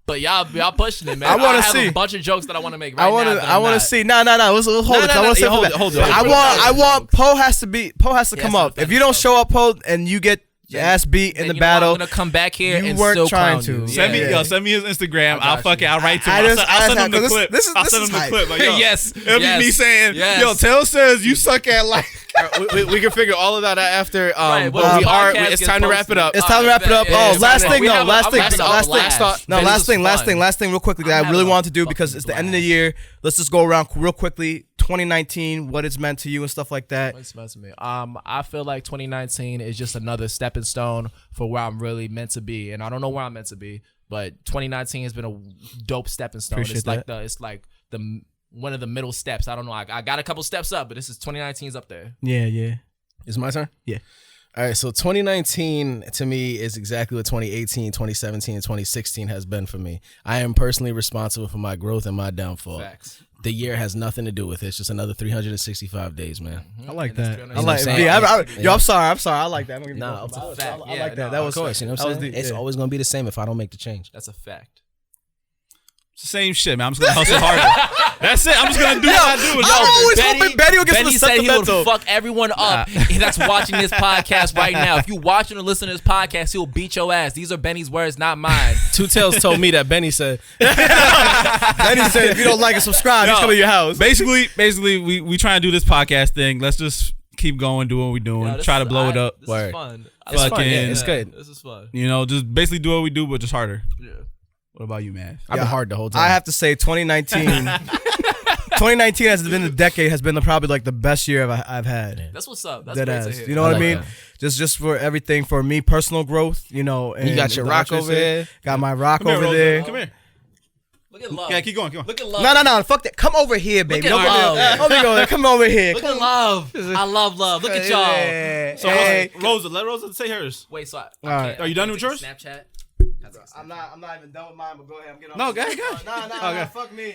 [SPEAKER 2] but y'all pushing it, man.
[SPEAKER 4] I wanna
[SPEAKER 2] have
[SPEAKER 4] see.
[SPEAKER 2] a bunch of jokes that I want to make. Right
[SPEAKER 4] I want
[SPEAKER 2] now
[SPEAKER 4] to.
[SPEAKER 2] that
[SPEAKER 4] I
[SPEAKER 2] I'm
[SPEAKER 4] want to
[SPEAKER 2] not.
[SPEAKER 4] see. No. Let's hold it.
[SPEAKER 1] no,
[SPEAKER 4] I want to
[SPEAKER 1] yeah,
[SPEAKER 4] say
[SPEAKER 1] hold
[SPEAKER 4] that.
[SPEAKER 1] it, hold it.
[SPEAKER 4] I want. Poe has to be. Poe has to come
[SPEAKER 2] Yeah,
[SPEAKER 4] up. If you don't show up, Poe, and you get your ass beat in
[SPEAKER 2] Then
[SPEAKER 4] the
[SPEAKER 2] you know what,
[SPEAKER 4] battle,
[SPEAKER 2] I'm gonna come back here
[SPEAKER 4] you
[SPEAKER 2] and
[SPEAKER 4] weren't
[SPEAKER 2] still
[SPEAKER 4] trying
[SPEAKER 2] clown
[SPEAKER 4] to.
[SPEAKER 2] you.
[SPEAKER 3] Send me,
[SPEAKER 2] Yeah.
[SPEAKER 3] send me his Instagram.
[SPEAKER 2] I
[SPEAKER 3] I'll
[SPEAKER 2] got
[SPEAKER 3] fuck it.
[SPEAKER 2] you.
[SPEAKER 3] I'll write to
[SPEAKER 4] I
[SPEAKER 3] him.
[SPEAKER 4] just-
[SPEAKER 3] I'll send him the
[SPEAKER 4] this-
[SPEAKER 3] clip.
[SPEAKER 4] this is-
[SPEAKER 3] I'll
[SPEAKER 4] this
[SPEAKER 3] send
[SPEAKER 4] is
[SPEAKER 3] him the
[SPEAKER 4] hype.
[SPEAKER 3] clip. Like, yo,
[SPEAKER 2] Yes,
[SPEAKER 3] it'll be
[SPEAKER 2] yes,
[SPEAKER 3] me saying,
[SPEAKER 2] yes.
[SPEAKER 3] yo, Tails says you suck at life.
[SPEAKER 1] We can figure all of that out after.
[SPEAKER 2] Right,
[SPEAKER 1] But
[SPEAKER 2] when
[SPEAKER 1] we
[SPEAKER 2] the
[SPEAKER 1] are.
[SPEAKER 2] podcast
[SPEAKER 1] It's
[SPEAKER 2] gets
[SPEAKER 1] time to wrap it
[SPEAKER 2] posted.
[SPEAKER 1] up.
[SPEAKER 4] it's time to wrap it up.
[SPEAKER 2] Yeah,
[SPEAKER 4] Oh,
[SPEAKER 2] it's
[SPEAKER 4] last
[SPEAKER 2] fine.
[SPEAKER 4] thing,
[SPEAKER 2] We
[SPEAKER 4] no,
[SPEAKER 2] have a-
[SPEAKER 4] last
[SPEAKER 2] I'm
[SPEAKER 4] thing,
[SPEAKER 2] having a
[SPEAKER 4] last
[SPEAKER 2] blast.
[SPEAKER 4] thing. No,
[SPEAKER 2] This
[SPEAKER 4] last
[SPEAKER 2] is
[SPEAKER 4] thing,
[SPEAKER 2] fun.
[SPEAKER 4] last thing, real quickly that
[SPEAKER 2] I'm
[SPEAKER 4] I really
[SPEAKER 2] having a
[SPEAKER 4] want to do because it's the end of the
[SPEAKER 2] fucking
[SPEAKER 4] year. Let's just go around real quickly. 2019, what it's meant to you and stuff like that.
[SPEAKER 2] What's meant to me? I feel like 2019 is just another stepping stone for where I'm really meant to be, and I don't know where I'm meant to be, but 2019 has been a dope stepping stone.
[SPEAKER 4] Appreciate
[SPEAKER 2] It's like the one of the middle steps. I don't know. I got a couple steps up, but this is 2019's up there.
[SPEAKER 4] Yeah.
[SPEAKER 1] Is it my turn?
[SPEAKER 4] Yeah.
[SPEAKER 1] All right, so 2019 to me is exactly what 2018, 2017, and 2016 has been for me. I am personally responsible for my growth and my downfall.
[SPEAKER 2] Facts.
[SPEAKER 1] The year has nothing to do with it. It's just another 365 days, man.
[SPEAKER 4] I like
[SPEAKER 2] And it's
[SPEAKER 4] that.
[SPEAKER 2] 300.
[SPEAKER 4] I like.
[SPEAKER 1] You know what I'm
[SPEAKER 4] Yeah,
[SPEAKER 1] saying?
[SPEAKER 4] yo, I'm sorry. I like that. I'm gonna give you
[SPEAKER 1] Nah,
[SPEAKER 4] both.
[SPEAKER 1] it's a
[SPEAKER 4] I
[SPEAKER 2] fact.
[SPEAKER 4] like
[SPEAKER 2] Yeah,
[SPEAKER 4] that.
[SPEAKER 2] no,
[SPEAKER 4] That
[SPEAKER 1] Of
[SPEAKER 4] was.
[SPEAKER 1] course, you know what
[SPEAKER 4] that
[SPEAKER 1] I'm
[SPEAKER 4] was
[SPEAKER 1] saying?
[SPEAKER 4] the-
[SPEAKER 1] It's
[SPEAKER 4] yeah.
[SPEAKER 1] always going to be the same if I don't make the change.
[SPEAKER 2] That's a fact.
[SPEAKER 3] It's the same shit, man. I'm just gonna hustle harder. That's it. I'm just gonna do what I do.
[SPEAKER 4] I'm always hoping Benny will get
[SPEAKER 2] Benny
[SPEAKER 4] some
[SPEAKER 2] said he would
[SPEAKER 4] sentimental.
[SPEAKER 2] fuck everyone up that's watching this podcast right now. If you watching or listening to this podcast, he'll beat your ass. These are Benny's words, not mine.
[SPEAKER 1] Teww Talez told me that Benny said.
[SPEAKER 4] Benny said, if you don't like it, subscribe. He's coming to your house.
[SPEAKER 3] Basically, we trying to do this podcast thing. Let's just keep going, do what we're doing, try to blow it up.
[SPEAKER 2] This is fun.
[SPEAKER 1] It's fun.
[SPEAKER 3] Fucking-
[SPEAKER 1] Yeah, it's good.
[SPEAKER 2] This is fun.
[SPEAKER 3] You know, just basically do what we do, but just harder.
[SPEAKER 2] Yeah.
[SPEAKER 3] What about you, man?
[SPEAKER 1] I've been hard the whole time.
[SPEAKER 4] I have to say 2019 2019 has been the decade, has been probably like the best year I've had.
[SPEAKER 2] That's what's up. That's
[SPEAKER 4] Dead
[SPEAKER 2] great to
[SPEAKER 4] ass.
[SPEAKER 2] hear.
[SPEAKER 4] You know
[SPEAKER 1] I
[SPEAKER 4] what I
[SPEAKER 1] like
[SPEAKER 4] mean?
[SPEAKER 1] that.
[SPEAKER 4] Just for everything, for me, personal growth, you know. And
[SPEAKER 1] You got your rock over there.
[SPEAKER 4] Got my rock
[SPEAKER 3] Come here,
[SPEAKER 4] over
[SPEAKER 3] Rosa.
[SPEAKER 4] there.
[SPEAKER 3] Come here.
[SPEAKER 2] Look at love.
[SPEAKER 3] Yeah, keep going.
[SPEAKER 2] Look at love.
[SPEAKER 4] No, fuck that. Come over here, baby.
[SPEAKER 2] Look at love.
[SPEAKER 4] Don't be going there. Come over here.
[SPEAKER 2] Look at love. I love love. Look at y'all.
[SPEAKER 4] Yeah.
[SPEAKER 3] So
[SPEAKER 4] Hey.
[SPEAKER 3] Rosa, let Rosa say hers.
[SPEAKER 2] Wait, so
[SPEAKER 4] All right.
[SPEAKER 3] Are you done with yours?
[SPEAKER 2] Snapchat.
[SPEAKER 4] I'm not even done with mine, but go ahead. I'm getting on.
[SPEAKER 3] No, go ahead, go ahead.
[SPEAKER 4] Nah, fuck me.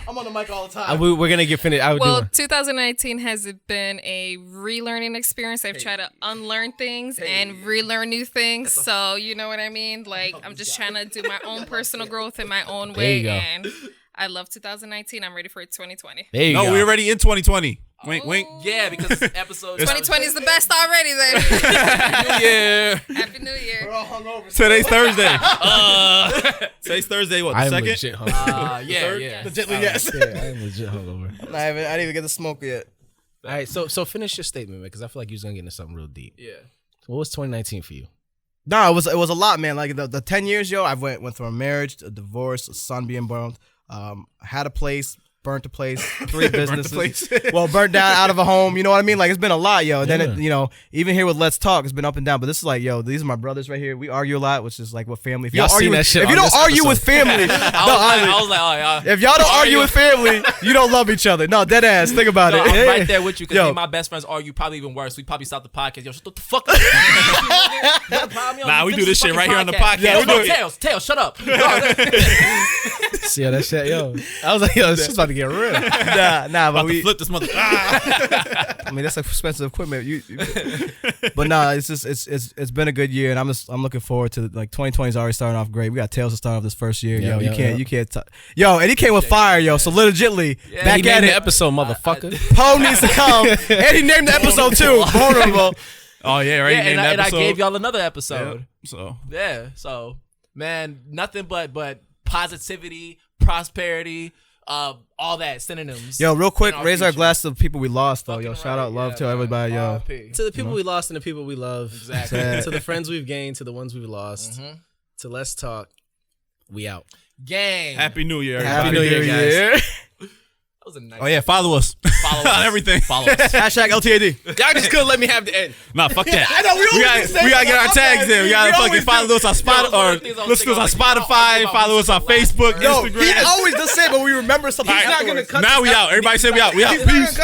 [SPEAKER 4] I'm on the mic all the time.
[SPEAKER 1] We're gonna get finished. I would
[SPEAKER 6] Well,
[SPEAKER 1] do
[SPEAKER 6] 2019 has been a relearning experience. I've tried to unlearn things and relearn new things. So you know what I mean? Like I'm just trying to do my own personal growth in my own way.
[SPEAKER 1] you go.
[SPEAKER 6] And I love 2019. I'm ready for 2020.
[SPEAKER 1] There you
[SPEAKER 3] No,
[SPEAKER 1] go.
[SPEAKER 3] we're already in 2020. Wink, wink.
[SPEAKER 2] Yeah, because it's episode
[SPEAKER 6] 2020 is the best already. Then
[SPEAKER 2] Yeah.
[SPEAKER 6] Happy New Year.
[SPEAKER 4] all hungover.
[SPEAKER 3] Today's Thursday. Today's Thursday. What? The
[SPEAKER 1] I'm
[SPEAKER 3] second?
[SPEAKER 1] legit hungover.
[SPEAKER 2] Yeah.
[SPEAKER 4] Yes.
[SPEAKER 1] Yeah, I'm legit hungover.
[SPEAKER 4] I didn't even get the smoke yet.
[SPEAKER 1] All right, so finish your statement, man, because I feel like you was gonna get into something real deep.
[SPEAKER 2] Yeah.
[SPEAKER 1] What was 2019 for you?
[SPEAKER 4] No, it was a lot, man. Like the 10 years, yo, I went through a marriage, a divorce, a son being born. Had a place, burnt a place, 3 businesses. Well, burnt down out of a home. You know what I mean? Like it's been a lot, yo. And then it, you know, even here with Let's Talk, it's been up and down. But this is like, yo, these are my brothers right here. We argue a lot, which is like what family. If
[SPEAKER 1] Y'all
[SPEAKER 4] y'all argue,
[SPEAKER 1] seen that
[SPEAKER 4] with,
[SPEAKER 1] shit
[SPEAKER 4] if
[SPEAKER 1] on
[SPEAKER 4] you don't
[SPEAKER 1] this
[SPEAKER 4] argue
[SPEAKER 1] episode.
[SPEAKER 4] with family,
[SPEAKER 2] I was like, oh yeah.
[SPEAKER 4] if y'all don't argue with family, you don't love each other. No, dead ass. Think about
[SPEAKER 2] No,
[SPEAKER 4] it.
[SPEAKER 2] I'm right there with you because
[SPEAKER 4] Yo.
[SPEAKER 2] me and my best friends argue probably even worse. We probably stopped the podcast. Yo, shut the fuck up.
[SPEAKER 3] Nah, we do this shit right here on the podcast.
[SPEAKER 2] Yeah,
[SPEAKER 3] We do it.
[SPEAKER 2] Tails, shut up.
[SPEAKER 1] See how that shit, yo. I was like, yo, this is about to get real.
[SPEAKER 4] Nah, but
[SPEAKER 3] About to flip this mother.
[SPEAKER 4] I mean, that's expensive equipment. But nah, it's just it's been a good year, and I'm looking forward to like 2020's already starting off great. We got Tails to start off this first year.
[SPEAKER 1] Yeah,
[SPEAKER 4] Yo,
[SPEAKER 1] yeah,
[SPEAKER 4] you can't. Yo, and he came with fire, yo. So legitly, back
[SPEAKER 1] He
[SPEAKER 4] at
[SPEAKER 1] named the
[SPEAKER 4] it.
[SPEAKER 1] episode, motherfucker.
[SPEAKER 4] Poe needs to come, and he named the episode too. Vulnerable.
[SPEAKER 3] Oh yeah, right.
[SPEAKER 2] Yeah,
[SPEAKER 3] Named
[SPEAKER 2] and I
[SPEAKER 3] episode.
[SPEAKER 2] gave y'all another episode.
[SPEAKER 3] So
[SPEAKER 2] Yeah, so man, nothing but positivity, prosperity, all that synonyms.
[SPEAKER 4] Yo, real quick,
[SPEAKER 2] in our
[SPEAKER 4] raise our
[SPEAKER 2] future.
[SPEAKER 4] glass to the people we lost, though. Yo,
[SPEAKER 2] Fucking
[SPEAKER 4] shout
[SPEAKER 2] right,
[SPEAKER 4] out, love
[SPEAKER 2] yeah,
[SPEAKER 4] to
[SPEAKER 2] man.
[SPEAKER 4] everybody, yo.
[SPEAKER 2] RIP.
[SPEAKER 1] To the people we lost and the people we love.
[SPEAKER 2] Exactly.
[SPEAKER 1] To the friends we've gained, to the ones we've lost. To Let's Talk. We out.
[SPEAKER 2] Gang.
[SPEAKER 3] Happy New Year.
[SPEAKER 4] Happy New Year,
[SPEAKER 1] guys.
[SPEAKER 2] That was a nice.
[SPEAKER 3] Oh yeah, follow us.
[SPEAKER 2] Follow us.
[SPEAKER 3] on everything.
[SPEAKER 2] Follow us.
[SPEAKER 4] Hashtag LTAD.
[SPEAKER 1] Y'all just couldn't let me have the end.
[SPEAKER 3] Nah, fuck that.
[SPEAKER 4] I know, we
[SPEAKER 3] gotta get our tags in. We gotta fucking follow us on Spotify or
[SPEAKER 2] things I was
[SPEAKER 3] listen to us on
[SPEAKER 2] thinking, like,
[SPEAKER 3] Spotify. Follow us on Facebook,
[SPEAKER 4] Yo,
[SPEAKER 3] Instagram.
[SPEAKER 4] he always does say, but we remember something.
[SPEAKER 3] All right,
[SPEAKER 4] afterwards.
[SPEAKER 3] now we out. Everybody say we out. We out. Peace.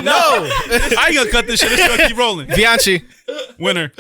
[SPEAKER 4] No.
[SPEAKER 3] I ain't gonna cut this shit. It's gonna keep rolling.
[SPEAKER 1] Bianchi.
[SPEAKER 3] Winner.